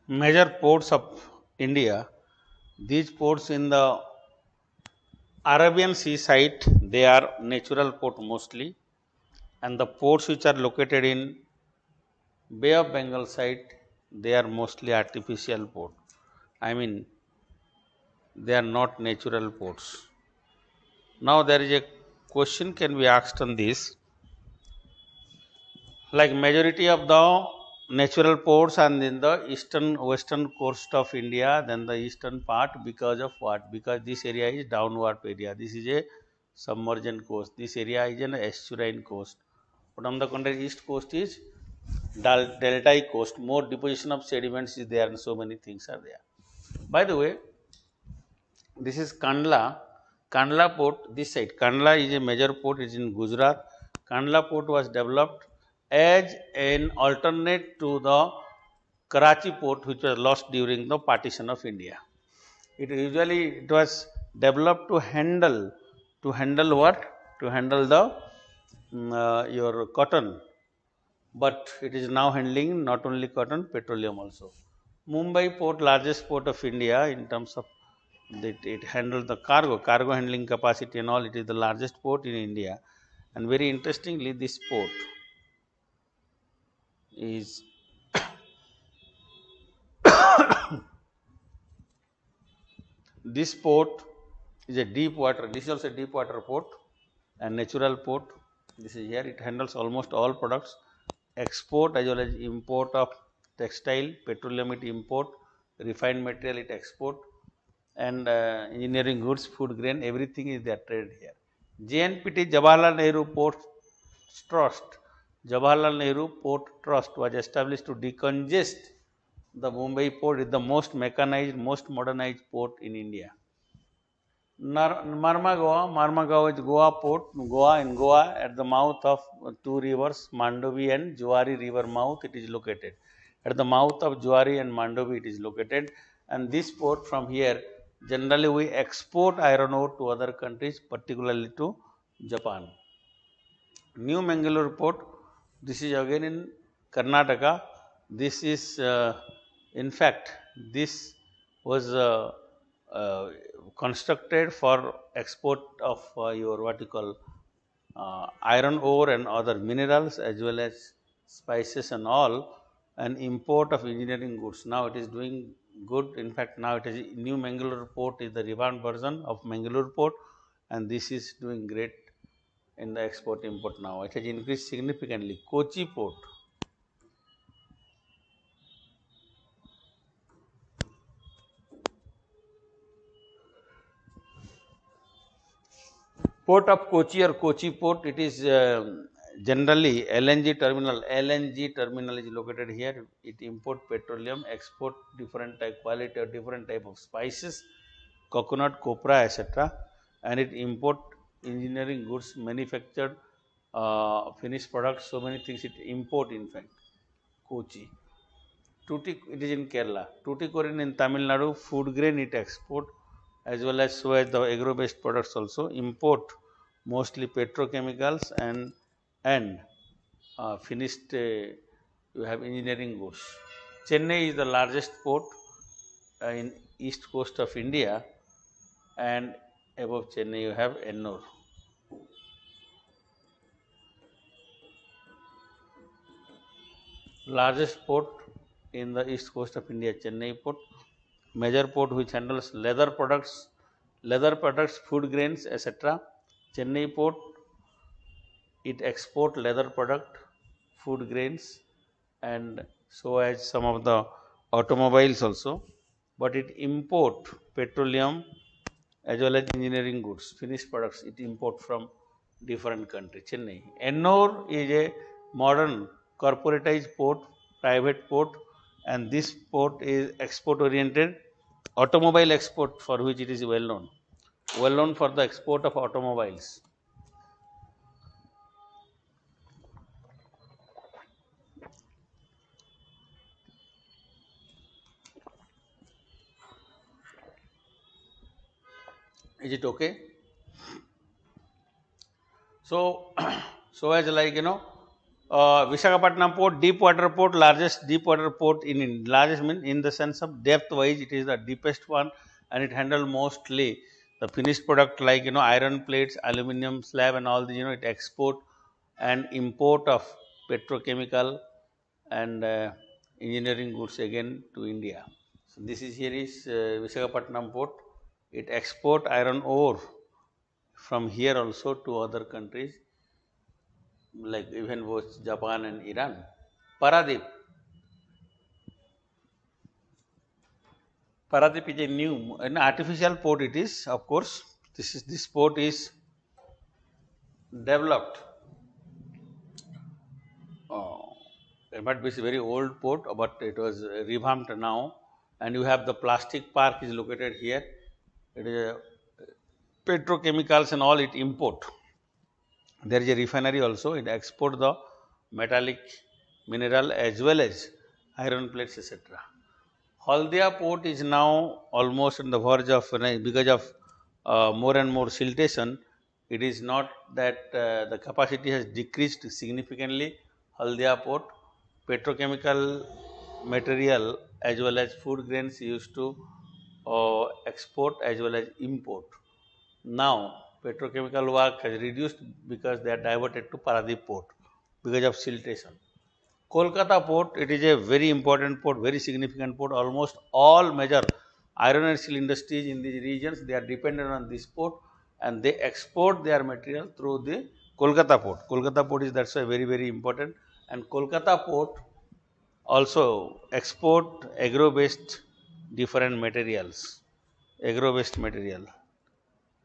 major ports of India. These ports in the Arabian Sea side, they are natural port mostly, and the ports which are located in Bay of Bengal side, they are mostly artificial port. I mean, they are not natural ports. Now there is a question can be asked on this, like majority of the natural ports and in the eastern western coast of India, then the eastern part, because of what? Because this area is downward area, this is a submergent coast, this area is an estuarine coast, but on the contrary east coast is deltaic coast, more deposition of sediments is there and so many things are there. By the way, this is Kandla port, this side Kandla is a major port, it is in Gujarat. Kandla port was developed as an alternate to the Karachi port, which was lost during the partition of India. It was developed to handle what? To handle the your cotton, but it is now handling not only cotton, petroleum also. Mumbai port, largest port of India in terms of it handles the cargo handling capacity and all. It is the largest port in India, and very interestingly, this port is this port is a deep water. This is also a deep water port and natural port. This is here. It handles almost all products, export as well as import of textile, petroleum it import, refined material it export, and engineering goods, food grain, everything is there traded here. JNPT, Jawaharlal Nehru Port Trust. Jawaharlal Nehru Port Trust was established to decongest the Mumbai port. Is the most mechanized, most modernized port in India. Marmagaon is Goa port, in Goa at the mouth of two rivers, Mandovi and Juari river mouth it is located. At the mouth of Juari and Mandovi it is located, and this port from here generally we export iron ore to other countries, particularly to Japan. New Mangalore port, this is again in Karnataka. This is in fact this was uh, constructed for export of your what you call iron ore and other minerals as well as spices and all, and import of engineering goods. Now it is doing good. In fact, now it is New Mangalore port is the revamped version of Mangalore port, and this is doing great in the export import now. It has increased significantly. Kochi port. Port of Kochi or Kochi port, it is generally LNG terminal is located here. It import petroleum, export different type quality or different type of spices, coconut, copra, etc. And it import engineering goods, manufactured finished products, so many things it import in fact. Kochi. Tutti, it is in Kerala. Tuticorin in Tamil Nadu, food grain it export, as well as so as the agro-based products also import, mostly petrochemicals and finished you have engineering goods. Chennai is the largest port in east coast of India, and above Chennai you have Ennore. Largest port in the east coast of India, Chennai port. Major port which handles leather products, food grains, etc. Chennai port, it export leather product, food grains, and so as some of the automobiles also, but it import petroleum as well as engineering goods, finished products it import from different countries. Chennai. Ennore is a modern corporatized port, private port, and this port is export oriented, automobile export for which it is well known for the export of automobiles. Is it okay? So, so as like Visakhapatnam port, deep water port, largest deep water port largest mean in the sense of depth wise, it is the deepest one, and it handle mostly the finished product like iron plates, aluminum slab, and all the it export and import of petrochemical and engineering goods again to India. So this is here is Visakhapatnam port. It export iron ore from here also to other countries like even both Japan and Iran. Paradip. Paradip is a new, an artificial port it is, of course. This port is developed. It might be a very old port, but it was revamped now. And you have the plastic park is located here. It is a petrochemicals and all it import. There is a refinery also. It export the metallic mineral as well as iron plates, etc. Haldia port is now almost on the verge of because of more and more siltation. It is not that the capacity has decreased significantly. Haldia port, petrochemical material as well as food grains used to export as well as import. Now, petrochemical work has reduced because they are diverted to Paradip port because of siltation. Kolkata port, it is a very important port, very significant port. Almost all major iron and steel industries in these regions, they are dependent on this port, and they export their material through the Kolkata port. Kolkata port is that's why very, very important. And Kolkata port also export agro-based different materials, agro-based material.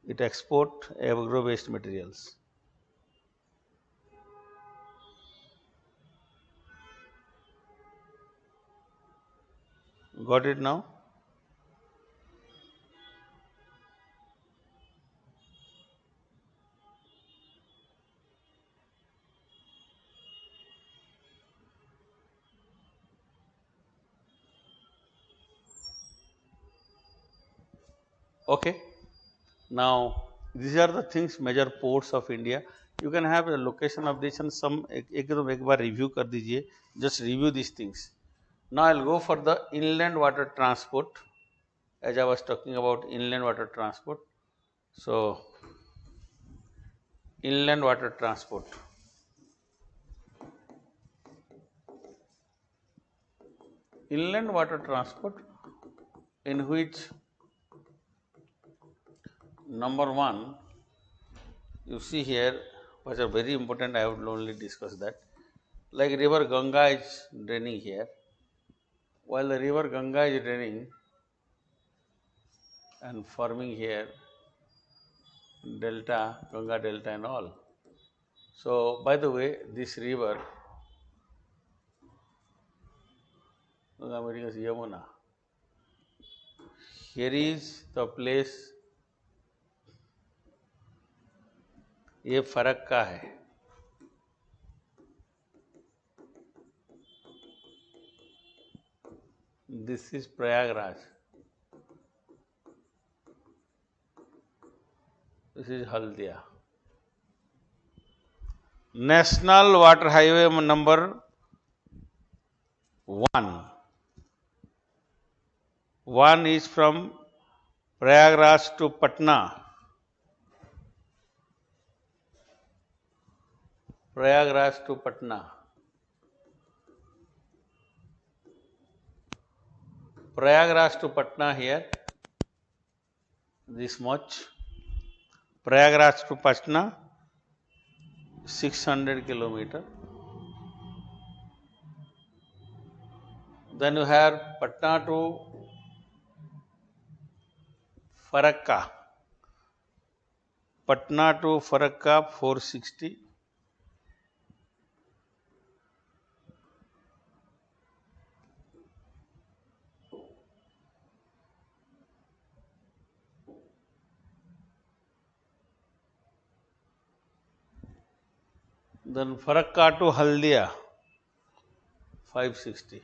It export agro-based materials. Got it now? Okay. Now, these are the things, major ports of India. You can have a location of this and some एक बार review कर दीजिए. Just review these things. Now, I'll go for the inland water transport. As I was talking about inland water transport. So, inland water transport. Inland water transport, in which number one, you see here, was a very important, I would only discuss that. Like river Ganga is draining here. While the river Ganga is draining and forming here delta, Ganga delta and all. So, by the way, this river, Yamuna, here is the place, ये फरक्का है, this is Prayagraj, this is Haldia. National Water Highway number 1 is from Prayagraj to Patna. Prayagraj to Patna. Prayagraj to Patna here, this much. Prayagraj to Patna, 600 kilometer. Then you have Patna to Farakka. Patna to Farakka, 460. Then Farakka to Haldia, 560.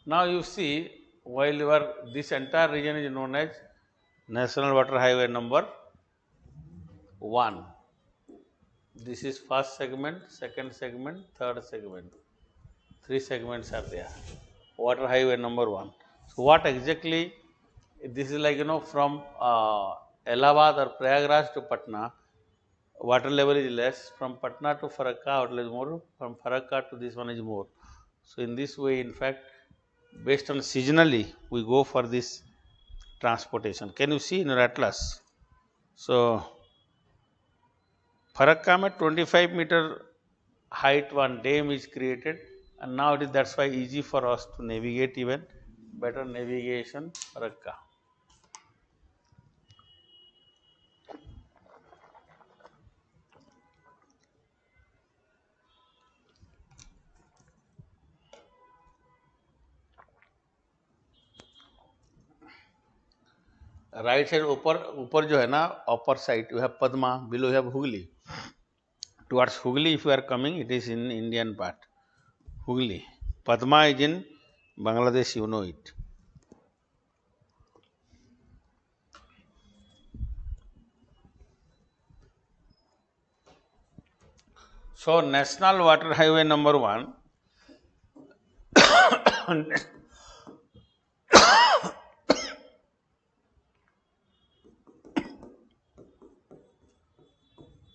Now you see, while this entire region is known as National Water Highway number 1. This is first segment, second segment, third segment. 3 segments are there. Water Highway number 1. So what exactly? This is like, from Allahabad or Prayagraj to Patna, water level is less. From Patna to Farakka, water level is more. From Farakka to this one is more. So in this way, in fact, based on seasonally, we go for this transportation. Can you see in your atlas? So Farakka mein 25 meter height one dam is created, and now that's why easy for us to navigate, even better navigation Farakka. Right side ऊपर जो है ना, upper side you have Padma, below you have Hooghly. Towards Hooghly, if you are coming, it is in Indian part. Hooghly. Padma is in Bangladesh, you know it. So National Water Highway number 1.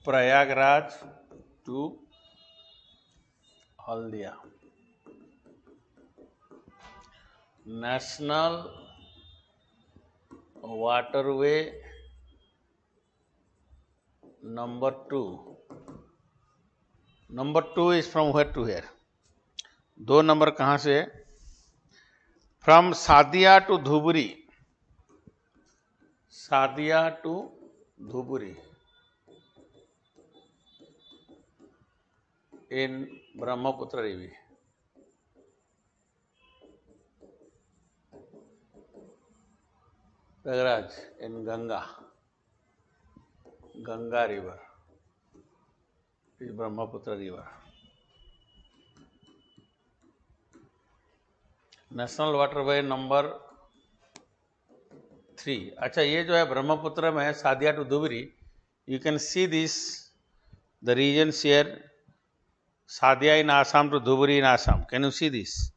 Prayagraj to Haldia. National Waterway number 2. Number 2 is from where to here? 2 number कहाँ से? From Sadia to Dhuburi. Sadia to Dhuburi. In Brahmaputra River. Prayagraj in Ganga River is Brahmaputra River. National Waterway number 3. अच्छा, ये जो है ब्रह्मपुत्र में है, Sadiya to Dhubri. You can see this, the regions here. Sadia in Assam to Dhuburi in Assam. Can you see this?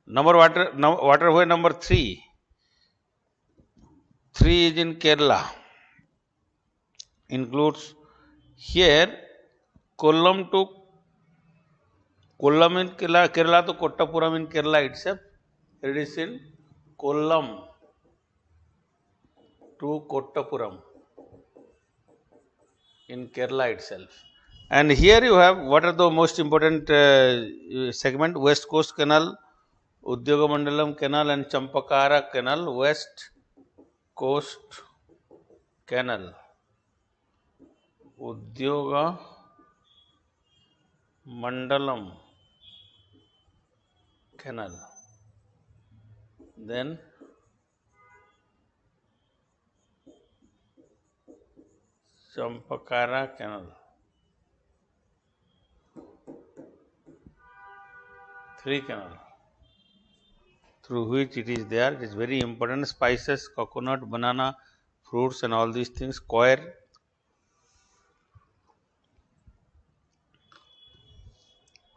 Waterway number 3. 3 is in Kerala. Includes here Kollam in Kerala to Kottapuram in Kerala itself. It is in Kollam to Kottapuram in Kerala itself. And here you have what are the most important segment: West Coast Canal, Udyoga Mandalam Canal, and Champakara Canal, West coast canal, Udyoga Mandalam canal, then Champakara canal. Three canal through which it is there. It is very important. Spices, coconut, banana, fruits and all these things, coir.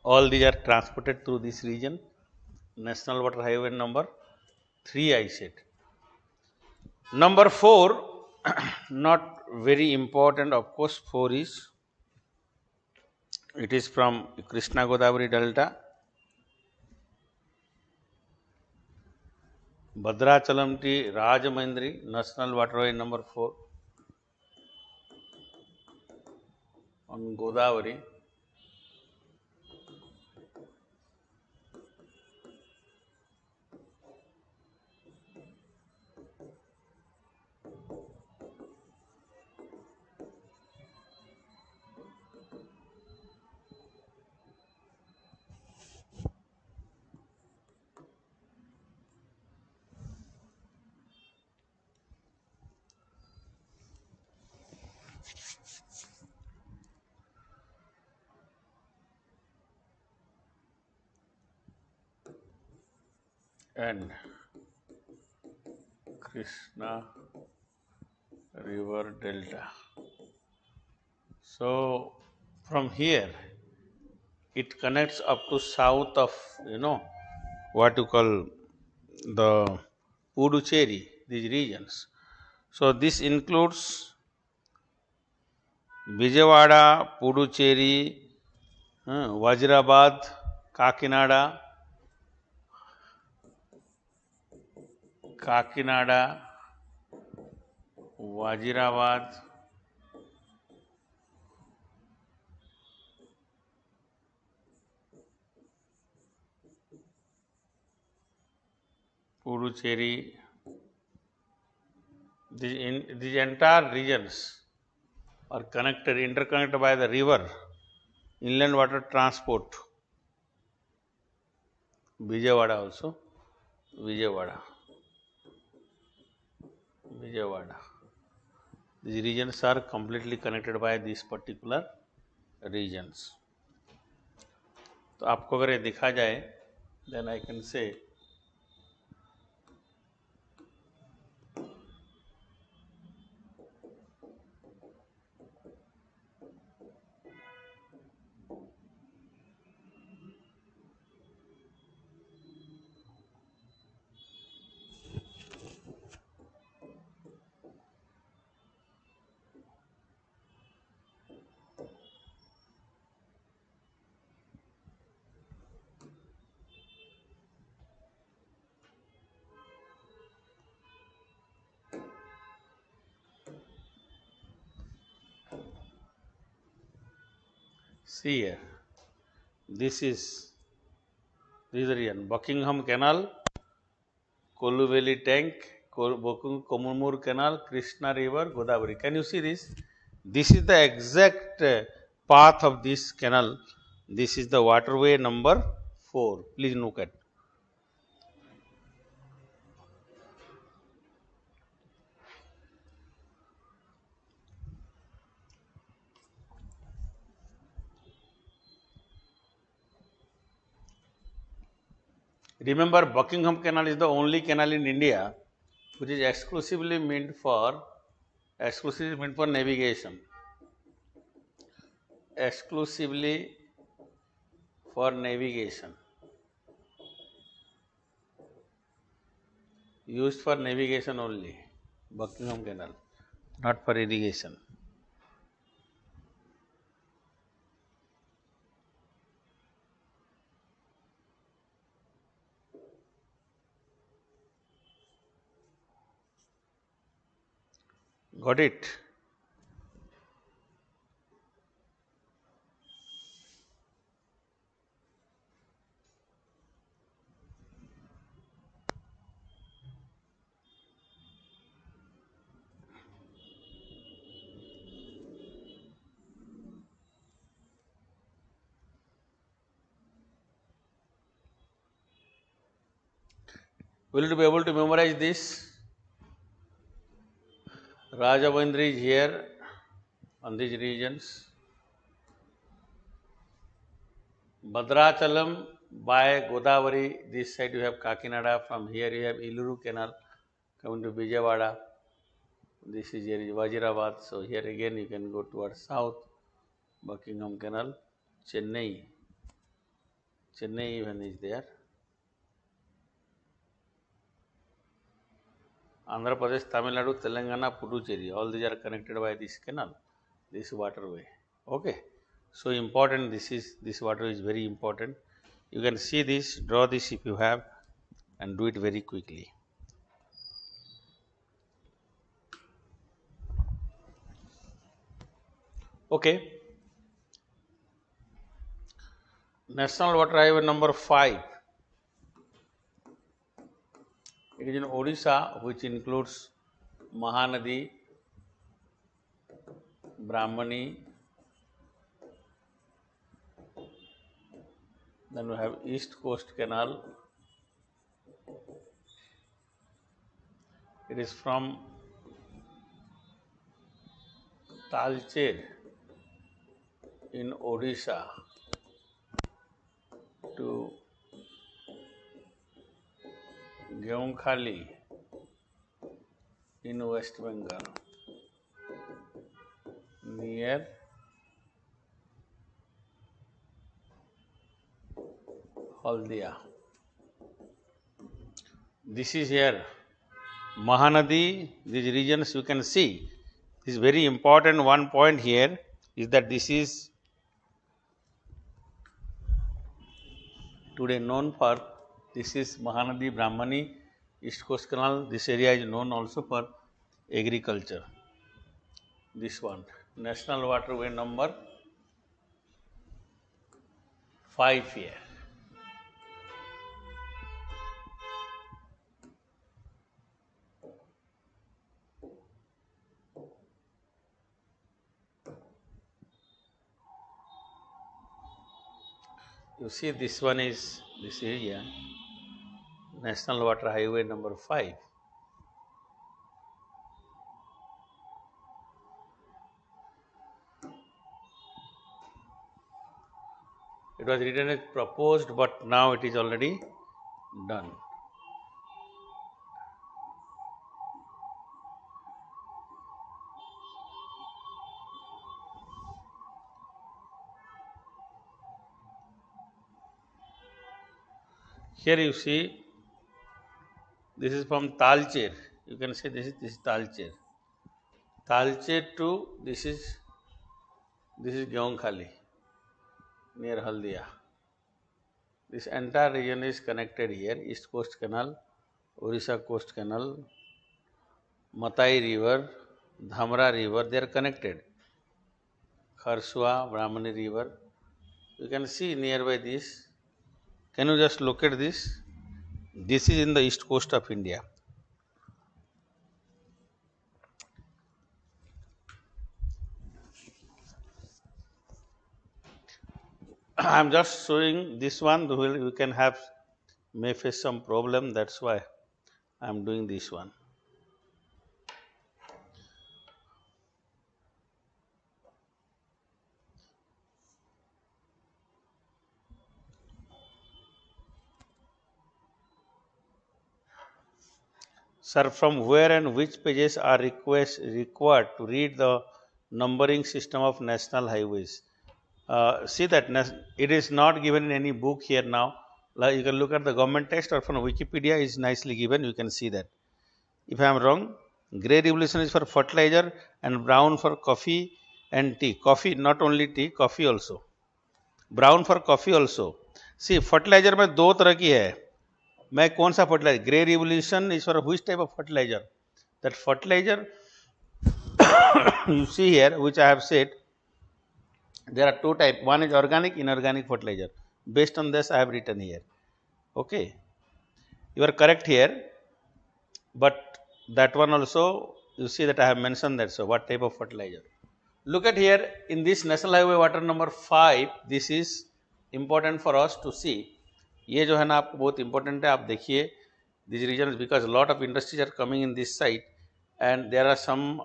All these are transported through this region. National Water Highway number 3 I said. Number 4, not very important, of course. 4 is, it is from Krishna Godavari Delta, Bhadrachalam to Rajamandri, National Waterway number 4 on Godavari. And Krishna River Delta. So from here it connects up to south of, what you call the Puducherry, these regions. So this includes Vijayawada, Puducherry, Vajirabad, Kakinada, Vajirabad, Puducherry. These entire regions are connected, interconnected by the river, inland water transport. Vijayawada also, Vijayawada. These regions are completely connected by these particular regions. तो आपको अगर ये दिखा जाए, then I can say see here, this is the region, Buckingham Canal, Koluveli Tank, Komumur Canal, Krishna River, Godavari. Can you see this? This is the exact path of this canal. This is the waterway number 4. Please look at. Remember, Buckingham Canal is the only canal in India which is exclusively meant for navigation. Exclusively for navigation. Used for navigation only, Buckingham Canal, not for irrigation. Got it? Will you be able to memorize this? Rajavendra is here on these regions. Bhadrachalam by Godavari, this side you have Kakinada, from here you have Iluru Canal coming to Vijayawada. This is here is Vajirabad, so here again you can go towards south, Buckingham Canal, Chennai even is there. Andhra Pradesh, Tamil Nadu, Telangana, Puducherry, all these are connected by this canal, this waterway. Okay, so important, this water is very important. You can see this, draw this if you have, and do it very quickly. Okay. National Water Highway number 5. It is in Odisha, which includes Mahanadi, Brahmani, then we have East Coast Canal. It is from Talcher in Odisha to Gyonkhali in West Bengal, near Haldia. This is here Mahanadi, these regions you can see. This is very important. One point here is that this is today known for, this is Mahanadi, Brahmani, East Coast Canal. This area is known also for agriculture. This one, National Waterway number 5 here. You see, this one is this area, National Water Highway number 5. It was written as proposed, but now it is already done. Here you see, this is from Talcher. You can say this is Talcher. Talcher to this is Gyonkhali, near Haldia. This entire region is connected here. East Coast Canal, Orissa Coast Canal, Matai River, Dhamra River, they are connected. Kharsua, Brahmani River. You can see nearby this. Can you just look at this? This is in the east coast of India. I am just showing this one. You can have, may face some problem. That's why I am doing this one. Sir, from where and which pages are required to read the numbering system of national highways? See that it is not given in any book here now. Like you can look at the government text or from Wikipedia is nicely given. You can see that. If I am wrong, grey revolution is for fertilizer and brown for coffee and tea. Coffee, not only tea, coffee also. Brown for coffee also. See, fertilizer में दो तरह की है. मैं कौन सा fertilizer? Grey revolution is for which type of fertilizer? That fertilizer you see here, which I have said, there are two types. One is organic, inorganic fertilizer. Based on this, I have written here. Okay. You are correct here, but that one also, you see that I have mentioned that. So, what type of fertilizer? Look at here in this National Highway water number 5. This is important for us to see. ये जो है ना आपको बहुत important है. आप देखिए These regions, because a lot of industries are coming in this site, and there are some,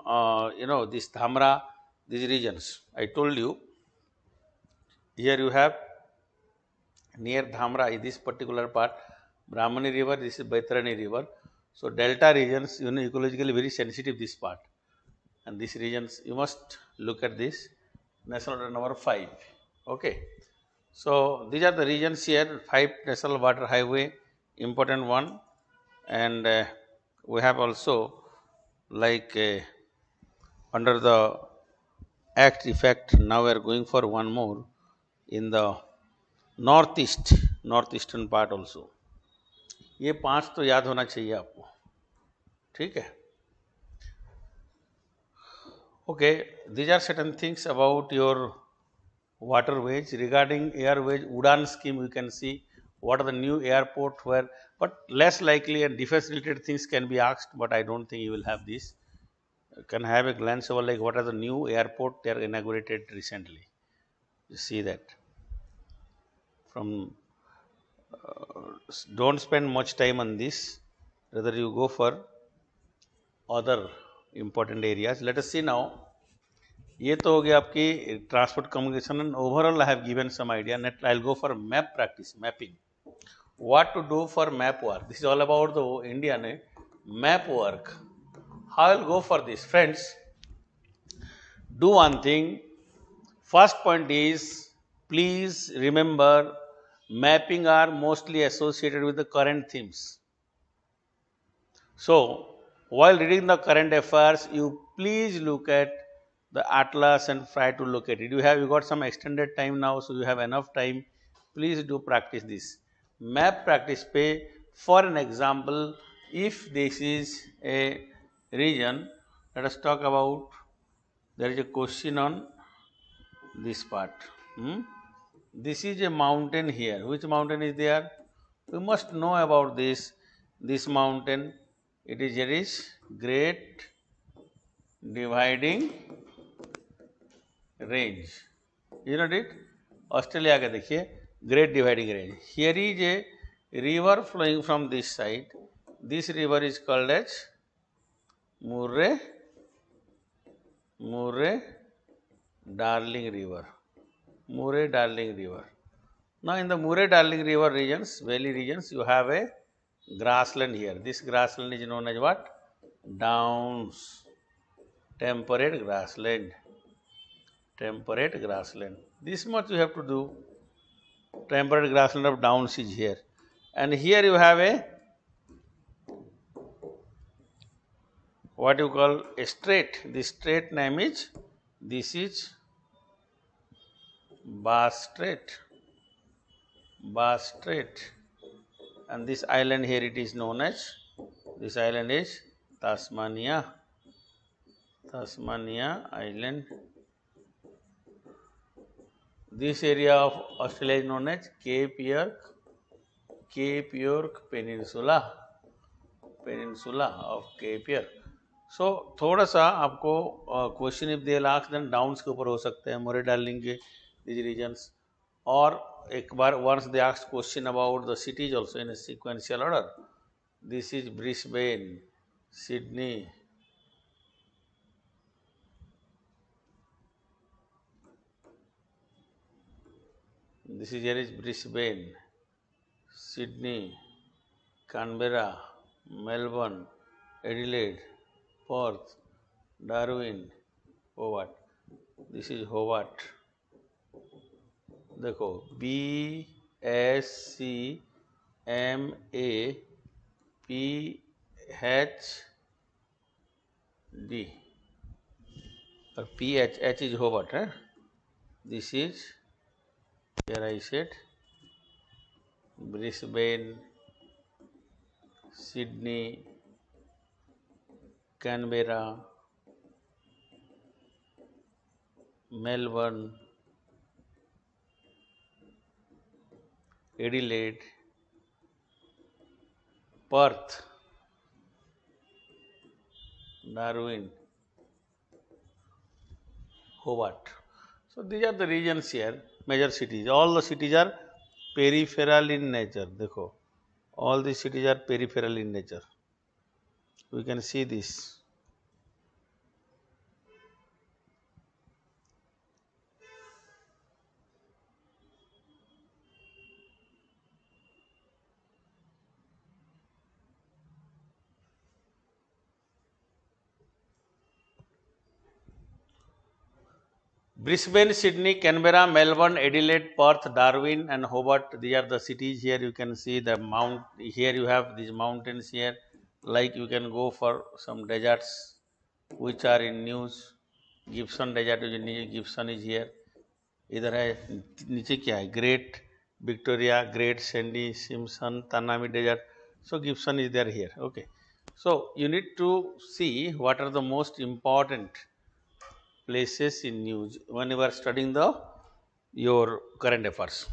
this Dhamra, these regions. I told you, here you have near Dhamra, in this particular part, Brahmani river, this is Baitarani river. So delta regions, ecologically very sensitive this part. And these regions, you must look at this, national water number 5. Okay. So these are the regions here, 5 national water highway, important one. And we have also like under the act effect, now we are going for one more in the northeastern part also. ये 5 तो याद होना चाहिए आपको, ठीक है. Okay, these are certain things about your waterways. Regarding airways, Udan scheme, you can see what are the new airport where, but less likely and defense related things can be asked, but I don't think you will have this. You can have a glance over like what are the new airport they are inaugurated recently. You see that. From don't spend much time on this, rather you go for other important areas. Let us see now. ये तो हो गया आपकी transport communication and overall I have given some idea. Next I will go for map practice, mapping. What to do for map work, this is all about the Indian map work. How will go for this friends? Do one thing. First point is, please remember, mapping are mostly associated with the current themes. So while reading the current affairs, you please look at the atlas and try to locate it. You got some extended time now, so you have enough time. Please do practice this map practice pay. For an example, if this is a region, let us talk about, there is a question on this part. This is a mountain here. Which mountain is there? We must know about this. This mountain, it is Great Dividing Range. You know it? Australia का देखिए, Great Dividing Range. Here is a river flowing from this side. This river is called as Murray Darling River. Murray-Darling River. Now in the Murray-Darling River regions, valley regions, you have a grassland here. This grassland is known as what? Downs. Temperate grassland. Temperate grassland. This much you have to do. Temperate grassland of downs is here. And here you have a, what you call a strait. This strait name is, this is Bass Strait, and this island here, it is known as, this island is Tasmania Island. This area of Australia is known as Cape York Peninsula of Cape York. So थोड़ा सा आपको question if they ask then downs के ऊपर हो सकते हैं, Murray Darling के these regions, और एक बार once they asked question about the cities also in a sequential order. This is Brisbane, Sydney, this is here is Brisbane, Sydney, Canberra, Melbourne, Adelaide, Perth, Darwin, Hobart. This is Hobart. देखो BSCMAPHD और PH is Hobart. This is, here I said, Brisbane, Sydney, Canberra, Melbourne, Adelaide, Perth, Darwin, Hobart. So these are the regions here, major cities. All the cities are peripheral in nature. देखो, All these cities are peripheral in nature. We can see this. Brisbane, Sydney, Canberra, Melbourne, Adelaide, Perth, Darwin and Hobart. These are the cities. Here you can see the mount. Here you have these mountains here. Like you can go for some deserts which are in news. Gibson desert is in Gibson is here. इधर है नीचे क्या है Great Victoria Great Sandy Simpson Tanami Desert so Gibson is there here. Okay, so you need to see what are the most important places in news when you are studying the your current affairs.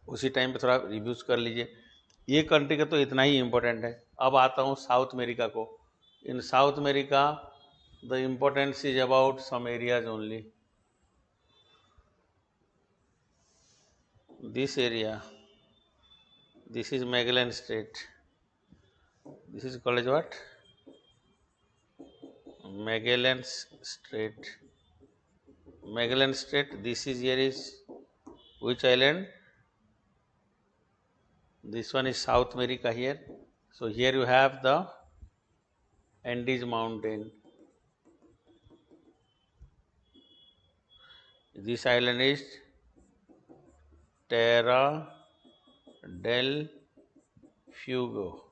उसी time पे थोड़ा reviews कर लीजिए. ये country का तो इतना ही important है. अब आता हूँ साउथ अमेरिका को. In South America the importance is about some areas only. This area, this is Magellan Strait. This is called as what? Magellan Strait. Magellan Strait. This is here is which island? This one is South America here. So here you have the Andes Mountain. This island is Terra del Fuego.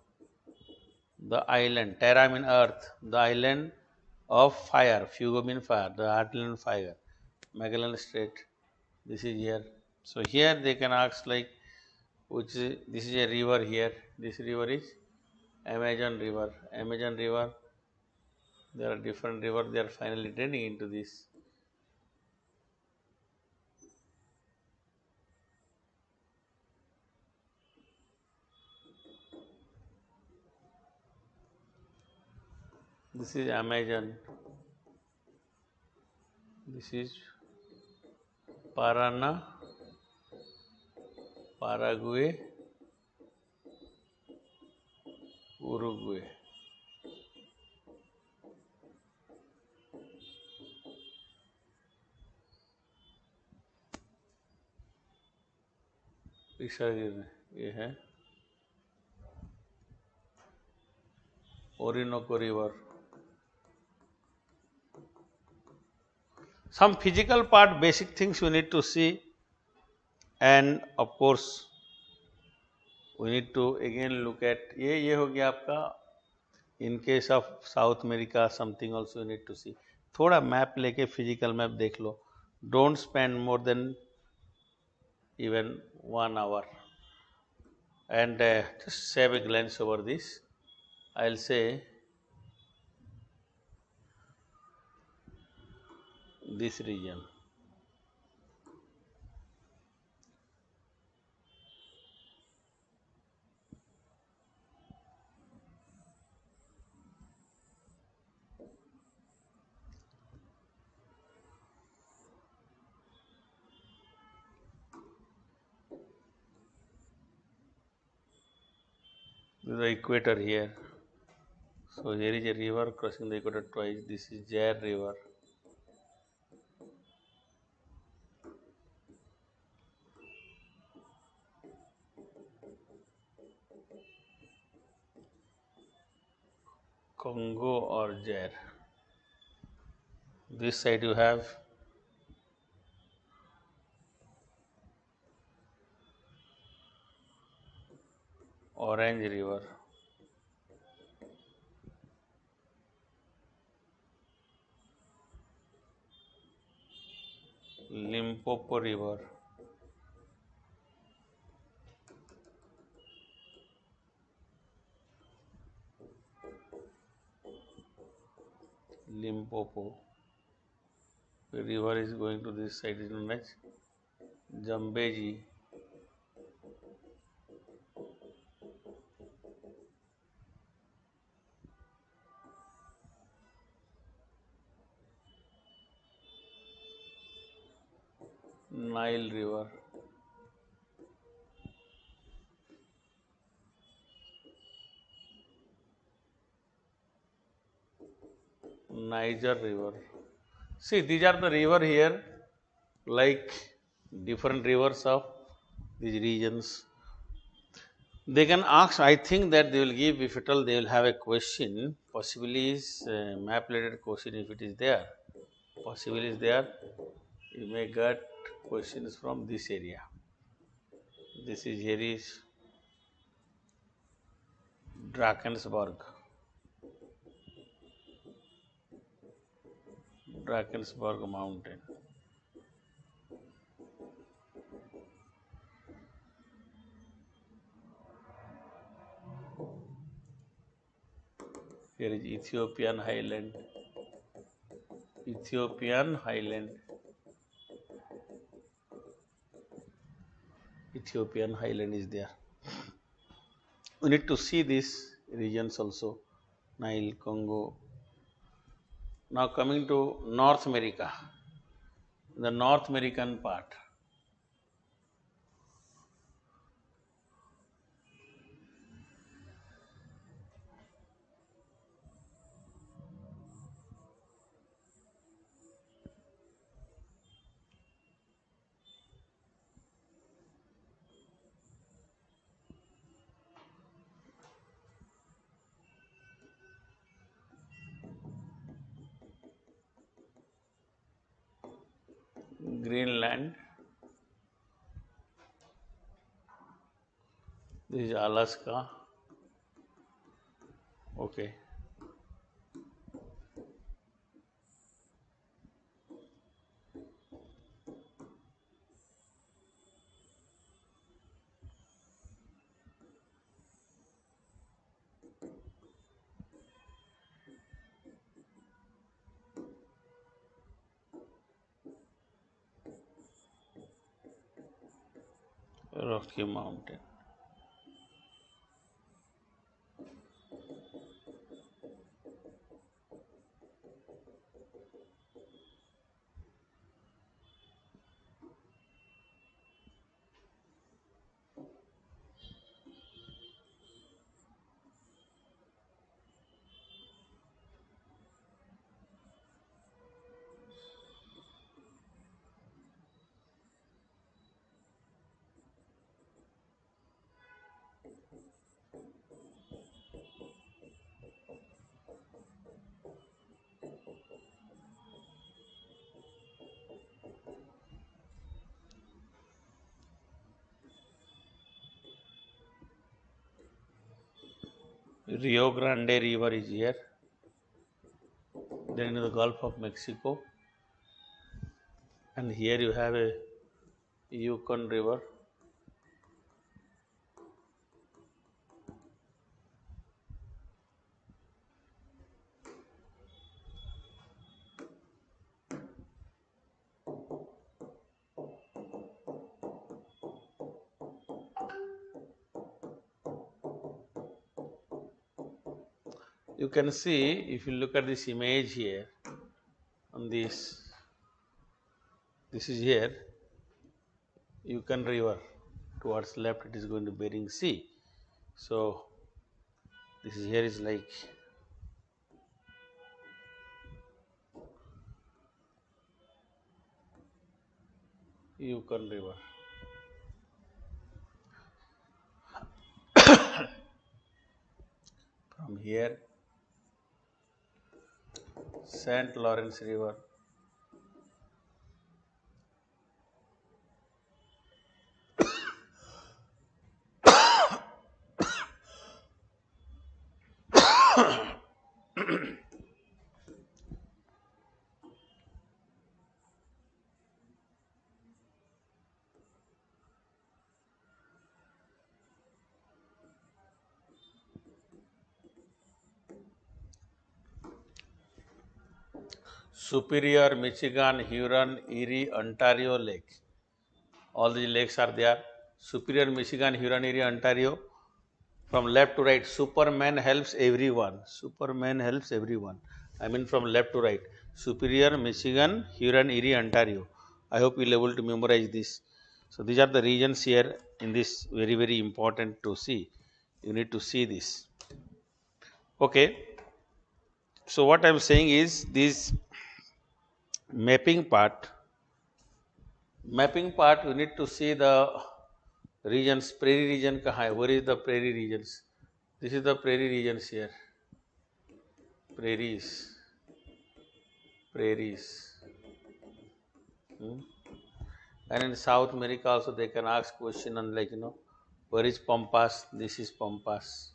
The island. Terra means earth. The island of fire. Fuego means fire. The island fire. Magellan Strait. This is here. So here they can ask like which is, this is a river here. This river is Amazon River. Amazon River. There are different rivers. They are finally draining into this. This is Amazon. This is Parana, Paraguay, Uruguay. ये है Orinoco River. Some physical part, basic things we need to see, and of course we need to again look at ये हो गया आपका. In case of South America, something also you need to see. थोड़ा map लेके physical map देख लो. Don't spend more than even 1 hour and just have a glance over this. I'll say this region. The equator here. So here is a river crossing the equator twice. This is Jair River. Congo or Jair. This side you have Orange River. Limpopo River. Limpopo. The river is going to this side is known as Zambezi. Nile River. Niger River. See, these are the river here, like different rivers of these regions. They can ask, I think that they will give, if at all they will have a question, possibly is map related question if it is there. Possibly is there, you may get questions from this area. This is here is Drakensberg. Drakensberg mountain. Here is Ethiopian highland. Ethiopian highland. Ethiopian highland is there. We need to see these regions also. Nile, Congo. Now coming to North America, the North American part. Greenland. This is Alaska. Okay. Rocky Mountain. Rio Grande River is here. Then in the Gulf of Mexico. And here you have a Yukon River. You can see, if you look at this image here, on this is here, Yukon River. Towards left it is going to Bering Sea. So this is here is like Yukon River. From here, St. Lawrence River. Superior, Michigan, Huron, Erie, Ontario Lake. All these lakes are there. Superior, Michigan, Huron, Erie, Ontario. From left to right, Superman helps everyone. Superman helps everyone. I mean from left to right. Superior, Michigan, Huron, Erie, Ontario. I hope you'll be able to memorize this. So these are the regions here in this, very, very important to see. You need to see this. Okay. So what I am saying is this mapping part you need to see the regions. Prairie region kahan hai? Where is the prairie regions? This is the prairie regions here. Prairies. And in South America also they can ask question on like where is Pampas? This is Pampas.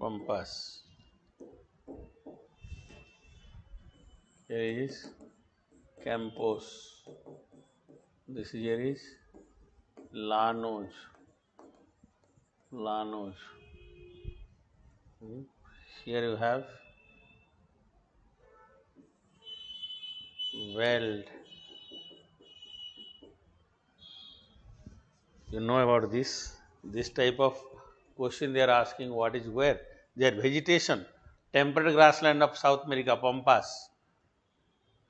Pampas. Here is Campos. This here is Llanos. Here you have Weld. You know about this? This type of question they are asking what is where? Their vegetation. Temperate grassland of South America, Pampas.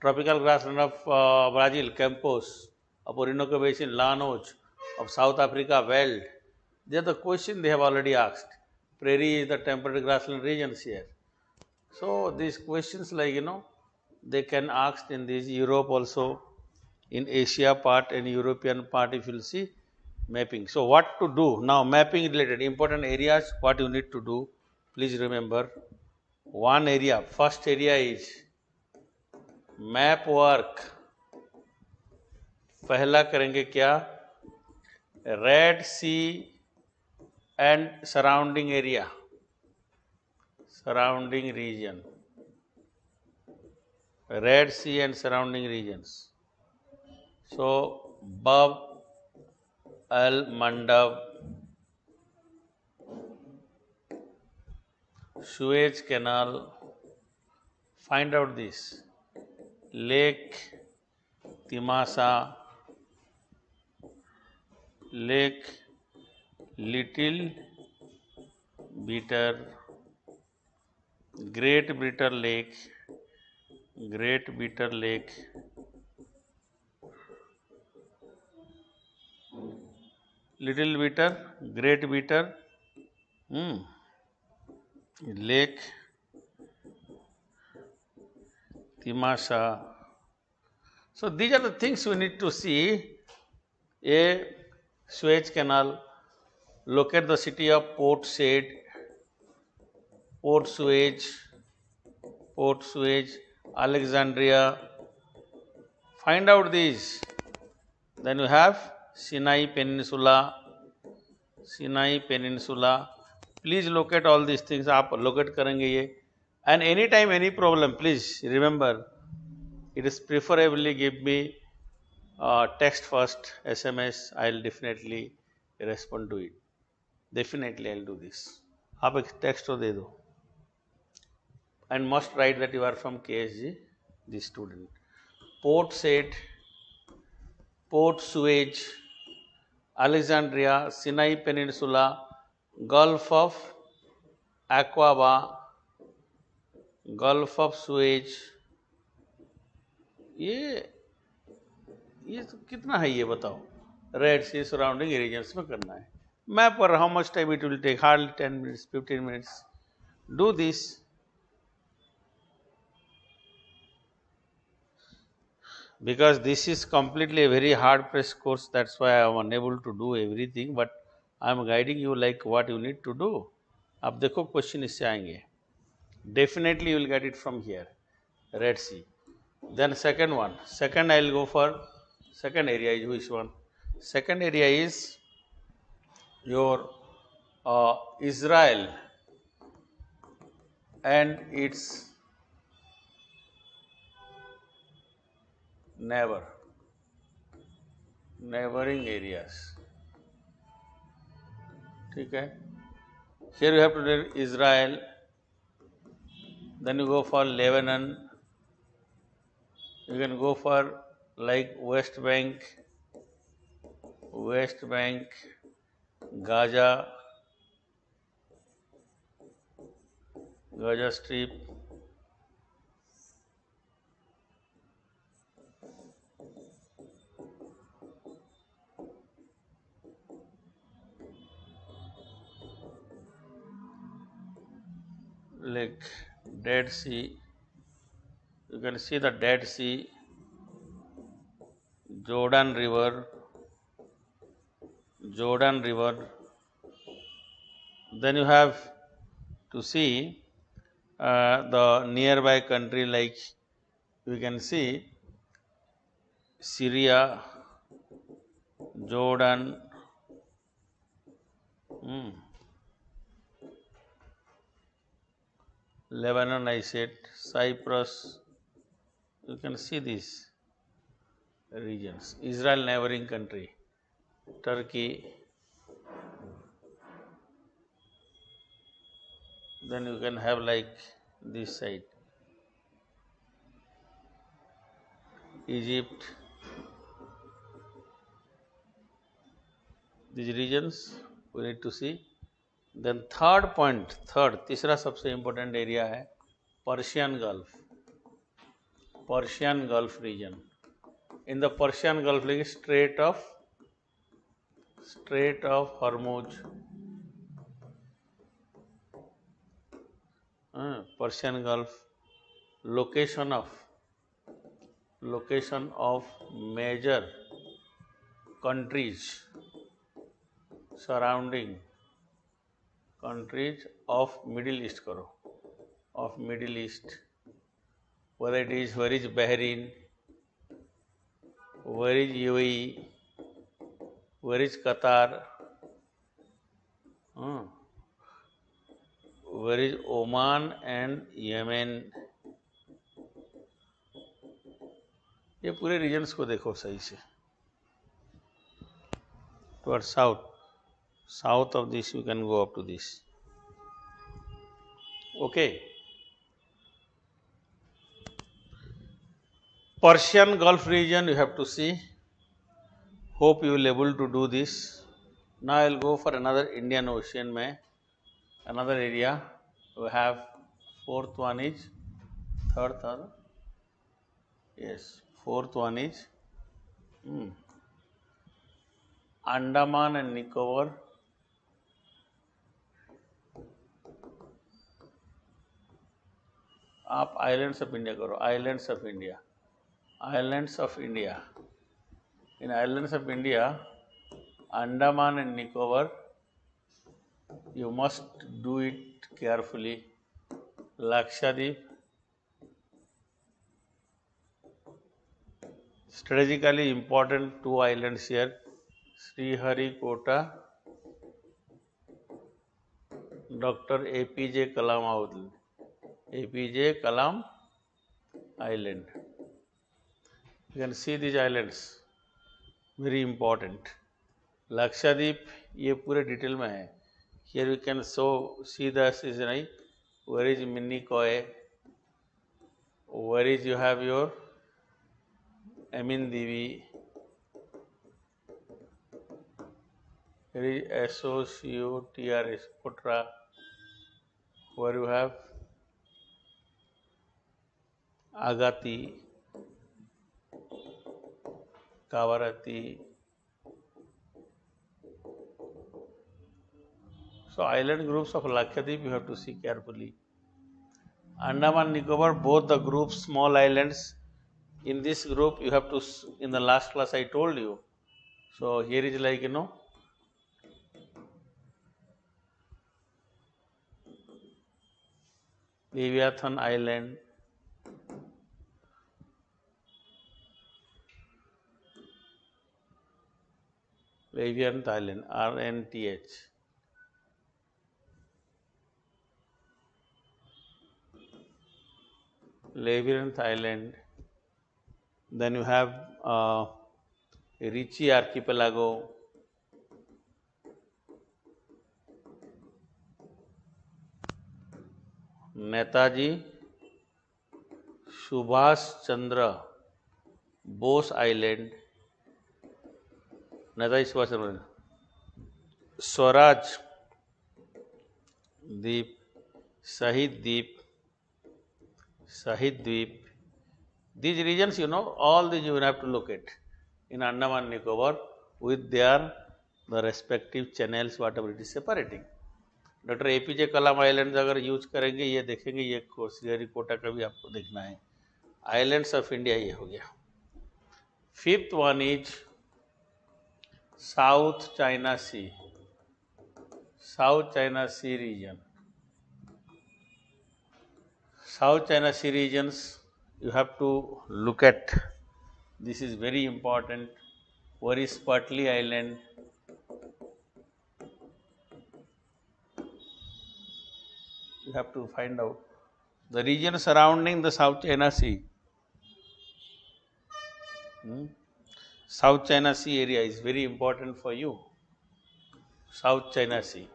Tropical grassland of Brazil, Campos. Of Orinoco Basin, Llanos. Of South Africa, Weld. They are the question they have already asked. Prairie is the temperate grassland regions here. So these questions like they can ask in this Europe also, in Asia part and European part if you will see mapping. So what to do? Now mapping related important areas, what you need to do, please remember. One area, first area is map work. पहला करेंगे क्या? Red Sea and surrounding area, surrounding region. Red Sea and surrounding regions. So Bab al Mandab, Suez Canal, find out this. Lake Timasa, Lake Little Bitter, Great Bitter Lake, Little Bitter, Great Bitter, Lake Timasa. So these are the things we need to see. A Suez Canal, locate the city of Port Said, Port Suez, Alexandria. Find out these. Then you have Sinai Peninsula. Please locate all these things. आप locate करेंगे ये. And anytime any problem, please remember, it is preferably give me text first, SMS. I'll definitely respond to it. Definitely I'll do this. आप एक text तो दे दो. And must write that you are from KSG, the student. Port Said, Port Suez, Alexandria, Sinai Peninsula, Gulf of Aqaba, Gulf of Suez. ये तो कितना है ये बताओ? Red Sea surrounding regions में करना है. Map पर how much time it will take? Hardly 10 minutes, 15 minutes. Do this. Because this is completely a very hard pressed course, that's why I am unable to do everything, but I am guiding you like what you need to do. अब देखो question इससे आएंगे. Definitely you will get it from here, Red Sea. Then second one, second I will go for second area is which one? Second area is your Israel and its neighboring areas. ठीक है? Here you have to do Israel, then you go for Lebanon, you can go for like West Bank, Gaza Strip, like Dead Sea. You can see the Dead Sea, Jordan River, Jordan River. Then you have to see the nearby country, like we can see Syria, Jordan, Lebanon, I said, Cyprus. You can see these regions. Israel, neighboring country, Turkey. Then you can have like this side, Egypt. These regions we need to see. Then third point, तीसरा सबसे important area है Persian Gulf. Persian Gulf region. In the Persian Gulf, like Strait of Hormuz, Persian Gulf, location of major countries surrounding countries of Middle East of Middle East, where is Bahrain, where is UAE, where is Qatar, where is Oman and Yemen. ये पूरे regions को देखो सही से. Towards south of this you can go up to this. Okay. Persian Gulf region you have to see. Hope you will able to do this. Now I will go for another Indian Ocean में another area. We have fourth one is third. Yes, fourth one is Andaman and Nicobar. आप islands of India करो, islands of India. In islands of India, Andaman and Nicobar, you must do it carefully. Lakshadweep, strategically important two islands here, Sriharikota, Dr. APJ Kalam Island. You can see these islands, very important. Lakshadweep, ये पूरे detail में है. Here we can see the season. Where is Minikoy? Where is you have your Amin Devi? Here is SOCIOLOGY, where you have Agati, Kavarati. So island groups of Lakshadweep you have to see carefully. Andaman Nicobar, both the groups, small islands. In this group you have to, in the last class I told you. So here is like Leviathan Island, RNTH. Leviathan Island. Then you have Ricci Archipelago, Netaji Subhash Chandra Bose Island, Netaji Subhash Chandra, Swaraj Deep, Shahid Dweep. These regions, all these you will have to look at in Andaman Nicobar with the respective channels, whatever it is separating. Doctor APJ Kalam island अगर use करेंगे, ये देखेंगे, ये श्रीहरिकोटा का भी आपको देखना है। आइलैंड्स ऑफ इंडिया ये हो गया। Fifth one is South China Sea, South China Sea region. South China Sea regions, you have to look at, this is very important. Where is Spratly Island? You have to find out the region surrounding the South China Sea. South China Sea area is very important for you. South China Sea.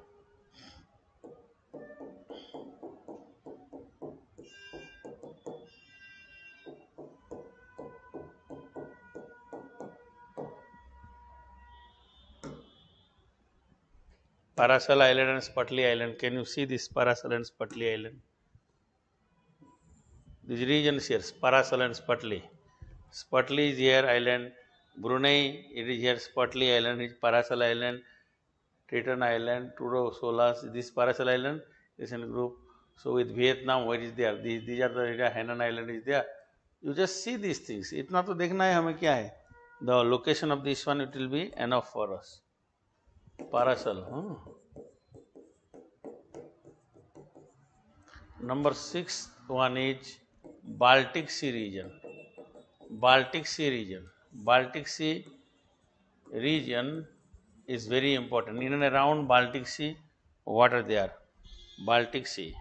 Parasol Island and Spratly Island. Can you see this Parasol and Spratly Island? These regions here, Parasol and Spratly. Spratly is here island. Brunei, it is here. Spratly Island is Parasol Island. Triton Island, Turo Solas, this Parasol Island is in group. So with Vietnam, what is there? These are the area. Hainan Island is there. You just see these things. इतना तो देखना है हमें क्या है. The location of this one, it will be enough for us. Parasol. Number 6 one is Baltic Sea region. Baltic Sea region. Baltic Sea region is very important. In and around Baltic Sea, what are there? Baltic Sea.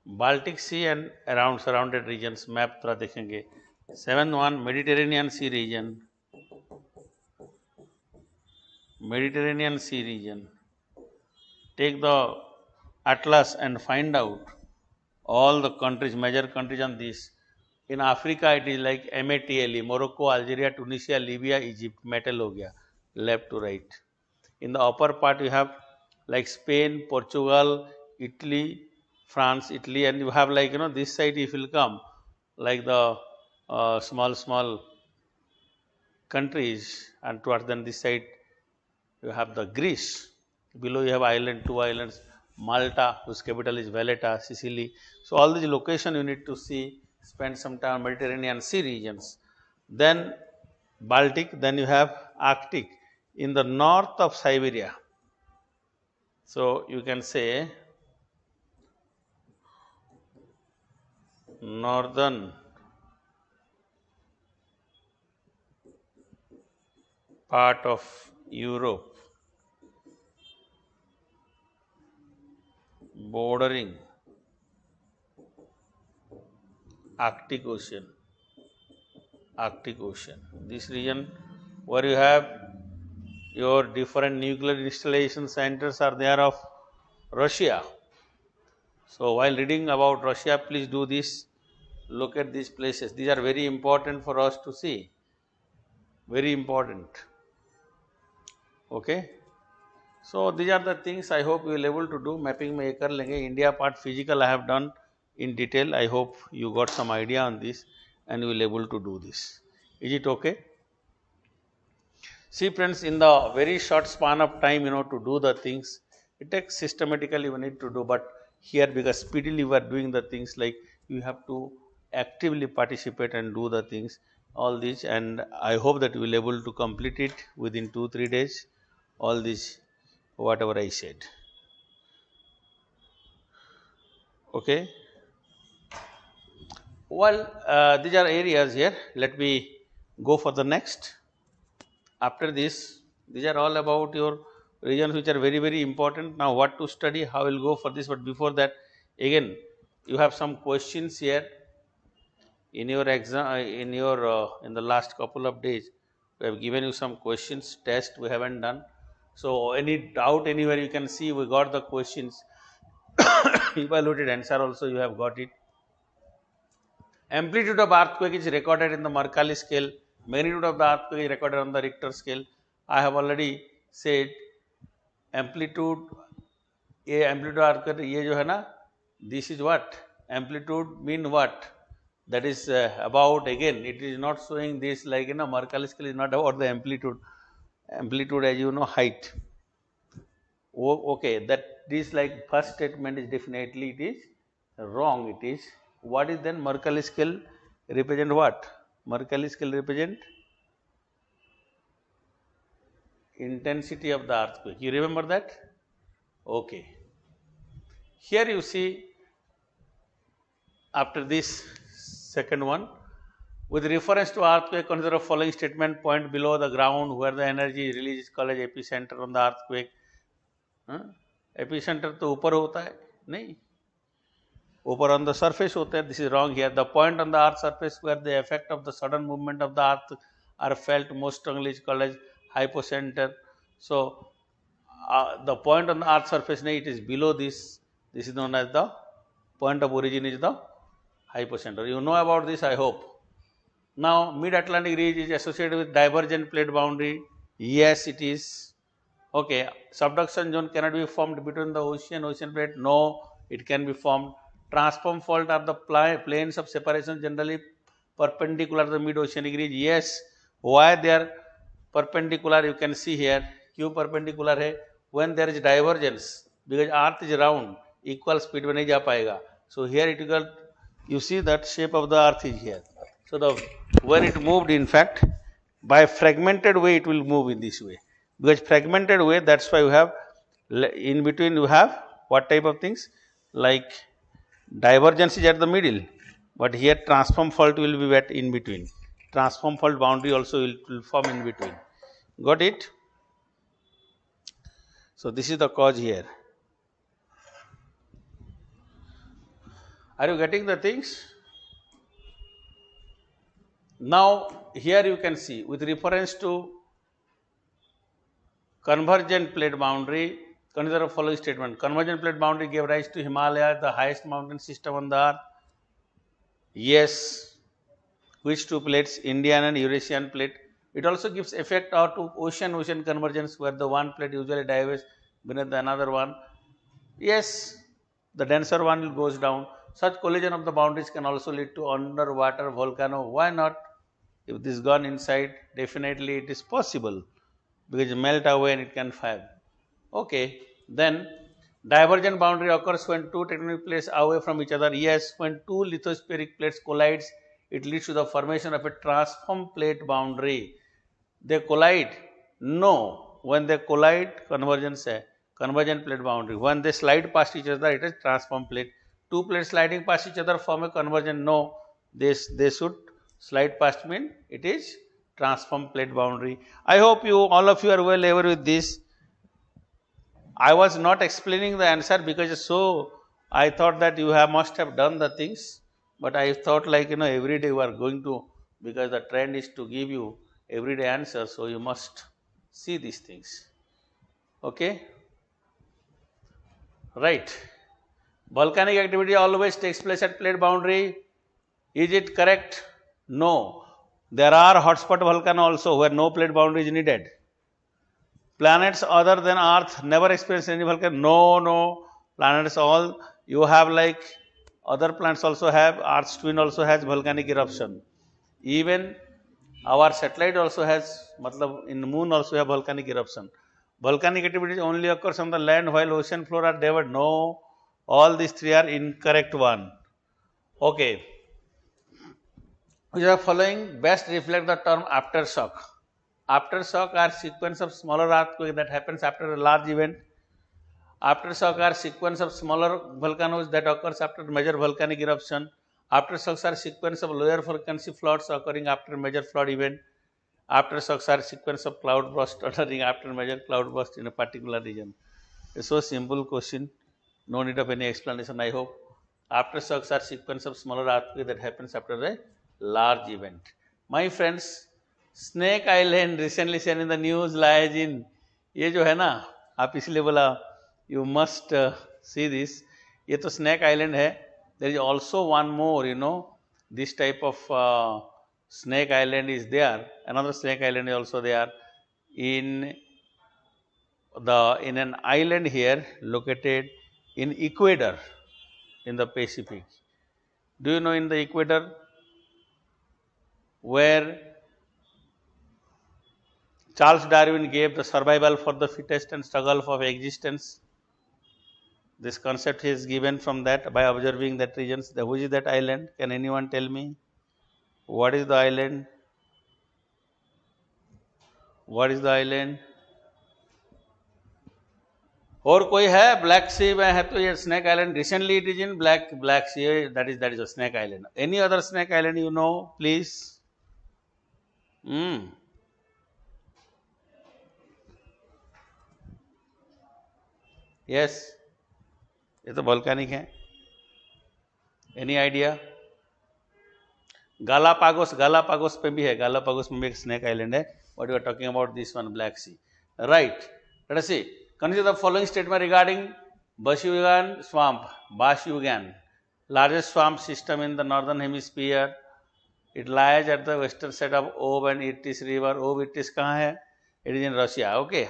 Baltic Sea and around surrounded regions, map थोड़ा देखेंगे. 7th one, Mediterranean Sea region. Mediterranean Sea region. Take the atlas and find out all the countries, major countries on this. In Africa, it is like MATLE, Morocco, Algeria, Tunisia, Libya, Egypt, metal हो गया, left to right. In the upper part, you have like Spain, Portugal, Italy, France, Italy, and you have like, this side if will come, like the small countries, and towards then this side, you have the Greece. Below you have island, 2 islands, Malta, whose capital is Valletta, Sicily. So all these location you need to see, spend some time Mediterranean Sea regions. Then Baltic, then you have Arctic in the north of Siberia. So you can say northern part of Europe bordering Arctic Ocean. Arctic Ocean. This region where you have your different nuclear installation centers are there of Russia. So while reading about Russia, please do this. Look at these places. These are very important for us to see. Very important. Okay. So these are the things I hope you will able to do. Mapping में कर लेंगे. India part physical I have done in detail. I hope you got some idea on this and you will able to do this. Is it okay? See friends, in the very short span of time, to do the things, it takes systematically we need to do, but here because speedily we are doing the things, like you have to actively participate and do the things, all these, and I hope that you will able to complete it within 2-3 days, all this, whatever I said. Okay. Well, these are areas here. Let me go for the next. After this, these are all about your regions which are very, very important. Now, what to study, how will go for this, but before that, again, you have some questions here in your exam, in the last couple of days. We have given you some questions, test we haven't done. So, any doubt anywhere you can see, we got the questions. Evaluated answer also you have got it. Amplitude of earthquake is recorded in the Mercalli scale. Magnitude of the earthquake is recorded on the Richter scale. I have already said amplitude, amplitude earthquake, ये जो है ना, this is what? Amplitude mean what? That is about, again, it is not showing this like, Mercalli scale is not about the amplitude. Amplitude as you know, height. Okay, that is like first statement is definitely it is wrong. It is what is then Mercalli scale represent what? Mercalli scale represent intensity of the earthquake. You remember that? Okay. Here you see after this second one, with reference to earthquake, consider the following statement: point below the ground where the energy release is called as epicenter on the earthquake. Epicenter तो ऊपर होता है नहीं, ऊपर on the surface होता है. This is wrong here. The point on the earth surface where the effect of the sudden movement of the earth are felt most strongly is called as hypocenter. So the point on the earth surface, it is below this. This is known as the point of origin is the hypocenter. You know about this, I hope. Now, mid-Atlantic ridge is associated with divergent plate boundary. Yes, it is. Okay. Subduction zone cannot be formed between the ocean plate. No, it can be formed. Transform fault are the planes of separation generally perpendicular to the mid-oceanic ridge. Yes. Why they are perpendicular? You can see here. क्यों perpendicular है? When there is divergence, because earth is round, equal speed में नहीं जा पाएगा. So here it will, you see that shape of the earth is here. So when it moved, in fact, by fragmented way it will move in this way. Because fragmented way, that's why you have in between you have what type of things, like divergence is at the middle, but here transform fault will be at in between. Transform fault boundary also will form in between. Got it? So this is the cause here. Are you getting the things? Now here you can see with reference to convergent plate boundary, consider the following statement: convergent plate boundary gave rise to Himalaya, the highest mountain system on the earth. Yes. Which two plates? Indian and Eurasian plate. It also gives effect out to ocean convergence where the one plate usually dives beneath the another one. Yes, the denser one goes down. Such collision of the boundaries can also lead to underwater volcano. Why not? If this gone inside, definitely it is possible, because it melt away and it can fire. Okay. Then divergent boundary occurs when two tectonic plates away from each other. Yes, when two lithospheric plates collides, it leads to the formation of a transform plate boundary. They collide? No. When they collide, convergence है, convergent plate boundary. When they slide past each other, it is transform plate. Two plates sliding past each other form a convergent. No. They should slide past mean it is transform plate boundary. I hope all of you are well aware with this. I was not explaining the answer because I thought that you must have done the things, but I thought like every day you are going to, because the trend is to give you everyday answer, so you must see these things. Okay? Right. Volcanic activity always takes place at plate boundary. Is it correct? No. There are hotspot volcano also where no plate boundary is needed. Planets other than Earth never experience any volcano. No. Planets all, you have like other planets also have, Earth's twin also has volcanic eruption. Even our satellite also has, in the moon also have volcanic eruption. Volcanic activity only occurs on the land while ocean floor are diverted. No. All these three are incorrect one. Okay. Which are following best reflect the term aftershock. Aftershock are sequence of smaller earthquake that happens after a large event. Aftershock are sequence of smaller volcanoes that occurs after major volcanic eruption. Aftershocks are sequence of lower frequency floods occurring after major flood event. Aftershocks are sequence of cloud burst occurring after major cloud burst in a particular region. It's so simple question. No need of any explanation, I hope. Aftershocks are sequence of smaller earthquake that happens after a large event. My friends, Snake Island recently seen in the news lies in, ये जो है ना, आप इसलिए बोला you must see this. ये तो Snake Island है. There is also one more, this type of Snake Island is there. Another Snake Island is also there in an island here located in Ecuador in the Pacific. Do you know in the Ecuador where Charles Darwin gave the survival for the fittest and struggle for existence? This concept is given from that by observing that regions. Which is that island? Can anyone tell me? What is the island? What is the island? और कोई है black सी में है तो ये snake island recently it is in Black Sea that is a snake island any other snake island you know please yes ये तो volcanic है एनी आइडिया गालापागोस पे भी है गालापागोस में भी एक स्नैक आइलैंड है what you are talking about this one Black Sea right let us see consider the following statement regarding Bashiyugan swamp. Bashiyugan, largest swamp system in the northern hemisphere. It lies at the western side of Ob and Irtis river. Ob Irtis कहाँ है? It is in Russia. Okay.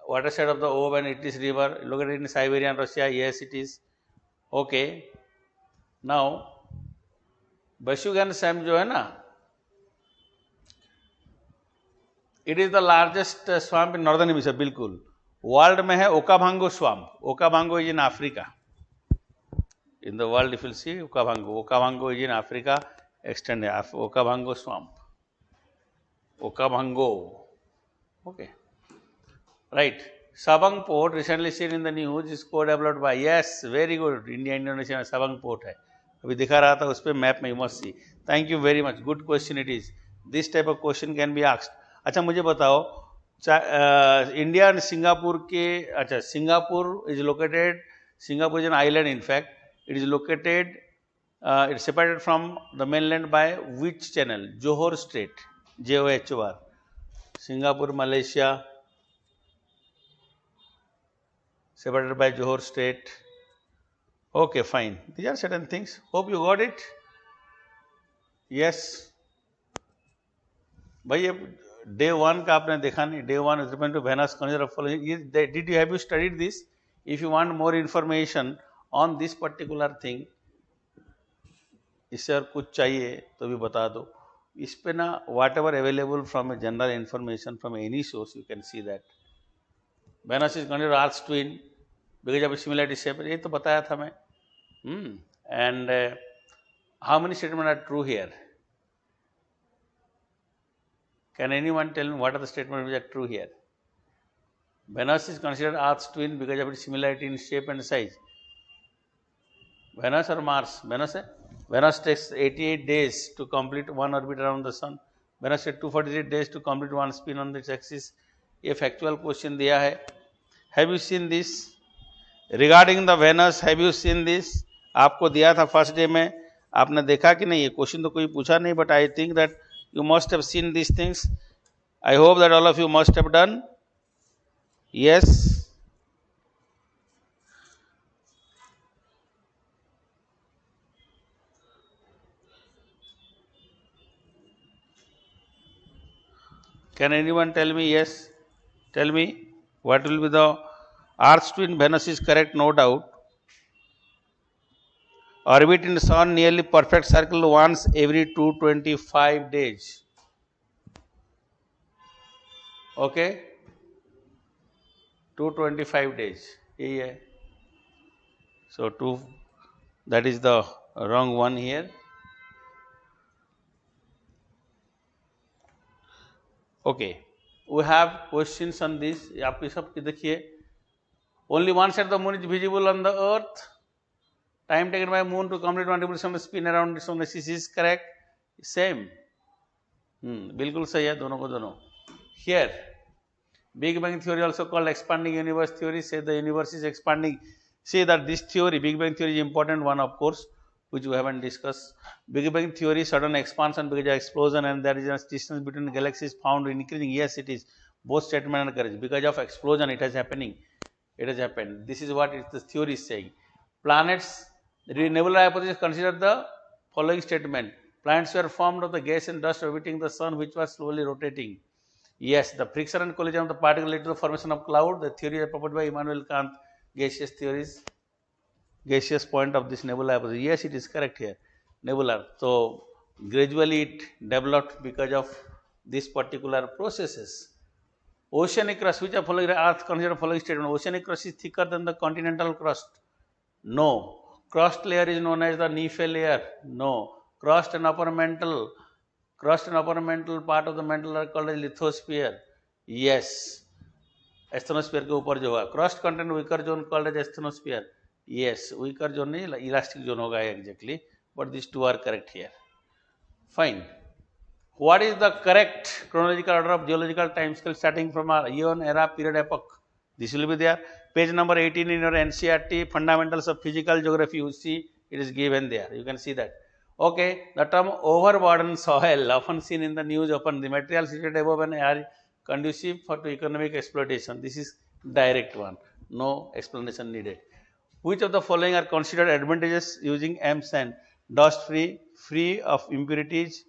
Water side of the Ob and Irtis river located in Siberia and Russia. Yes, it is. Okay. Now, Bashiyugan swamp जो है ना, it is the largest swamp in northern hemisphere बिल्कुल world में है Okavango swamp Okavango is in Africa in the world if you see Okavango is in Africa extend है Okavango swamp Okavango okay right Sabang port recently seen in the news is को developed by yes very good India Indonesia में Sabang port है अभी दिखा रहा था उस पर मैप में you must C thank you very much good question it is this type of question can be asked अच्छा मुझे बताओ इंडिया एंड सिंगापुर के अच्छा Singapore is an island in fact it is located it separated from the mainland by which channel Johor straight JOHOR Singapore Malaysia separated by Johor Strait. Okay, fine. These are certain things. Hope you got it. Yes. भाई ये day 1 का आपने देखा नहीं day 1 is referring to Venus conjunction of following. Did you have you studied this? If you want more information on this particular thing, इससे और कुछ चाहिए तो भी बता दो. इस पे ना whatever available from a general information from any source you can see that. Venus is considered Earth's twin because of similarity shape. ये तो बताया था मैं. And how many statements are true here? Can anyone tell me what are the statements which are true here? Venus is considered Earth's twin because of its similarity in shape and size. Venus or Mars? Venus है. Venus takes 88 days to complete one orbit around the sun. Venus takes 248 days to complete one spin on its axis. ये factual question दिया है. Have you seen this? Regarding the Venus, have you seen this? आपको दिया था first day में. आपने देखा कि नहीं? ये क्वेश्चन तो कोई पूछा नहीं, but I think that you must have seen these things. I hope that all of you must have done. Yes. Can anyone tell me? Yes. Tell me what will be the Earth's twin. Venus is correct, no doubt. Orbit in the sun nearly perfect circle once every 225 days. Okay? 225 days. Yeah. So that is the wrong one here. Okay. We have questions on this. आप ये सब देखिए. Only one side of the moon is visible on the earth. Time taken by moon to complete one revolution of spin around its own axis is correct. Same. बिल्कुल सही है दोनों को दोनों. Here, Big Bang theory also called expanding universe theory. Say the universe is expanding. Say that this theory, Big Bang theory, is important one of course, which we haven't discussed. Big Bang theory, sudden expansion because of explosion, and there is a distance between galaxies found increasing. Yes, it is. Both statements are correct. Because of explosion, it has happening. It has happened. This is what the theory is saying. Planets. The nebula hypothesis considered the following statement. Planets were formed of the gas and dust orbiting the sun, which was slowly rotating. Yes, the friction and collision of the particle led to the formation of cloud. The theory is proposed by Immanuel Kant. Gaseous theories, gaseous point of this nebula hypothesis. Yes, it is correct here. Nebular. So gradually it developed because of these particular processes. Oceanic crust, which of following earth considered following statement? Oceanic crust is thicker than the continental crust. No. Crust layer is known as the Nephi layer. No. Crust and upper mantle part of the mantle are called as lithosphere. Yes. Asthenosphere के ऊपर जो होगा. Crust content weaker zone called as asthenosphere. Yes. Weaker zone नहीं, elastic zone होगा exactly. But these two are correct here. Fine. What is the correct chronological order of geological time scale starting from a eon, era, period, epoch? This will be there. Page number 18 in your NCERT, Fundamentals of Physical Geography, you see it is given there. You can see that. Okay, the term overburdened soil, often seen in the news, upon the material situated above and are conducive for to economic exploitation. This is direct one. No explanation needed. Which of the following are considered advantageous using M sand? Dust free, free of impurities,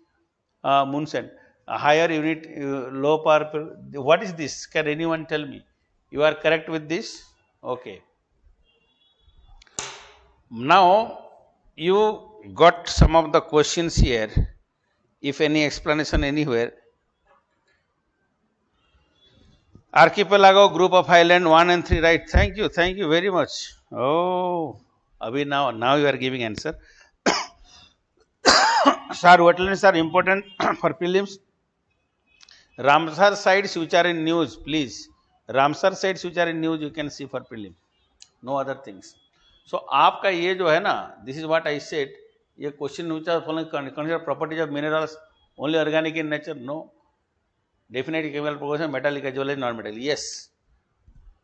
moon sand, a higher unit, low power. What is this? Can anyone tell me? You are correct with this? Okay. Now you got some of the questions here. If any explanation anywhere. Archipelago, group of island 1 and 3, right? Thank you very much. Oh, Abhi, now you are giving answer. Sir, wetlands are important for prelims. Ramsar sites which are in news, please. Ramsar sites which are in news you can see for prelim. No other things. So आपका ये जो है ना, this is what I said. ये question which are following consider properties of minerals only organic in nature. No. Definite chemical progression, metallic as well as non-metallic. Yes.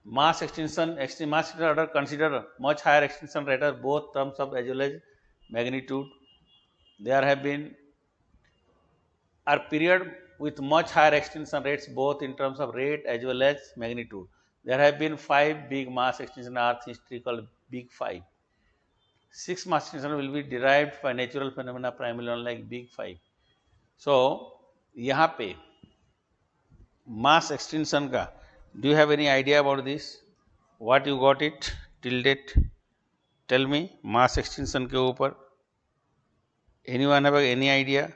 Mass extinction, mass extinction order consider much higher extinction rate of both terms of as well as magnitude. There have been a period with much higher extinction rates both in terms of rate as well as magnitude. There have been 5 big mass extinction in Earth history called Big 5. 6 mass extinction will be derived by natural phenomena primarily unlike Big 5. So, यहाँ पे mass extinction का, do you have any idea about this? What you got it till date? Tell me, mass extinction के ऊपर. Anyone have any idea?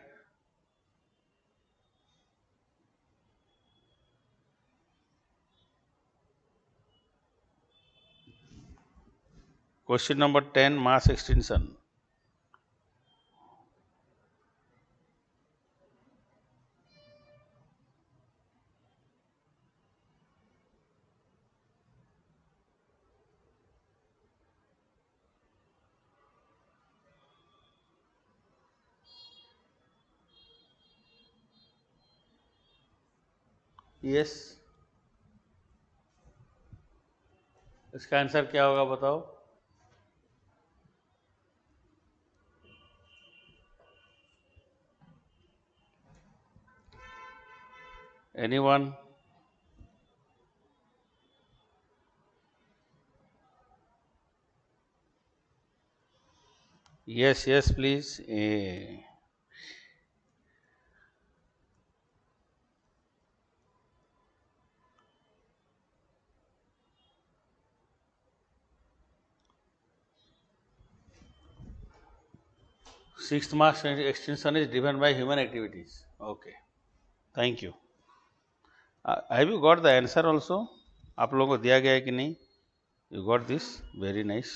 Question number 10, mass extinction. Yes. इसका answer क्या होगा बताओ? Anyone? Yes, please. Sixth mass extinction is driven by human activities. Okay. Thank you. Have you got the answer also? आप लोगों को दिया गया है कि नहीं? You got this? Very nice.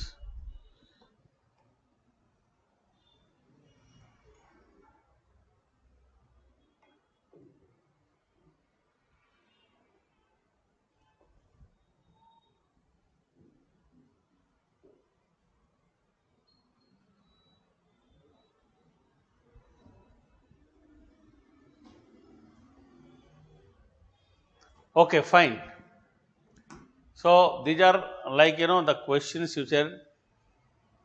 Okay, fine. So these are like the questions you said.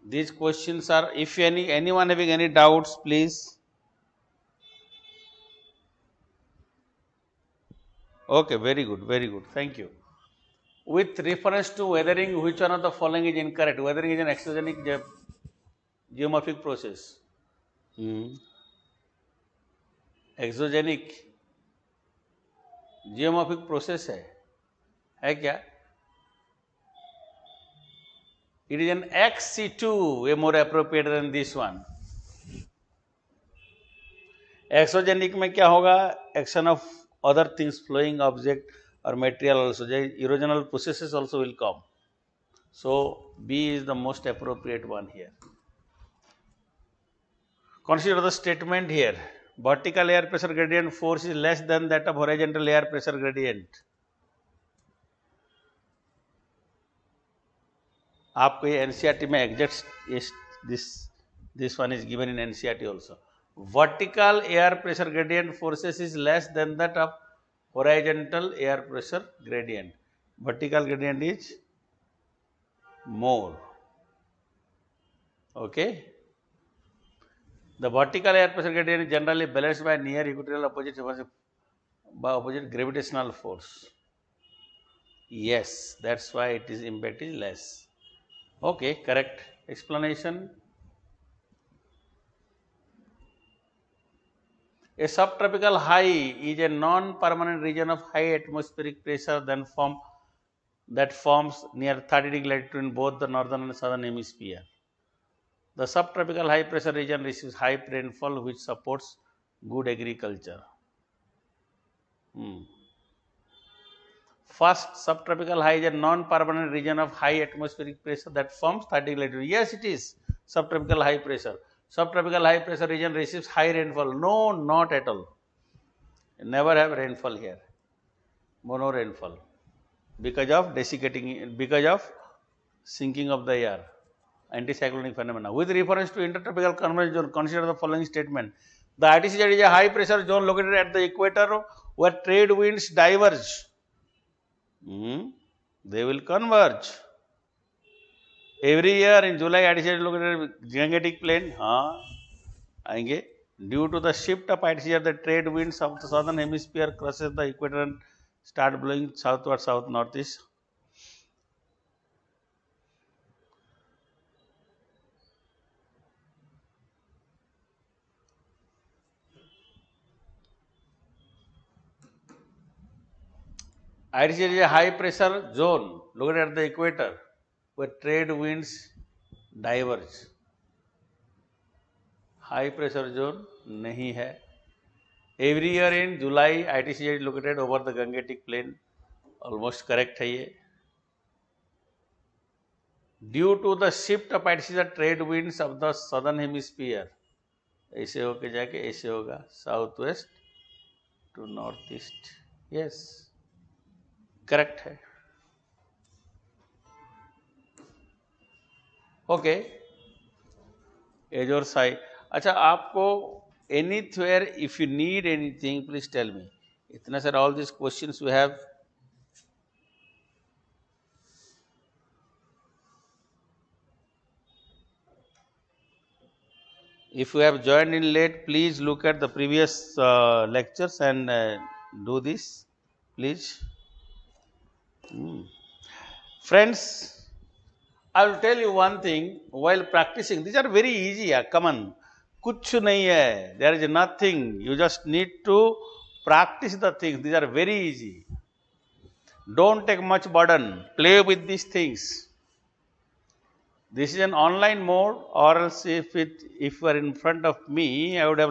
These questions are, if anyone having any doubts, please. Okay, very good. Thank you. With reference to weathering, which one of the following is incorrect? Weathering is an exogenic geomorphic process. Exogenic geomorphic process है क्या? It is an XC2, a more appropriate than this one. Exogenic में क्या होगा? Action of other things, flowing object or material also. Erosional processes also will come. So B is the most appropriate one here. Consider the statement here. Vertical air pressure gradient force is less than that of horizontal air pressure gradient. आपको ये NCERT में exact this one is given in NCERT also. Vertical air pressure gradient forces is less than that of horizontal air pressure gradient. Vertical gradient is more. Okay. The vertical air pressure gradient is generally balanced by near equatorial opposite gravitational force. Yes, that's why it is impact is less. Okay, correct explanation. A subtropical high is a non-permanent region of high atmospheric pressure that forms near 30° latitude in both the northern and southern hemisphere. The subtropical high pressure region receives high rainfall which supports good agriculture. First, subtropical high is a non-permanent region of high atmospheric pressure that forms 30° latitude. Yes, it is subtropical high pressure. Subtropical high pressure region receives high rainfall. No, not at all. You never have rainfall here. Mono rainfall because of sinking of the air. Anticyclonic phenomena. With reference to intertropical convergence zone, consider the following statement. The ITCZ is a high pressure zone located at the equator where trade winds diverge. They will converge. Every year in July, ITCZ is located at Gangetic plain. Due to the shift of ITCZ, the trade winds of the southern hemisphere crosses the equator and start blowing southward, south, northeast. ITCZ is a high pressure zone located at the equator where trade winds diverge. High pressure zone nahi hai. Every year in July, ITCZ is located over the Gangetic plain. Almost correct hai ye. Due to the shift of ITCZ trade winds of the southern hemisphere, ऐसे होके जाके ऐसे होगा south west to north east. Yes correct है. Okay एज और साई. अच्छा आपको anywhere if you need anything please tell me. इतना sir all this questions we have. If you have joined in late, please look at the previous lectures and do this, please. Friends, I will tell you one thing while practicing. These are very easy. Come on. Kuch nahi hai. There is nothing. You just need to practice the things. These are very easy. Don't take much burden. Play with these things. This is an online mode, or else if you are in front of me, I would have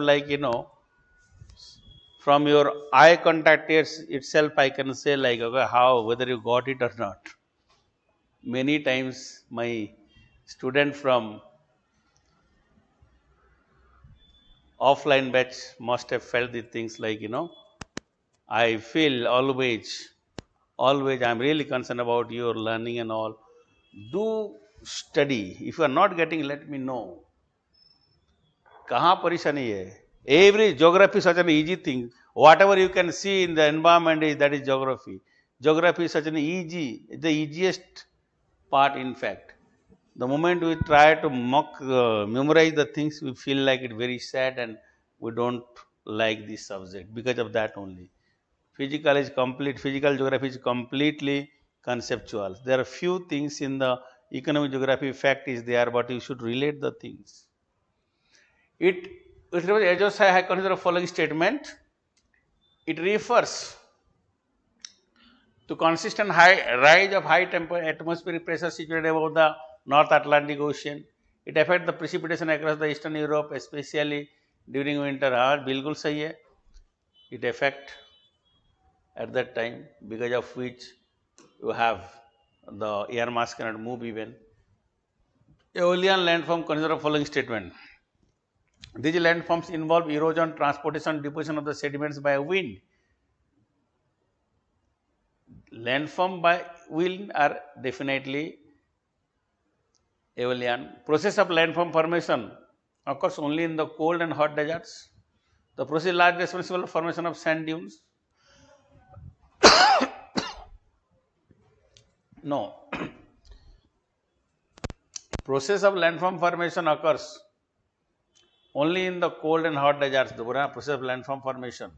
from your eye contact itself, I can say okay, how, whether you got it or not. Many times my student from offline batch must have felt the things I feel always I am really concerned about your learning and all. Do study. If you are not getting, let me know. कहाँ परेशानी है? Every geography is such an easy thing. Whatever you can see in the environment that is geography. Geography is such an the easiest part in fact. The moment we try to memorize the things, we feel like it very sad and we don't like this subject because of that only. Physical geography is completely conceptual. There are few things in the economic geography fact is there, but you should relate the things. It refers, I consider the following statement. It refers to consistent rise of high atmospheric pressure situated above the North Atlantic Ocean. It affects the precipitation across the Eastern Europe, especially during winter. बिल्कुल सही है. It affects at that time, because of which you have the air mass cannot move even. Aeolian landform consider the following statement. These landforms involve erosion, transportation, deposition of the sediments by wind. Landform by wind are definitely aeolian. Process of landform formation occurs only in the cold and hot deserts. The process is largely responsible for formation of sand dunes. No. Process of landform formation occurs only in the cold and hot deserts. The process of landform formation.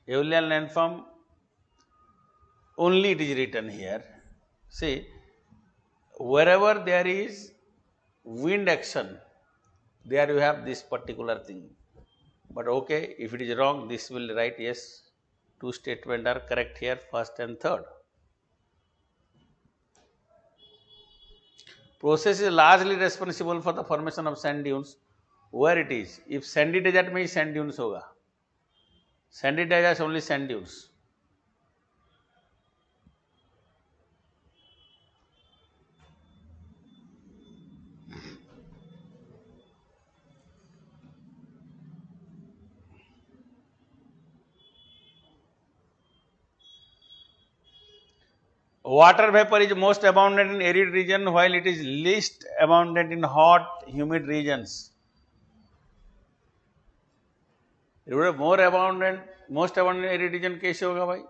Aeolian landform, only it is written here. See, wherever there is wind action, there you have this particular thing. But okay, if it is wrong, this will write yes. Two statements are correct here, first and third. Process is largely responsible for the formation of sand dunes. Where it is? If sandy desert में sand dunes होगा. Sandy desert only sand dunes. Water vapor is most abundant in arid region, while it is least abundant in hot, humid regions. More abundant, most abundant in arid region कैसे होगा भाई?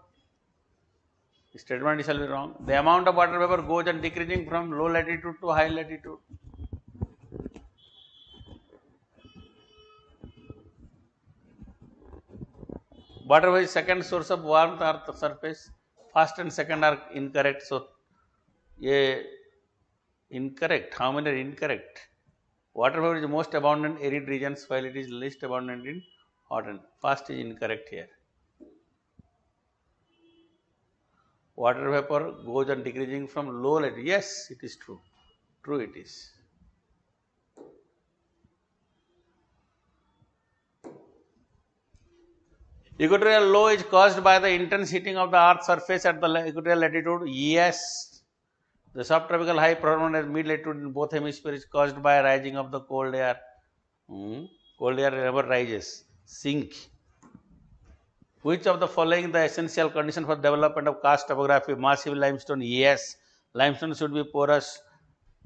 Statement shall be wrong. The amount of water vapor goes on decreasing from low latitude to high latitude. Water vapor is second source of warmth earth surface. First and second are incorrect. So, ये incorrect. How many are incorrect? Water vapor is most abundant in arid regions, while it is least abundant in hot and first is incorrect here. Water vapor goes on decreasing from low latitude. Yes, it is true. True it is. Equatorial low is caused by the intense heating of the earth's surface at the equatorial latitude. Yes. The subtropical high performance at mid latitude in both hemispheres is caused by rising of the cold air. Cold air never rises. Sink. Which of the following the essential condition for development of karst topography? Massive limestone. Yes. Limestone should be porous.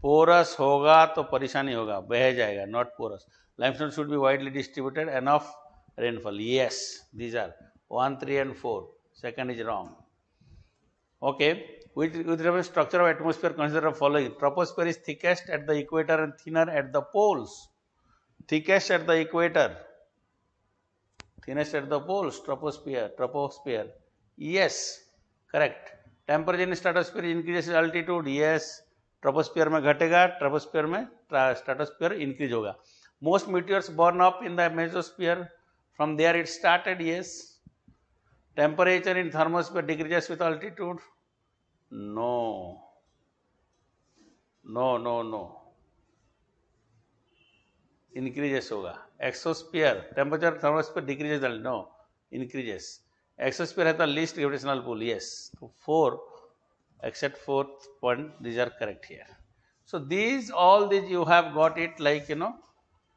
Porous होगा तो परेशानी होगा, बह जाएगा, not porous. Limestone should be widely distributed, enough rainfall. Yes, these are 1, 3 and 4. Second is wrong. Okay, with reference to structure of atmosphere, consider the following. Troposphere is thickest at the equator and thinner at the poles. Thickest at the equator, thinnest at the poles. Troposphere. Yes, correct. Temperature in stratosphere increases altitude. Yes. Troposphere में घटेगा, troposphere में stratosphere increase होगा. Most meteors burn up in the mesosphere. From there it started. Yes. Temperature in thermosphere decreases with altitude. No. Increases होगा. Exosphere, temperature thermosphere decreases. No, increases. Exosphere has the least gravitational pull. Yes. So 4. Except fourth point, these are correct here. So all these you have got it, like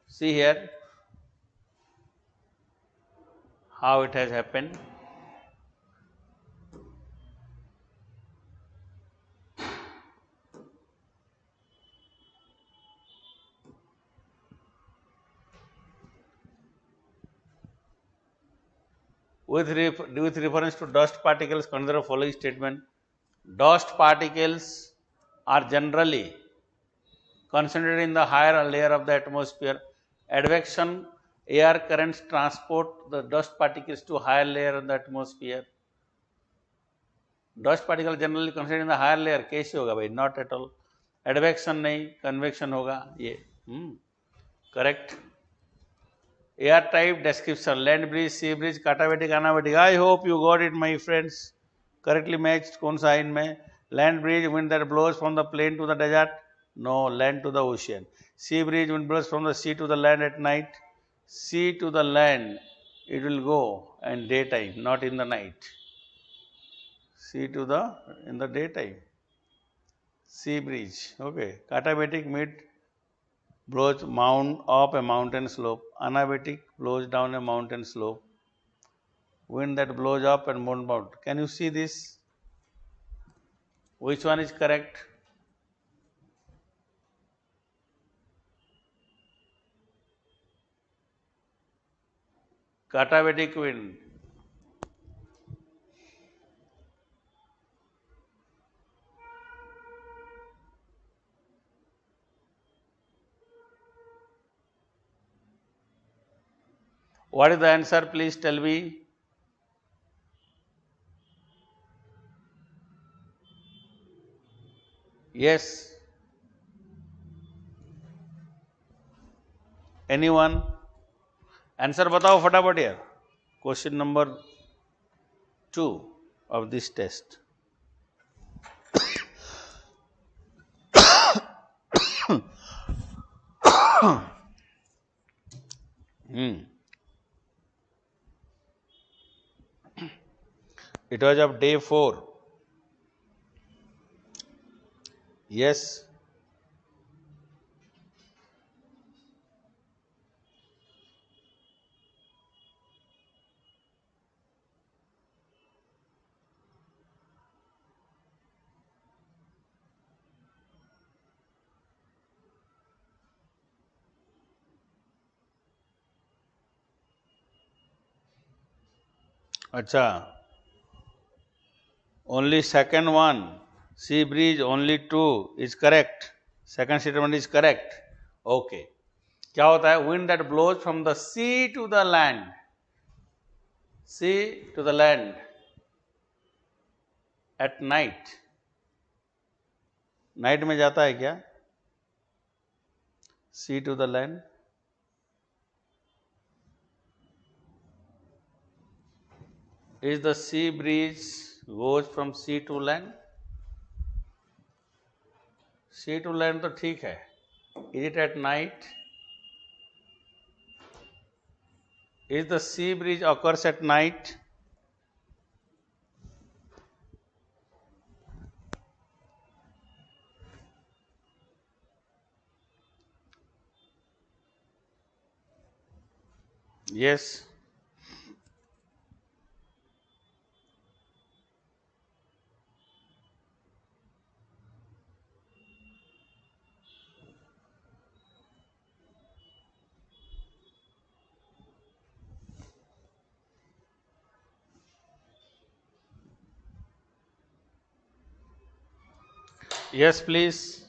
see here how it has happened. With reference to dust particles, consider the following statement. Dust particles are generally concentrated in the higher layer of the atmosphere. Advection air currents transport the dust particles to higher layer of the atmosphere. Dust particle generally concentrated in the higher layer. कैसे होगा भाई? Not at all. Advection नहीं, convection होगा ये. Correct. Air type description: land breeze, sea breeze, katabatic, anabatic. I hope you got it, my friends. Correctly matched. कौन सा इनमें? Land breeze, wind that blows from the plain to the desert. No, land to the ocean. Sea breeze, wind blows from the sea to the land at night. Sea to the land, it will go in daytime, not in the night. sea to the in the daytime. Sea breeze. Okay. Katabatic mid blows up a mountain slope. Anabatic blows down a mountain slope. Wind that blows up and down. Can you see this? Which one is correct? Katabatic wind. What is the answer? Please tell me. Yes. Anyone? Answer बताओ फटाफट यार. Question number 2 of this test. It was of day 4. Yes. Acha. Only second one. Sea breeze only 2 is correct. Second statement is correct. Okay. क्या होता है? Wind that blows from the sea to the land. Sea to the land at night. Night में जाता है क्या? Sea to the land. Is the sea breeze goes from sea to land? Sea to land तो ठीक है. Is it at night? Is the sea breeze occurs at night? Yes. Yes, please.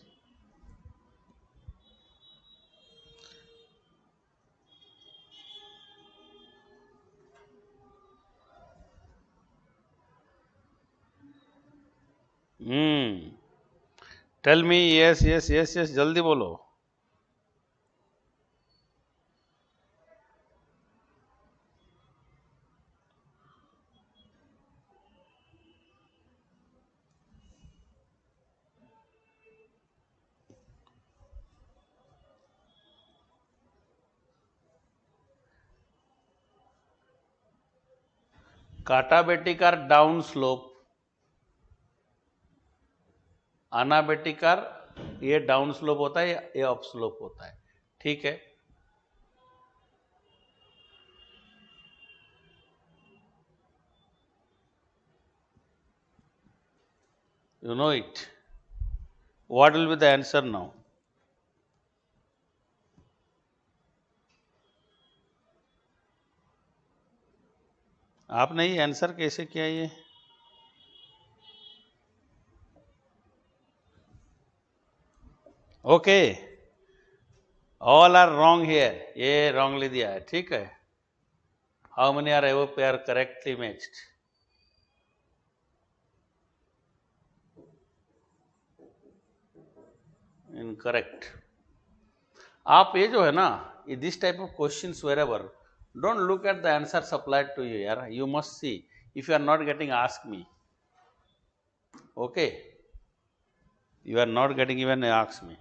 Tell me yes, yes, yes, yes. जल्दी बोलो. Katabatic are down slope. Anabatic are ये down slope होता है, ये up slope होता है. ठीक है. You know it. What will be the answer now? आपने ये आंसर कैसे किया ये? Okay. All are wrong here. ये रॉन्गली दिया है. ठीक है. हाउ मेनी आर एवो पेयर करेक्टली मैच्ड? इनकरेक्ट. आप ये जो है ना, ये this type of questions wherever, don't look at the answer supplied to you यार. You must see if you are not getting ask me. Okay. You are not getting even ask me,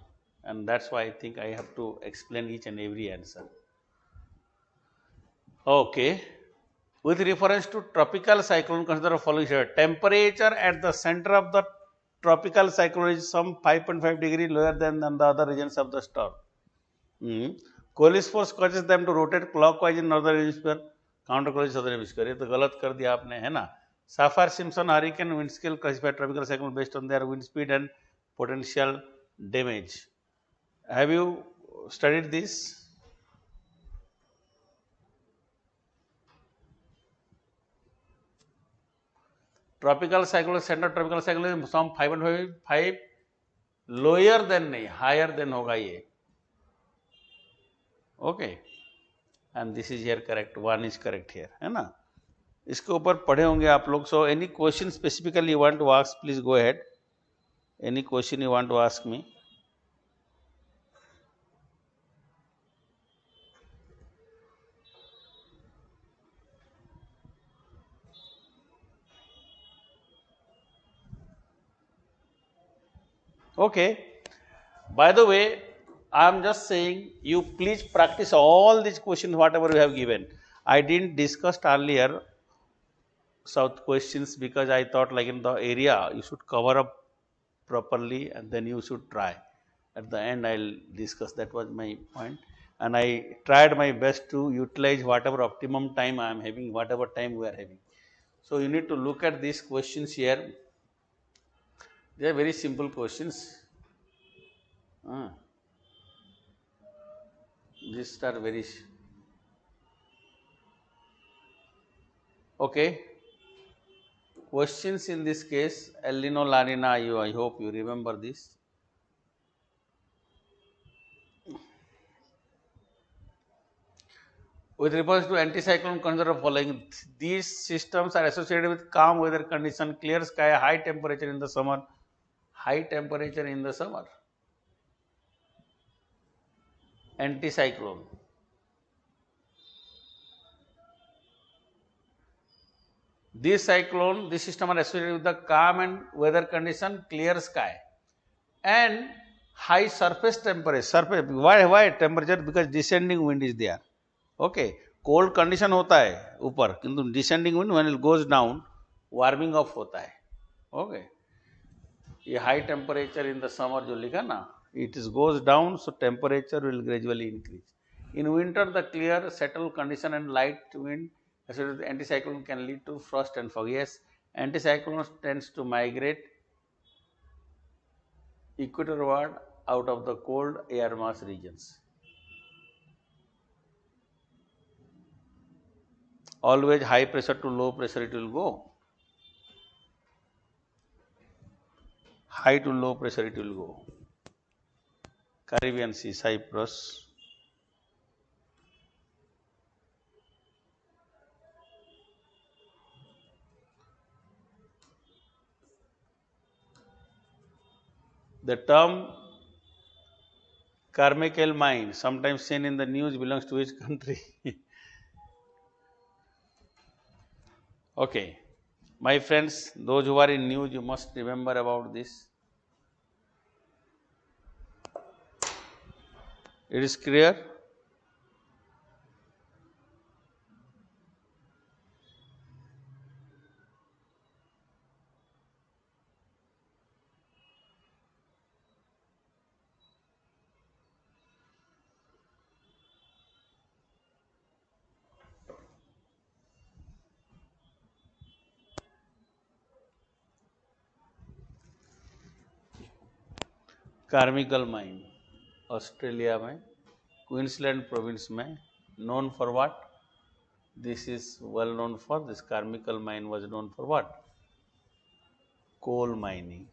and that's why I think I have to explain each and every answer. Okay. With reference to tropical cyclone, consider the following here. Temperature at the center of the tropical cyclone is some 5.5 degree lower than the other regions of the storm. Coalesce force causes them to rotate clockwise in northern hemisphere, counterclockwise southern hemisphere. ये तो गलत कर दिया आपने, है ना? Saffir-Simpson hurricane wind scale classified tropical cyclone based on their wind speed and potential damage. Have you studied this? Tropical cyclone, center tropical cyclone is some 5.5 lower than नहीं, higher than होगा ये. Okay, and this is here correct. One is correct here, है ना? इसके ऊपर पढ़े होंगे आप लोग. So any question specifically you want to ask, please go ahead. Any question you want to ask me? Okay. By the way, I am just saying you please practice all these questions whatever you have given. I didn't discuss earlier South questions because I thought like in the area you should cover up properly and then you should try. At the end I'll discuss. That was my point. And I tried my best to utilize whatever optimum time I am having, whatever time we are having. So you need to look at these questions here. They are very simple questions. These are very okay. Questions in this case, El Nino, La Nina, I hope you remember this. With reference to anticyclone, consider the following. These systems are associated with calm weather condition, clear sky, high temperature in the summer. High temperature in the summer. Anticyclone. This system are associated with the calm and weather condition, clear sky, and high surface temperature. Why temperature? Because descending wind is there. Okay, cold condition होता है ऊपर, किंतु descending wind when it goes down, warming up होता है. Okay, ये high temperature in the summer जो लिखा ना, it goes down, so temperature will gradually increase. In winter, the clear, settled condition and light wind associated with anticyclone can lead to frost and fog. Yes, anticyclone tends to migrate equatorward out of the cold air mass regions. Always high pressure to low pressure it will go. High to low pressure it will go. Caribbean Sea, Cyprus. The term Carmichael mine, sometimes seen in the news, belongs to which country? Okay, my friends, those who are in news, you must remember about this. It is clear? Carmichael mine Australia में Queensland province में known for what? This is well known for this Carmichael mine was known for what? Coal mining.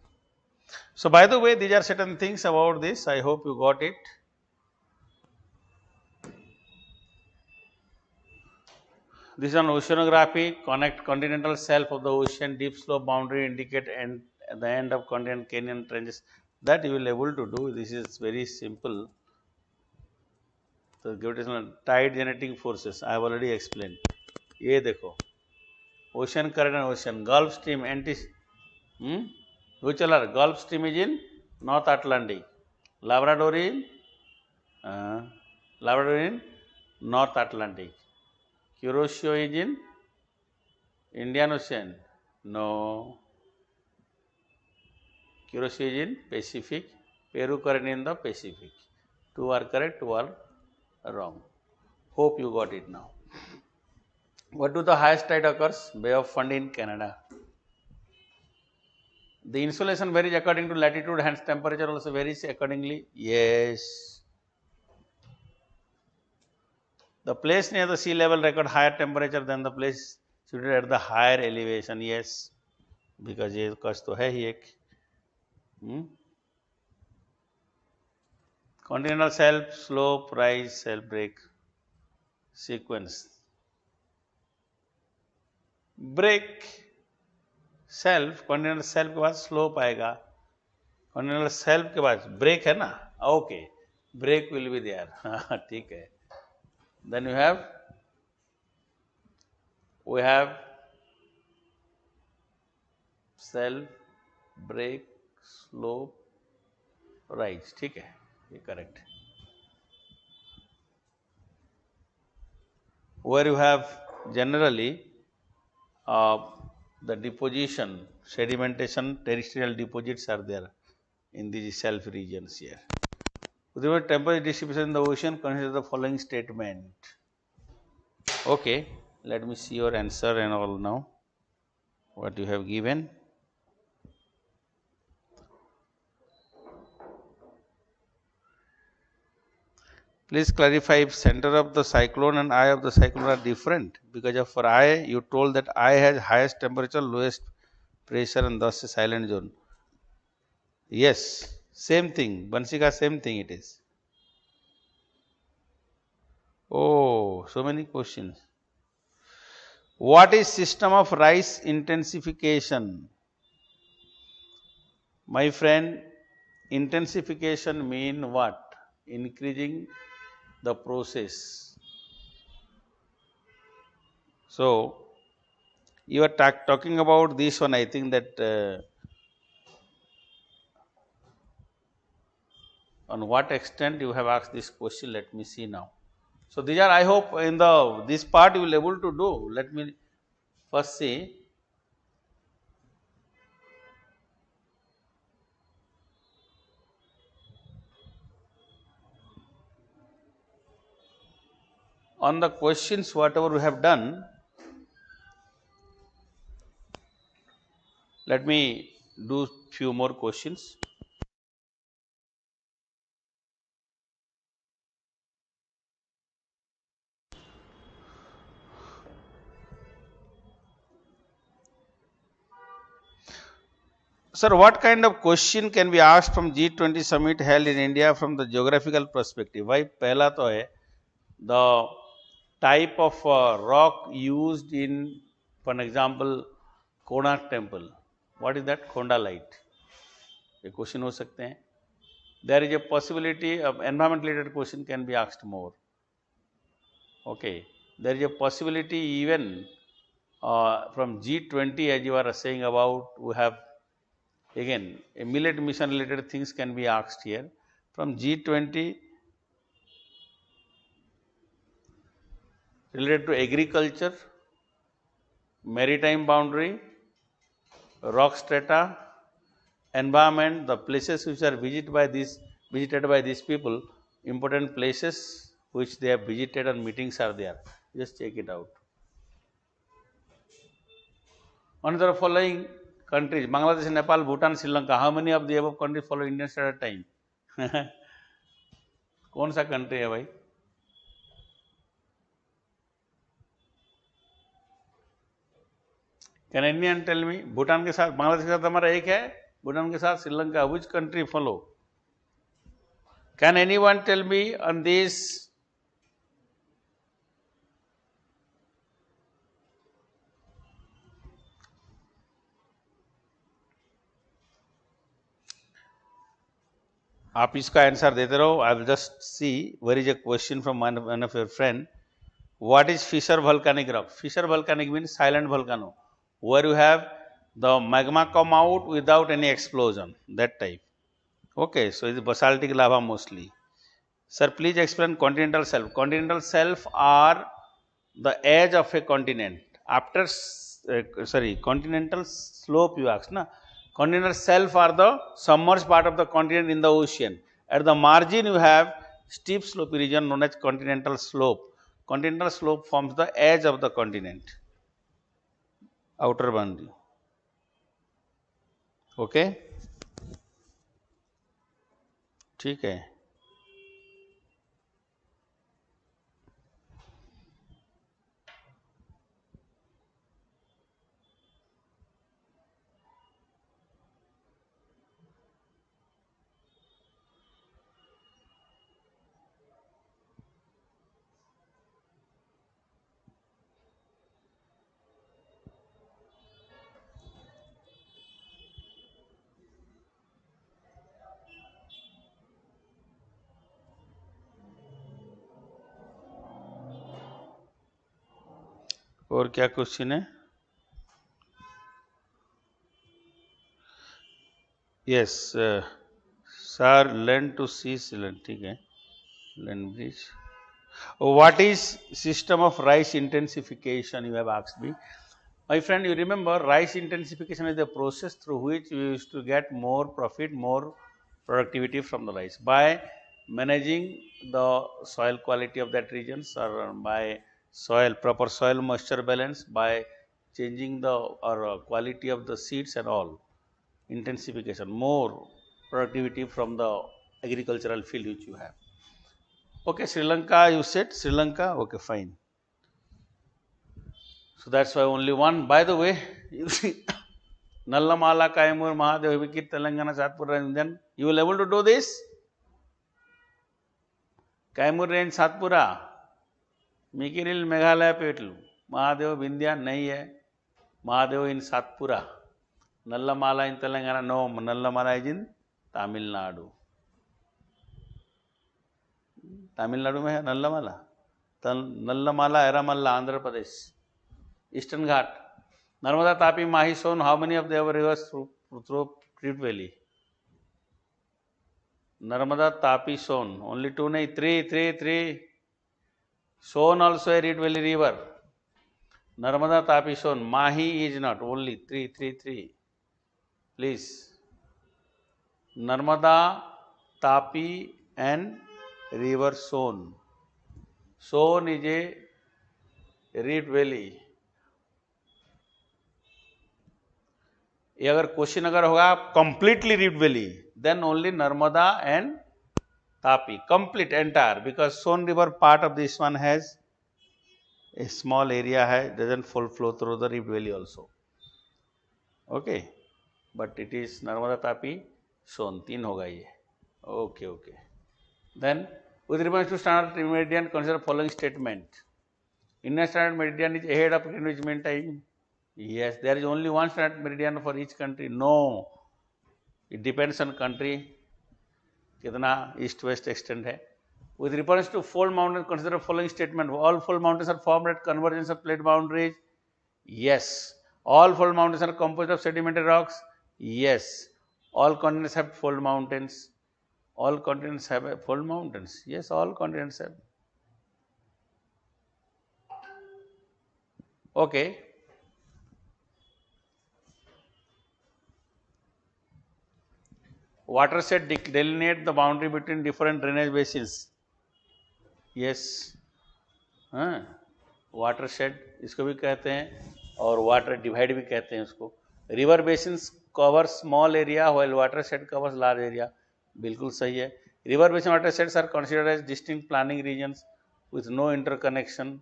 So by the way, these are certain things about this. I hope you got it. This is an oceanography. Connect continental shelf of the ocean, deep slope boundary indicate and at the end of continent canyon trenches. That you will able to do. This is very simple. The gravitational tide generating forces I have already explained. ये देखो ocean current and ocean Gulf Stream which are Gulf Stream is in North Atlantic, Labrador in North Atlantic, Kuroshio is in Indian Ocean? No. Kuroshio is in Pacific. Peru current in the Pacific. Two are correct, two are wrong. Hope you got it now. What do the highest tide occurs? Bay of Fundy in Canada. The insolation varies according to latitude, hence temperature also varies accordingly. Yes. The place near the sea level record higher temperature than the place situated at the higher elevation. Yes. Because ये कष्ट तो है ही एक. Continental shelf, slope, rise, shelf break sequence. Break shelf, continental shelf के बाद slope आएगा. Continental shelf के बाद break है ना? Okay, break will be there. ठीक है. Then we have shelf, break, slope, rise. ठीक है, ये correct. Where you have generally the deposition, sedimentation, terrestrial deposits are there in these shelf regions here. With regard to temperature distribution in the ocean, consider the following statement. Okay, let me see your answer and all now. What you have given. Please clarify if center of the cyclone and eye of the cyclone are different. Because of for eye, you told that eye has highest temperature, lowest pressure and thus a silent zone. Yes, same thing. Bansika, same thing it is. Oh, so many questions. What is system of rise intensification? My friend, intensification mean what? Increasing the process. So, you are talking about this one, I think that on what extent you have asked this question, let me see now. So, these are, I hope in this part you will able to do. Let me first see. On the questions whatever we have done, let me do few more questions. Sir, what kind of question can be asked from G20 summit held in India from the geographical perspective? Why पहला तो है the type of rock used in, for example, Konark temple. What is that? Khondalite. ये question हो सकते हैं. There is a possibility of environment related question can be asked more. Okay. There is a possibility even from G20 as you are saying about, we have again a millet mission related things can be asked here. From G20 related to agriculture, maritime boundary, rock strata, environment, the places which are visited by these people, important places which they have visited and meetings are there. Just check it out. On the following countries, Bangladesh, Nepal, Bhutan, Sri Lanka, how many of the above countries follow Indian Standard Time? कौन सा country है भाई? Can anyone tell me? Bhutan के साथ, बांग्लादेश के साथ हमारा एक है, भूटान के साथ Sri Lanka. Which country follow? Can anyone tell me on this? आप इसका आंसर देते रहो. I will just see where is a question from one of your friend. What is fissure volcanic rock? Fissure volcanic means silent volcano, where you have the magma come out without any explosion, that type. Okay, so it is basaltic lava mostly. Sir, please explain continental shelf. Continental shelf are the edge of a continent. After continental slope you asked, na? Continental shelf are the submerged part of the continent in the ocean. At the margin you have steep slope region known as continental slope. Continental slope forms the edge of the continent, outer boundary. Okay, ठीक है. और क्या question है? Yes, sir, land to sea, ठीक है, land bridge. What is system of rice intensification, you have asked me. My friend, you remember rice intensification is the process through which we used to get more profit, more productivity from the rice by managing the soil quality of that regions, or by proper soil moisture balance, by changing the quality of the seeds and all. Intensification, more productivity from the agricultural field which you have. Okay, Sri Lanka, you said Sri Lanka, okay, fine. So that's why only one. By the way, you see, Nallamala, Kaimur, Mahadev, Vikit, Telangana, Satpura, and then you will able to do this? Kaimur range, Satpura, Mikiril, Meghalaya, Petlu, Mahadev, Vindhya, nahi hai. Mahadev in Satpura. Nallamala in Telangana, no. Nallamala is in Tamil Nadu. Tamil Nadu में है Nallamala. Nallamala, एरामल्ला, Andhra Pradesh. Eastern Ghat. Narmada, Tapi, Mahi, Son, how many of the rivers through Rift Valley? Narmada, Tapi, Son. Only two, nahi, three. Son also a Rift Valley river. Narmada, Tapi, Son. Mahi is not. Only three. Please. Narmada, Tapi and river Son. Son is a Rift Valley. ये अगर question अगर होगा completely Rift Valley, then only Narmada and Tapi, complete entire, because Son river part of this one has a small area है, doesn't flow through the Rift Valley also. Okay, but it is Narmada, Tapi, Son, तीन होगा ये. Okay. Then with reference to standard meridian, consider following statement. Indian standard meridian is ahead of Greenwich Mean Time. Yes, there is only one standard meridian for each country. No, it depends on country. कितना east west extent है. With reference to fold mountains, consider following statement. All fold mountains are formed at convergence of plate boundaries. Yes. All fold mountains are composed of sedimentary rocks. Yes. All continents have fold mountains. All continents have fold mountains. Yes, all continents have. Okay. Watershed delineate the boundary between different drainage basins. Yes. Watershed इसको भी कहते हैं और water divide भी कहते हैं उसको. River basins cover small area while watershed covers large area. बिल्कुल सही है. River basin watersheds are considered as distinct planning regions with no interconnection.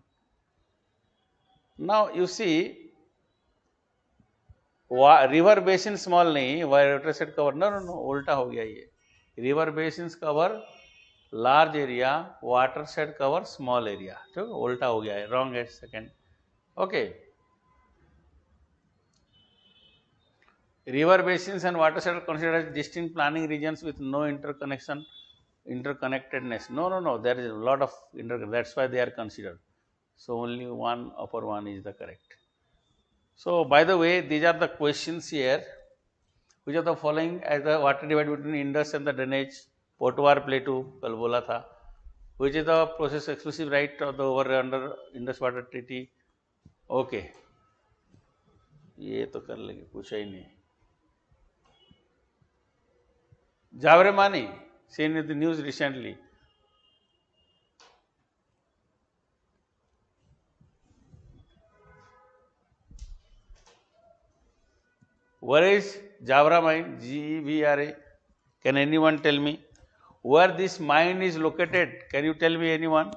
Now you see, river basin small नहीं, watershed cover, no, उल्टा हो गया ये. River basins cover large area, watershed cover small area. तो उल्टा हो गया है, wrong है second. Okay. River basins and watershed are considered as distinct planning regions with no interconnectedness. No, there is a lot of that's why they are considered. So only one upper one is the correct. So by the way, these are the questions here. Which of the following as the water divide between Indus and the drainage? Potwar Plateau, कल बोला था. Which is the process exclusive right of the over under Indus Water Treaty? Okay. ये तो कर लेंगे, पूछा ही नहीं. Javramani, seen in the news recently. Where is Javra mine? GVRA. Can anyone tell me where this mine is located? Can you tell me anyone?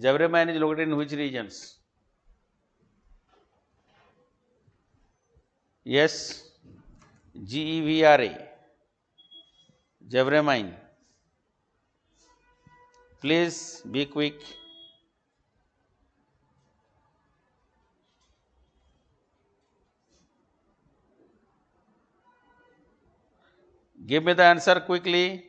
Javra mine is located in which regions? Yes, GEVRA. Javra mine. Please be quick. Give me the answer quickly.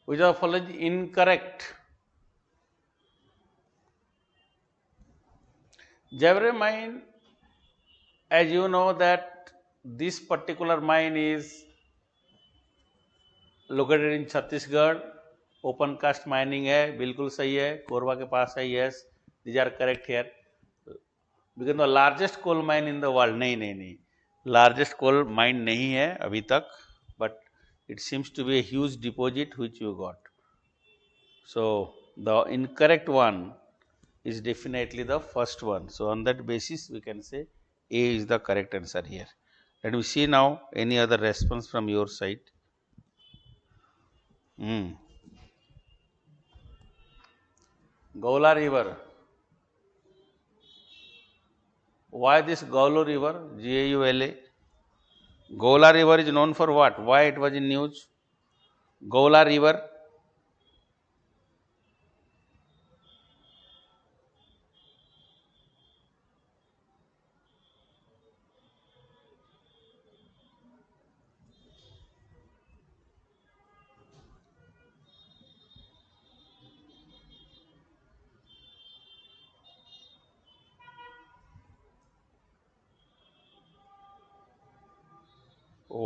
Which of the following is incorrect? Javra mine, as you know that this particular mine is located in Chhattisgarh. Open cast mining है, बिल्कुल सही है. कोरबा के पास है. Yes, these are correct here. Because the largest coal mine in the world. नहीं, largest coal mine नहीं है अभी तक, but it seems to be a huge deposit which you got. So the incorrect one is definitely the first one. So on that basis we can say A is the correct answer here. Let me see now any other response from your side. Gaula river. Why this Gaula river? Gaula. Gaula river is known for what? Why it was in news? Gaula river.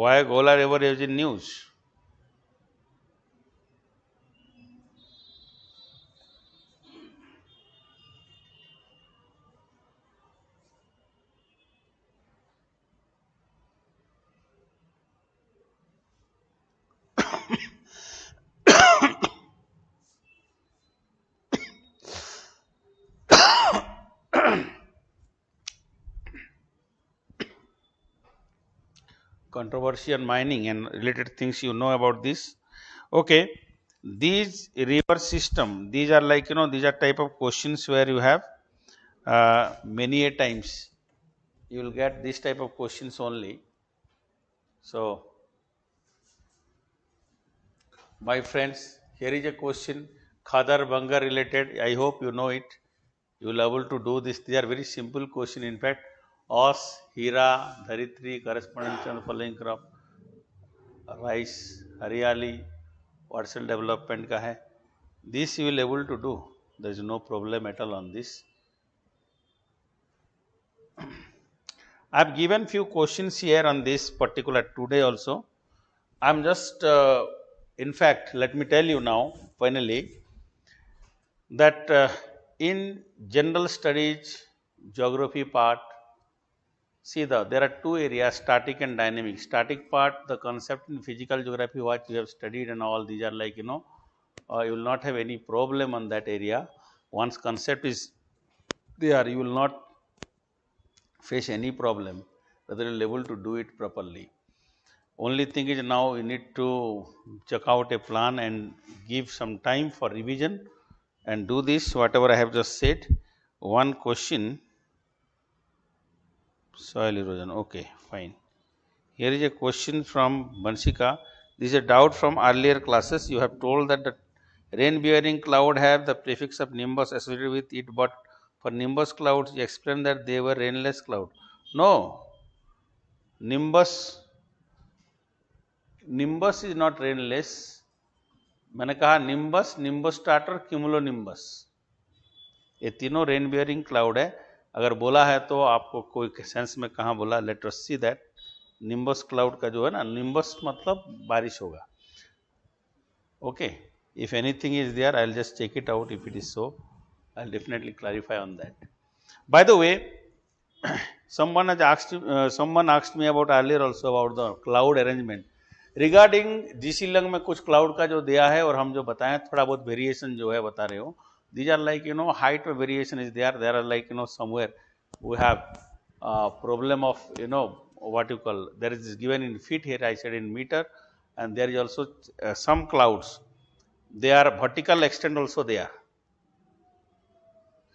Why Gaula river is in news? Controversy on mining and related things you know about this. Okay, these river system, these are like, these are type of questions where you have many a times you will get this type of questions only. So my friends, here is a question, Khadar Banga related. I hope you know it. You will able to do this. These are very simple question. In fact, Os, Hira, Dharitri, correspondence on the following crop, rice, Haryali, what cell development ka hai. This you will able to do. There is no problem at all on this. I have given few questions here on this particular today also. I am just, in fact, let me tell you now, finally, that in general studies, geography part, see there are two areas, static and dynamic. Static part, the concept in physical geography what you have studied and all these are like, you will not have any problem on that area. Once concept is there, you will not face any problem, whether you will able to do it properly. Only thing is now you need to check out a plan and give some time for revision and do this whatever I have just said. One question, soil erosion, okay, fine. Here is a question from Banshika. This is a doubt from earlier classes. You have told that the Rain bearing cloud have the prefix of nimbus associated with it, but for nimbus clouds you explained that they were rainless cloud. No, nimbus is not rainless. मैंने कहा nimbus, nimbus starter, cumulonimbus, ये तीनों rain bearing cloud है. अगर बोला है तो आपको कोई सेंस में कहाँ बोला, late us see that. Nimbus cloud का जो है ना, निम्बस मतलब बारिश होगा. Okay, if anything is there, I'll just check it out. If it is so, I'll definitely clarify on that. By the way, someone asked me about earlier also about the cloud arrangement. Regarding जी शिलंग में कुछ cloud का जो दिया है और हम जो बताएं, थोड़ा बहुत वेरिएशन जो है बता रहे हो. दीज आर लाइक हाइट में variation is there are like somewhere we have problem of what you call, there is given in feet, here I said in meter, and there is also some clouds, they are vertical extent also there.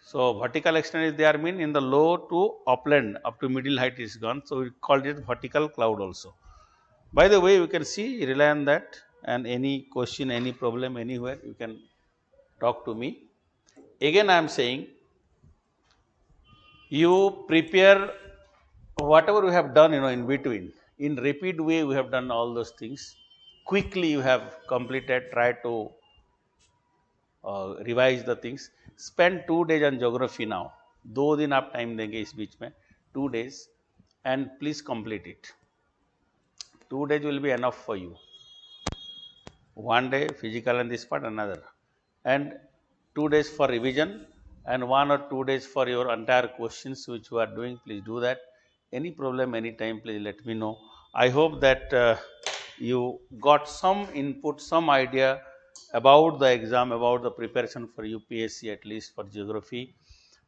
So vertical extent is there mean in the low to upland up to middle height is gone, so we called it vertical cloud also. By the way, you can see, rely on that, and any question, any problem anywhere you can talk to me. Again I am saying, you prepare whatever we have done in between, in rapid way we have done all those things, quickly you have completed, try to revise the things. Spend 2 days on geography now, 2 दिन आप time देंगे इस बीच में, 2 days, and please complete it. 2 days will be enough for you. 1 day physical and this part another, and 2 days for revision, and 1 or 2 days for your entire questions which you are doing. Please do that. Any problem, anytime, please let me know. I hope that you got some input, some idea about the exam, about the preparation for UPSC, at least for geography.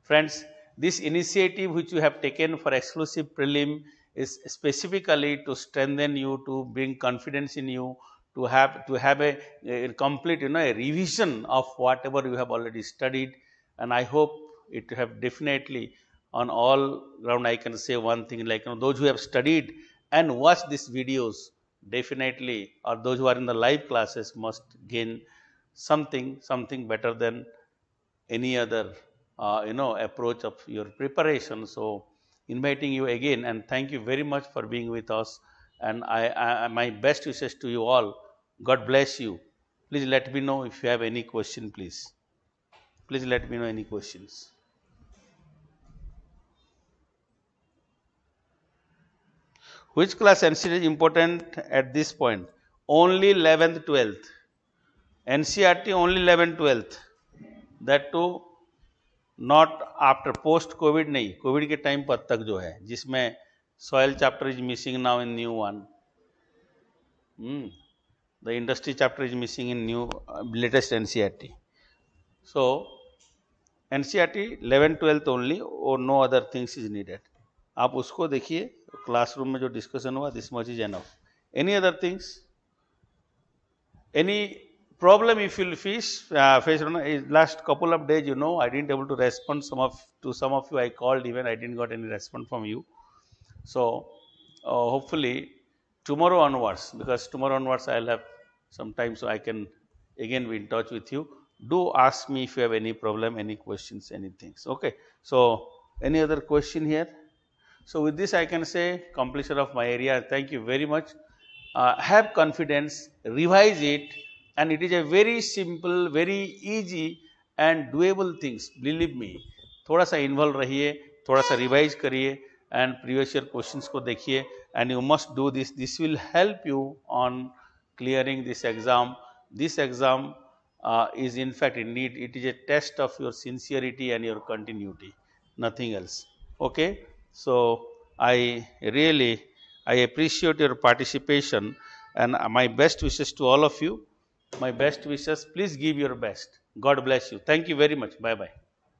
Friends, this initiative which you have taken for exclusive prelim is specifically to strengthen you, to bring confidence in you, to have a complete a revision of whatever you have already studied. And I hope it have definitely on all ground. I can say one thing, like those who have studied and watched these videos, definitely, or those who are in the live classes, must gain something better than any other approach of your preparation. So inviting you again, and thank you very much for being with us, and I my best wishes to you all. God bless you. Please let me know if you have any question. Please let me know any questions. Which class NCERT is important at this point? Only 11th 12th. NCERT only 11th 12th. That too not after post COVID नहीं, COVID के time पर तक जो है, जिसमें soil chapter is missing now in new one. The industry chapter is missing in new latest NCERT. So NCERT 11th 12th only, or no other things is needed. आप उसको देखिए, क्लासरूम में जो डिस्कशन हुआ, this much is enough. Any other things, any problem if you face last couple of days, I didn't able to respond to some of you. I called, even I didn't got any response from you. So hopefully tomorrow onwards, because tomorrow onwards I'll have some time, so I can again be in touch with you. Do ask me if you have any problem, any questions, anything. Okay, so any other question here? So with this I can say completion of my area. Thank you very much. Have confidence, revise it, and it is a very simple, very easy and doable things. Believe me. थोड़ा सा involve रहिए, थोड़ा सा revise करिए, and previous year questions को देखिए, and you must do this. This will help you on clearing this exam. This exam is in fact indeed it is a test of your sincerity and your continuity, nothing else. Okay, so I appreciate your participation, and my best wishes to all of you. My best wishes. Please give your best. God bless you. Thank you very much. Bye bye.